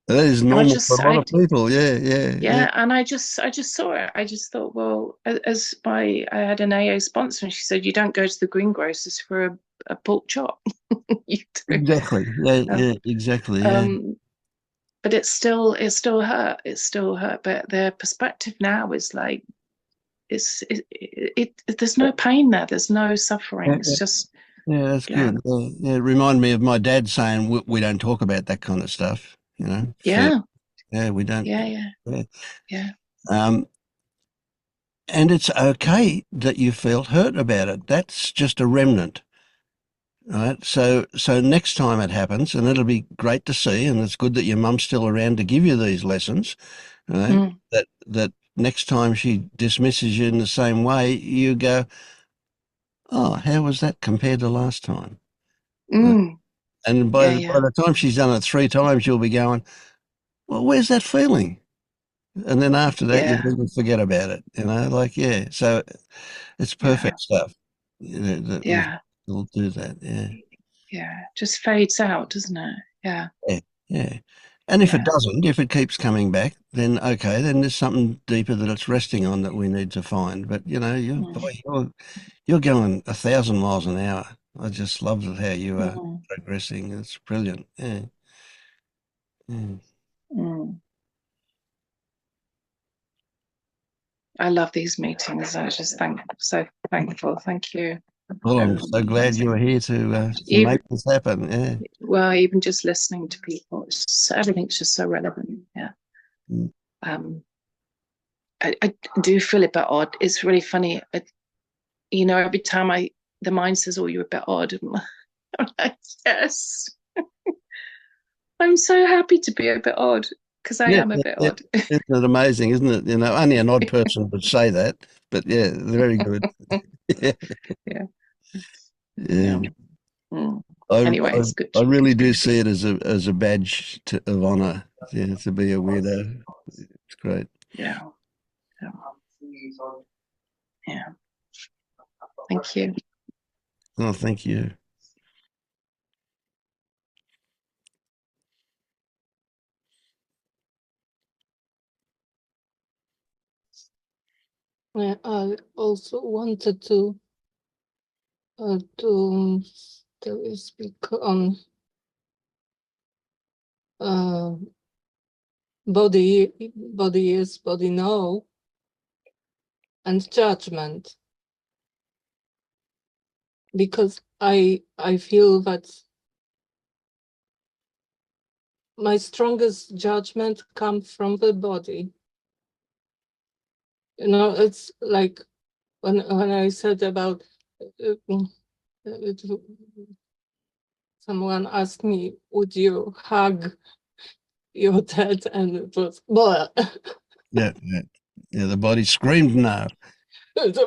is normal for a lot of people. Yeah, and I just saw it. I just thought, well, I had an AA sponsor, and she said, you don't go to the greengrocers for a pork chop. Exactly. Yeah, exactly. Yeah. But it still hurt. It still hurt. But the perspective now is like, there's no pain there. There's no suffering. It's just. Yeah, that's good. Yeah, it reminded me of my dad saying we don't talk about that kind of stuff. Yeah. Yeah, we don't. Yeah. And it's okay that you feel hurt about it. That's just a remnant. Right. So next time it happens, and it'll be great to see, and it's good that your mum's still around to give you these lessons, right? That next time she dismisses you in the same way, you go, oh, how was that compared to last time? And by the time she's done it 3 times, you'll be going, well, where's that feeling? And then after that, you'll forget about it, so it's perfect stuff. That we'll do that, Yeah, just fades out, doesn't it? Yeah. And if it doesn't, if it keeps coming back, then okay, then there's something deeper that it's resting on that we need to find. But you're going 1,000 miles an hour. I just love how you are progressing. It's brilliant. Yeah. I love these meetings. I just so thankful. Thank you. Well, I'm so glad you were here to make this happen. Yeah. Well, even just listening to people, everything's just so relevant. Yeah. I do feel a bit odd. It's really funny. Every time the mind says, "Oh, you're a bit odd," I'm like, yes. I'm so happy to be a bit odd because I am a bit odd. Isn't it amazing? Isn't it? Only an odd person would say that, but yeah, very good. Yeah. Anyway, it's good. I really do see it as a badge of honor. Yeah, to be a weirdo. It's great. Yeah. Thank you. Oh, thank you. I also wanted to speak on body yes, body no, and judgment, because I feel that my strongest judgment comes from the body. It's like when I said about someone asked me, would you hug your dad? And it was blah. Yeah, the body screamed no. That's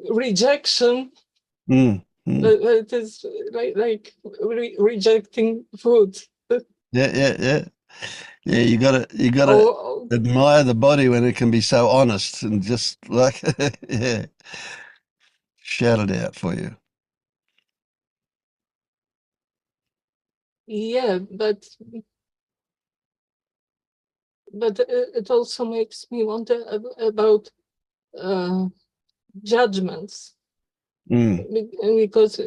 rejection. It is like rejecting food. Yeah. Yeah, you gotta Oh, admire the body when it can be so honest and just like yeah, shout it out for you. yeah, but it also makes me wonder about uh, judgments Mm. because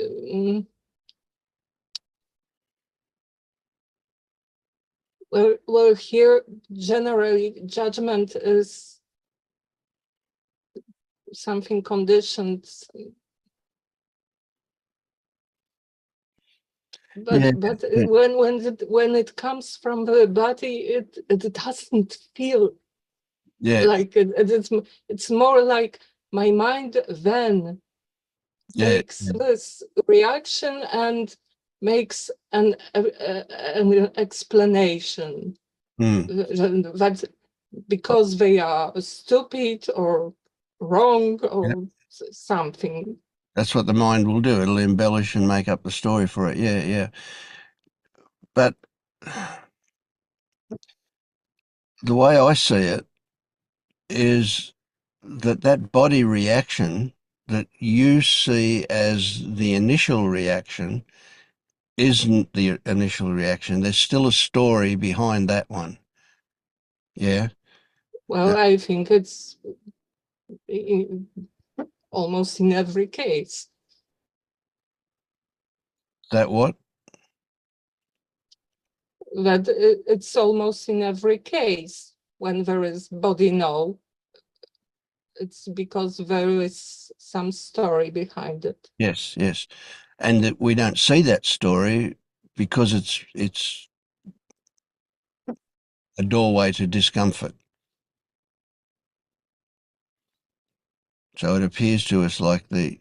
well here generally judgment is something conditioned, Yeah, but yeah, when it comes from the body, it doesn't feel yeah, like it's more like my mind then yeah. takes this reaction and makes an explanation Mm. that because they are stupid or wrong Yeah. or something. That's what the mind will do. It'll embellish and make up the story for it. Yeah, yeah. But the way I see it is that that body reaction that you see as the initial reaction isn't the initial reaction. There's still a story behind that one. Yeah. Well, I think it's almost in every case That what? that it's almost in every case when there is body no, it's because there is some story behind it. Yes, yes. And that we don't see that story because it's a doorway to discomfort. So it appears to us like the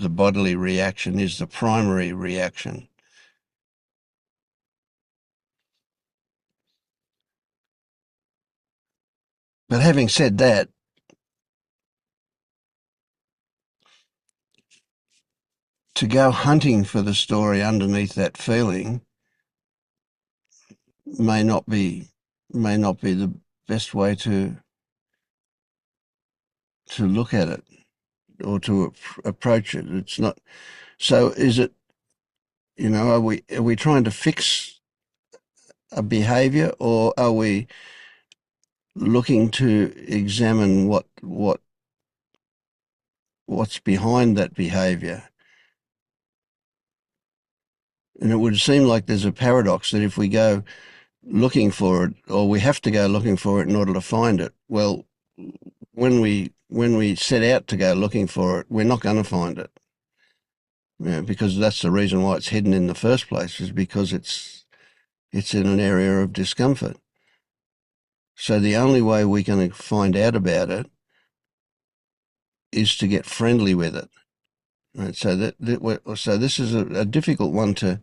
bodily reaction is the primary reaction. But having said that, to go hunting for the story underneath that feeling may not be the best way to look at it or to approach it. It's not. So is it, are we trying to fix a behavior, or are we looking to examine what's behind that behavior? And it would seem like there's a paradox that if we go looking for it, or we have to go looking for it in order to find it, well, when we set out to go looking for it, we're not going to find it. Yeah, because that's the reason why it's hidden in the first place, is because it's in an area of discomfort. So the only way we're going to find out about it is to get friendly with it. Right? So so this is a difficult one to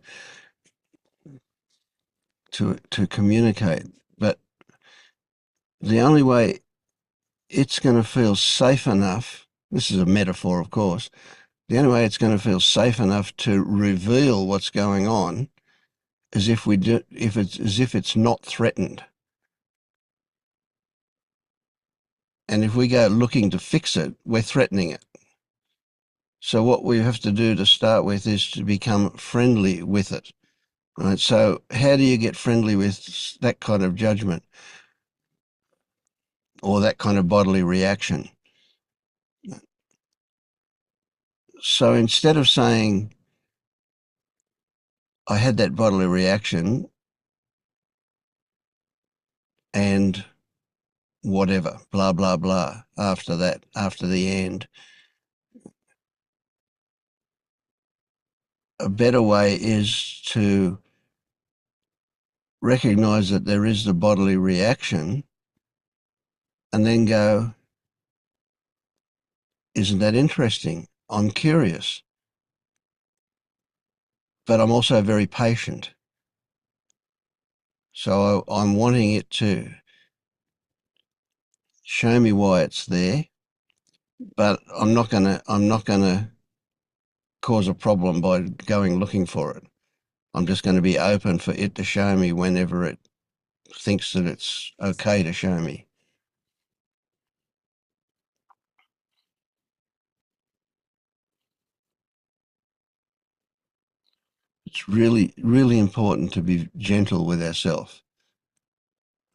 communicate, but the only way it's going to feel safe enough. This is a metaphor, of course. The only way it's going to feel safe enough to reveal what's going on is if it's not threatened. And if we go looking to fix it, we're threatening it. So what we have to do to start with is to become friendly with it. Right? So how do you get friendly with that kind of judgment or that kind of bodily reaction? So instead of saying, I had that bodily reaction and whatever, blah, blah, blah, after that, after the end, a better way is to recognize that there is the bodily reaction and then go, isn't that interesting? I'm curious, but I'm also very patient. So I'm wanting it to show me why it's there, but I'm not gonna cause a problem by going looking for it. I'm just going to be open for it to show me whenever it thinks that it's okay to show me. It's really, really important to be gentle with ourselves.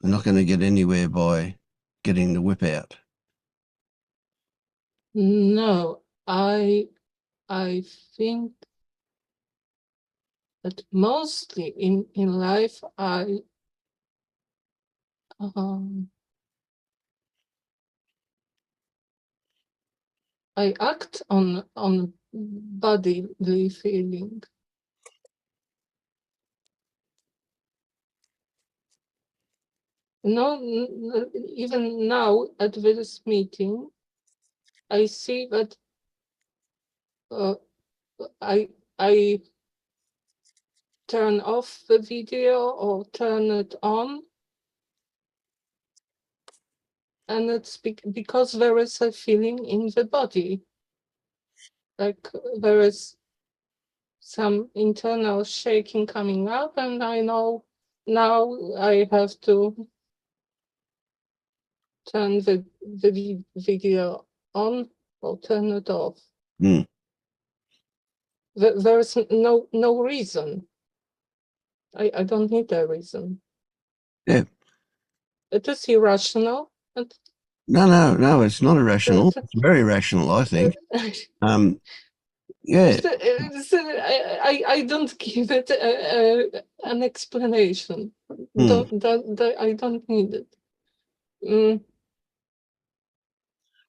We're not going to get anywhere by getting the whip out. No, I think that mostly in life um, I act on bodily feeling. No, even now at this meeting, I see that I turn off the video or turn it on, and it's because there is a feeling in the body, like there is some internal shaking coming up, and I know now I have to turn the video on or turn it off. Mm. There is no reason. I don't need a reason. Yeah. It is irrational. And No, it's not irrational. It's very rational, I think. Yeah. I don't give it an explanation. Mm. I don't need it. Mm.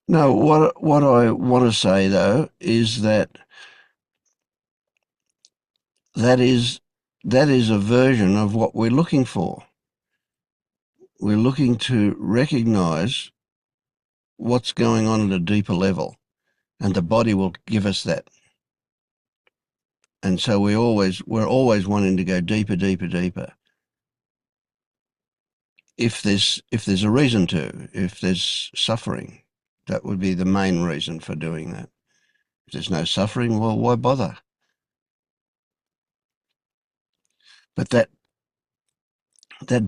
No, what I want to say though is that is a version of what we're looking for. We're looking to recognize what's going on at a deeper level, and the body will give us that. And so we're always wanting to go deeper, deeper, deeper. If there's a reason to, if there's suffering, that would be the main reason for doing that. If there's no suffering, well, why bother? But that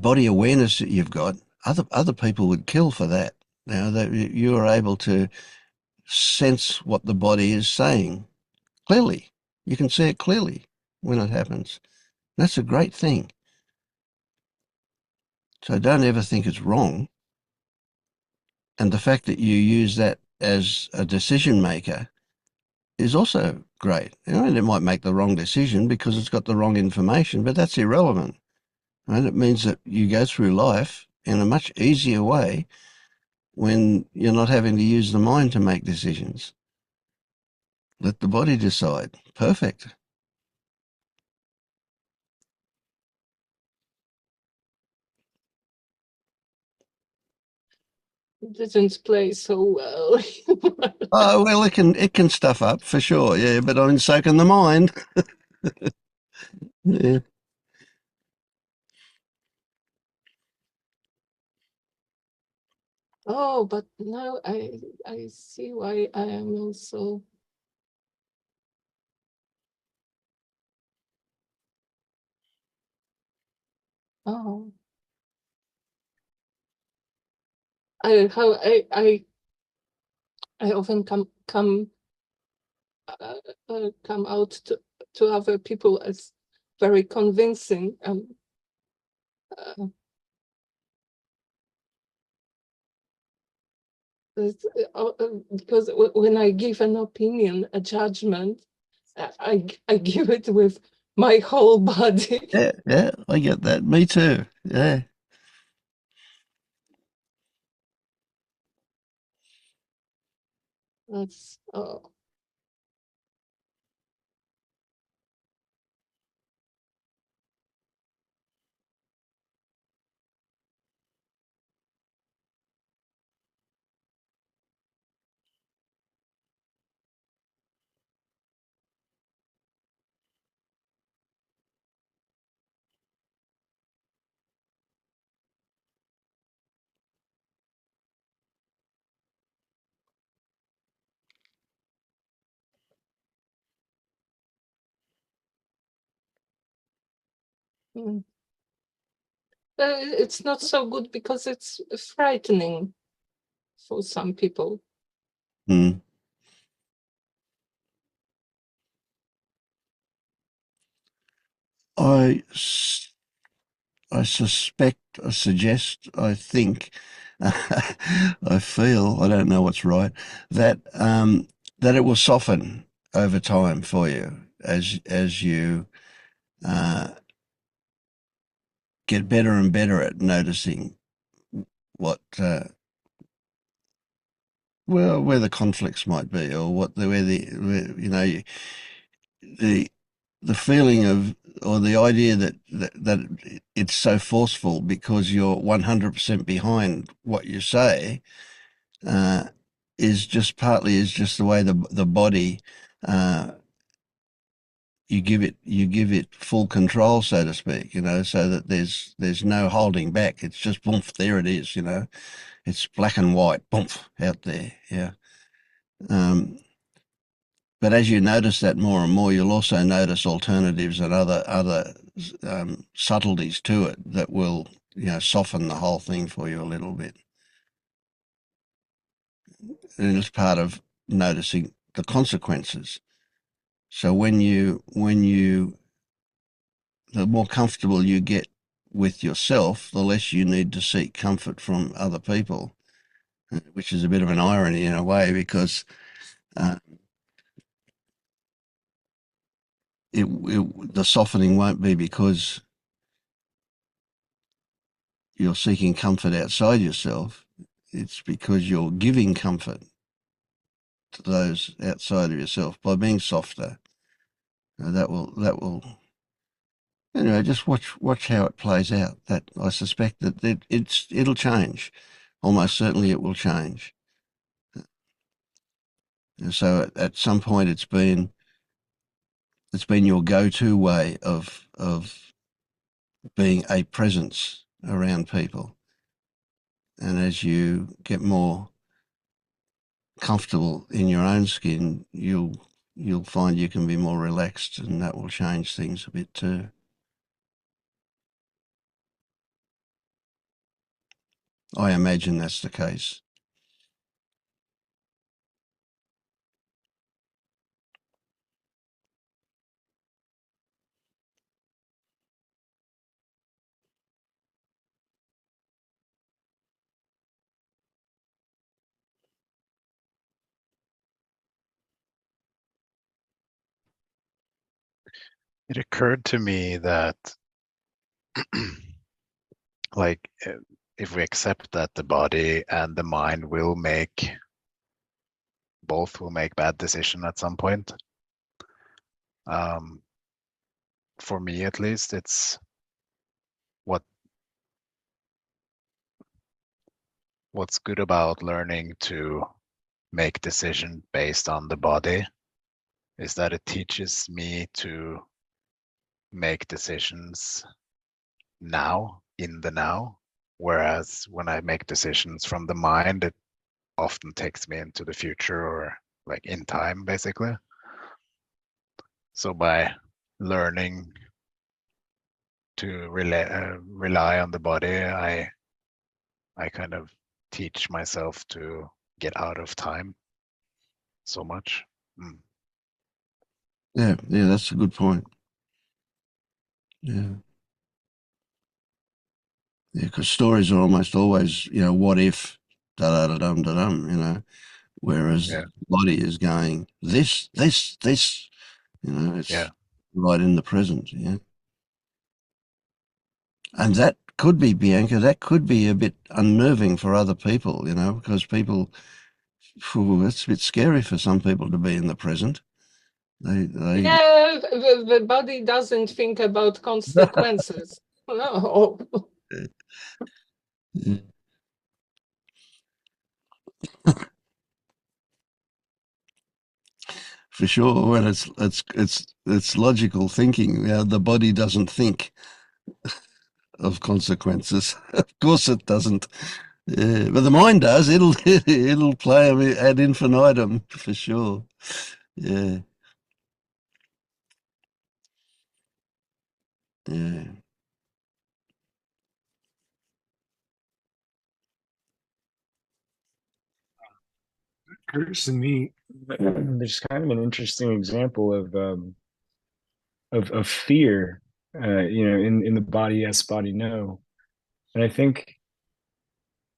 body awareness that you've got, other people would kill for that. Now that you are able to sense what the body is saying clearly. You can see it clearly when it happens. That's a great thing. So don't ever think it's wrong. And the fact that you use that as a decision maker is also great. I mean, it might make the wrong decision because it's got the wrong information, but that's irrelevant. Right? It means that you go through life in a much easier way when you're not having to use the mind to make decisions. Let the body decide. Perfect. It didn't play so well. Oh, well, it can stuff up for sure. Yeah, but I mean, so can the mind. Yeah. Oh, but now I see why I am also. Oh, how I often come out to other people as very convincing. Uh, because when I give an opinion, a judgment, I give it with my whole body. Yeah, I get that. Me too. Yeah. That's oh. Mm. It's not so good because it's frightening for some people. Mm. I suspect, I suggest, I think, I feel, I don't know what's right, that that it will soften over time for you as you get better and better at noticing what well, where the conflicts might be, or the the feeling of, or the idea that it's so forceful because you're 100% behind what you say, uh, is just the way the body, uh, you give it full control, so to speak, so that there's no holding back. It's just boomf, there it is, it's black and white, boomf, out there. Yeah. But as you notice that more and more, you'll also notice alternatives and other subtleties to it that will, soften the whole thing for you a little bit. And it's part of noticing the consequences. So the more comfortable you get with yourself, the less you need to seek comfort from other people, which is a bit of an irony in a way, because uh, the softening won't be because you're seeking comfort outside yourself. It's because you're giving comfort to those outside of yourself by being softer. That will anyway. Just watch how it plays out. That I suspect that it'll change. Almost certainly, it will change. And so at some point, it's been your go-to way of being a presence around people. And as you get more comfortable in your own skin, you'll find you can be more relaxed, and that will change things a bit too. I imagine that's the case. It occurred to me that like if we accept that the body and the mind both will make bad decision at some point. For me at least, it's what's good about learning to make decision based on the body is that it teaches me to make decisions now, in the now, whereas when I make decisions from the mind, it often takes me into the future or like in time, basically. So by learning to rely on the body, I kind of teach myself to get out of time so much. Yeah, that's a good point. Yeah, because stories are almost always, what if, da da da dum da dum, whereas Yeah. the body is going this, it's Yeah. right in the present. Yeah. And that could be, Bianca, that could be a bit unnerving for other people, because people, it's a bit scary for some people to be in the present. They Yeah, the body doesn't think about consequences. No. yeah. For sure, when it's logical thinking. The body doesn't think of consequences. Of course, it doesn't. Yeah, but the mind does. It'll play 'em ad infinitum for sure. Yeah, yeah. occurs to me, there's kind of an interesting example of fear, in the body yes, body no. And I think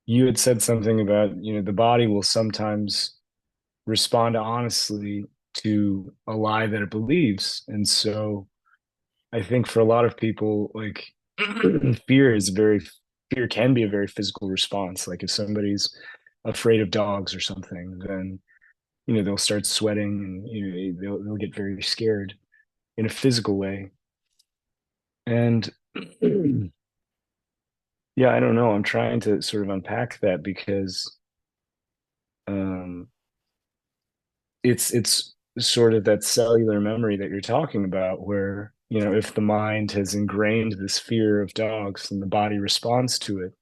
you had said something about, the body will sometimes respond honestly to a lie that it believes. And so I think for a lot of people, like fear can be a very physical response. Like if somebody's afraid of dogs or something, then they'll start sweating and they'll get very scared in a physical way. And yeah, I don't know. I'm trying to sort of unpack that because um, it's sort of that cellular memory that you're talking about, where if the mind has ingrained this fear of dogs, then the body responds to it.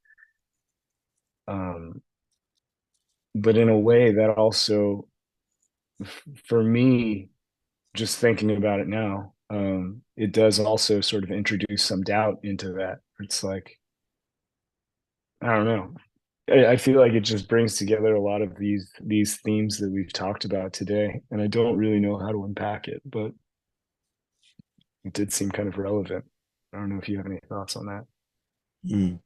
But in a way, that also, for me, just thinking about it now, it does also sort of introduce some doubt into that. It's like, I don't know. I feel like it just brings together a lot of these themes that we've talked about today, and I don't really know how to unpack it, but it did seem kind of relevant. I don't know if you have any thoughts on that. Mm.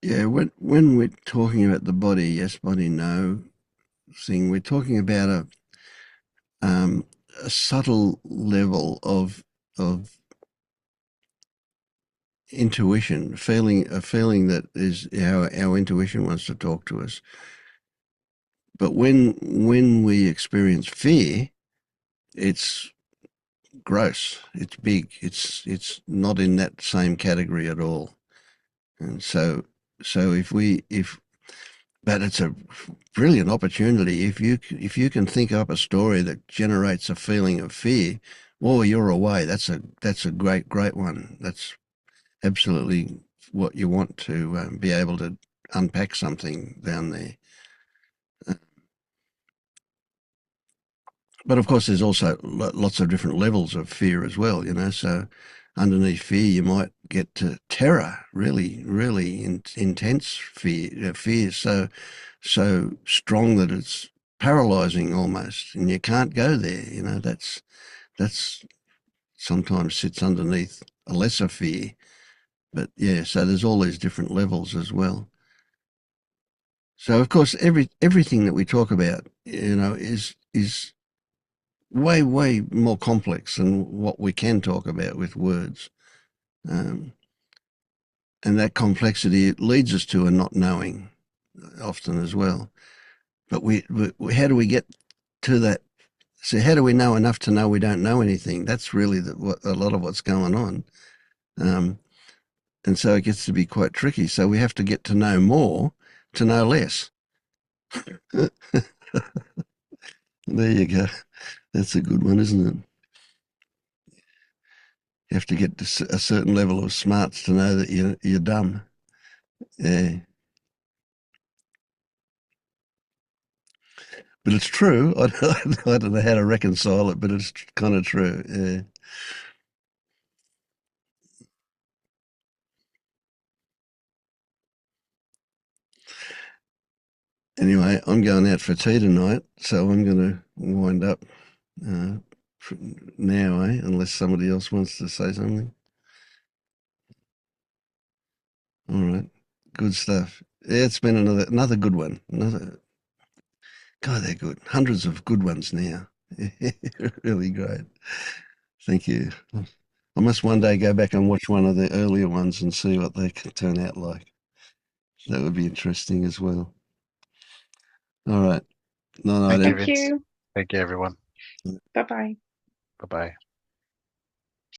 Yeah, when we're talking about the body yes, body no thing, we're talking about a subtle level of intuition, a feeling that is how our intuition wants to talk to us. But when we experience fear, it's gross, it's big, it's not in that same category at all. And so but it's a brilliant opportunity if you can think up a story that generates a feeling of fear. Oh, you're away. That's a great one. That's absolutely what you want to be able to unpack something down there. But of course, there's also lots of different levels of fear as well, So underneath fear, you might get to terror, really, really intense fear, fear so strong that it's paralyzing almost, and you can't go there. That's sometimes sits underneath a lesser fear. But yeah, so there's all these different levels as well. So of course, everything that we talk about, is way more complex than what we can talk about with words. And that complexity leads us to a not knowing often as well. But how do we get to that? So how do we know enough to know we don't know anything? That's really a lot of what's going on. And so it gets to be quite tricky. So we have to get to know more to know less. There you go. That's a good one, isn't it? You have to get to a certain level of smarts to know that you're dumb. Yeah. But it's true. I don't know how to reconcile it, but it's kind of true. Yeah. Anyway, I'm going out for tea tonight, so I'm going to wind up now, unless somebody else wants to say something. All right, good stuff. Yeah, it's been another good one. God, they're good. Hundreds of good ones now. Really great. Thank you. I must one day go back and watch one of the earlier ones and see what they can turn out like. That would be interesting as well. All right. No, Thank you, Thank Vince. you. Thank you, everyone. Bye bye. Bye bye.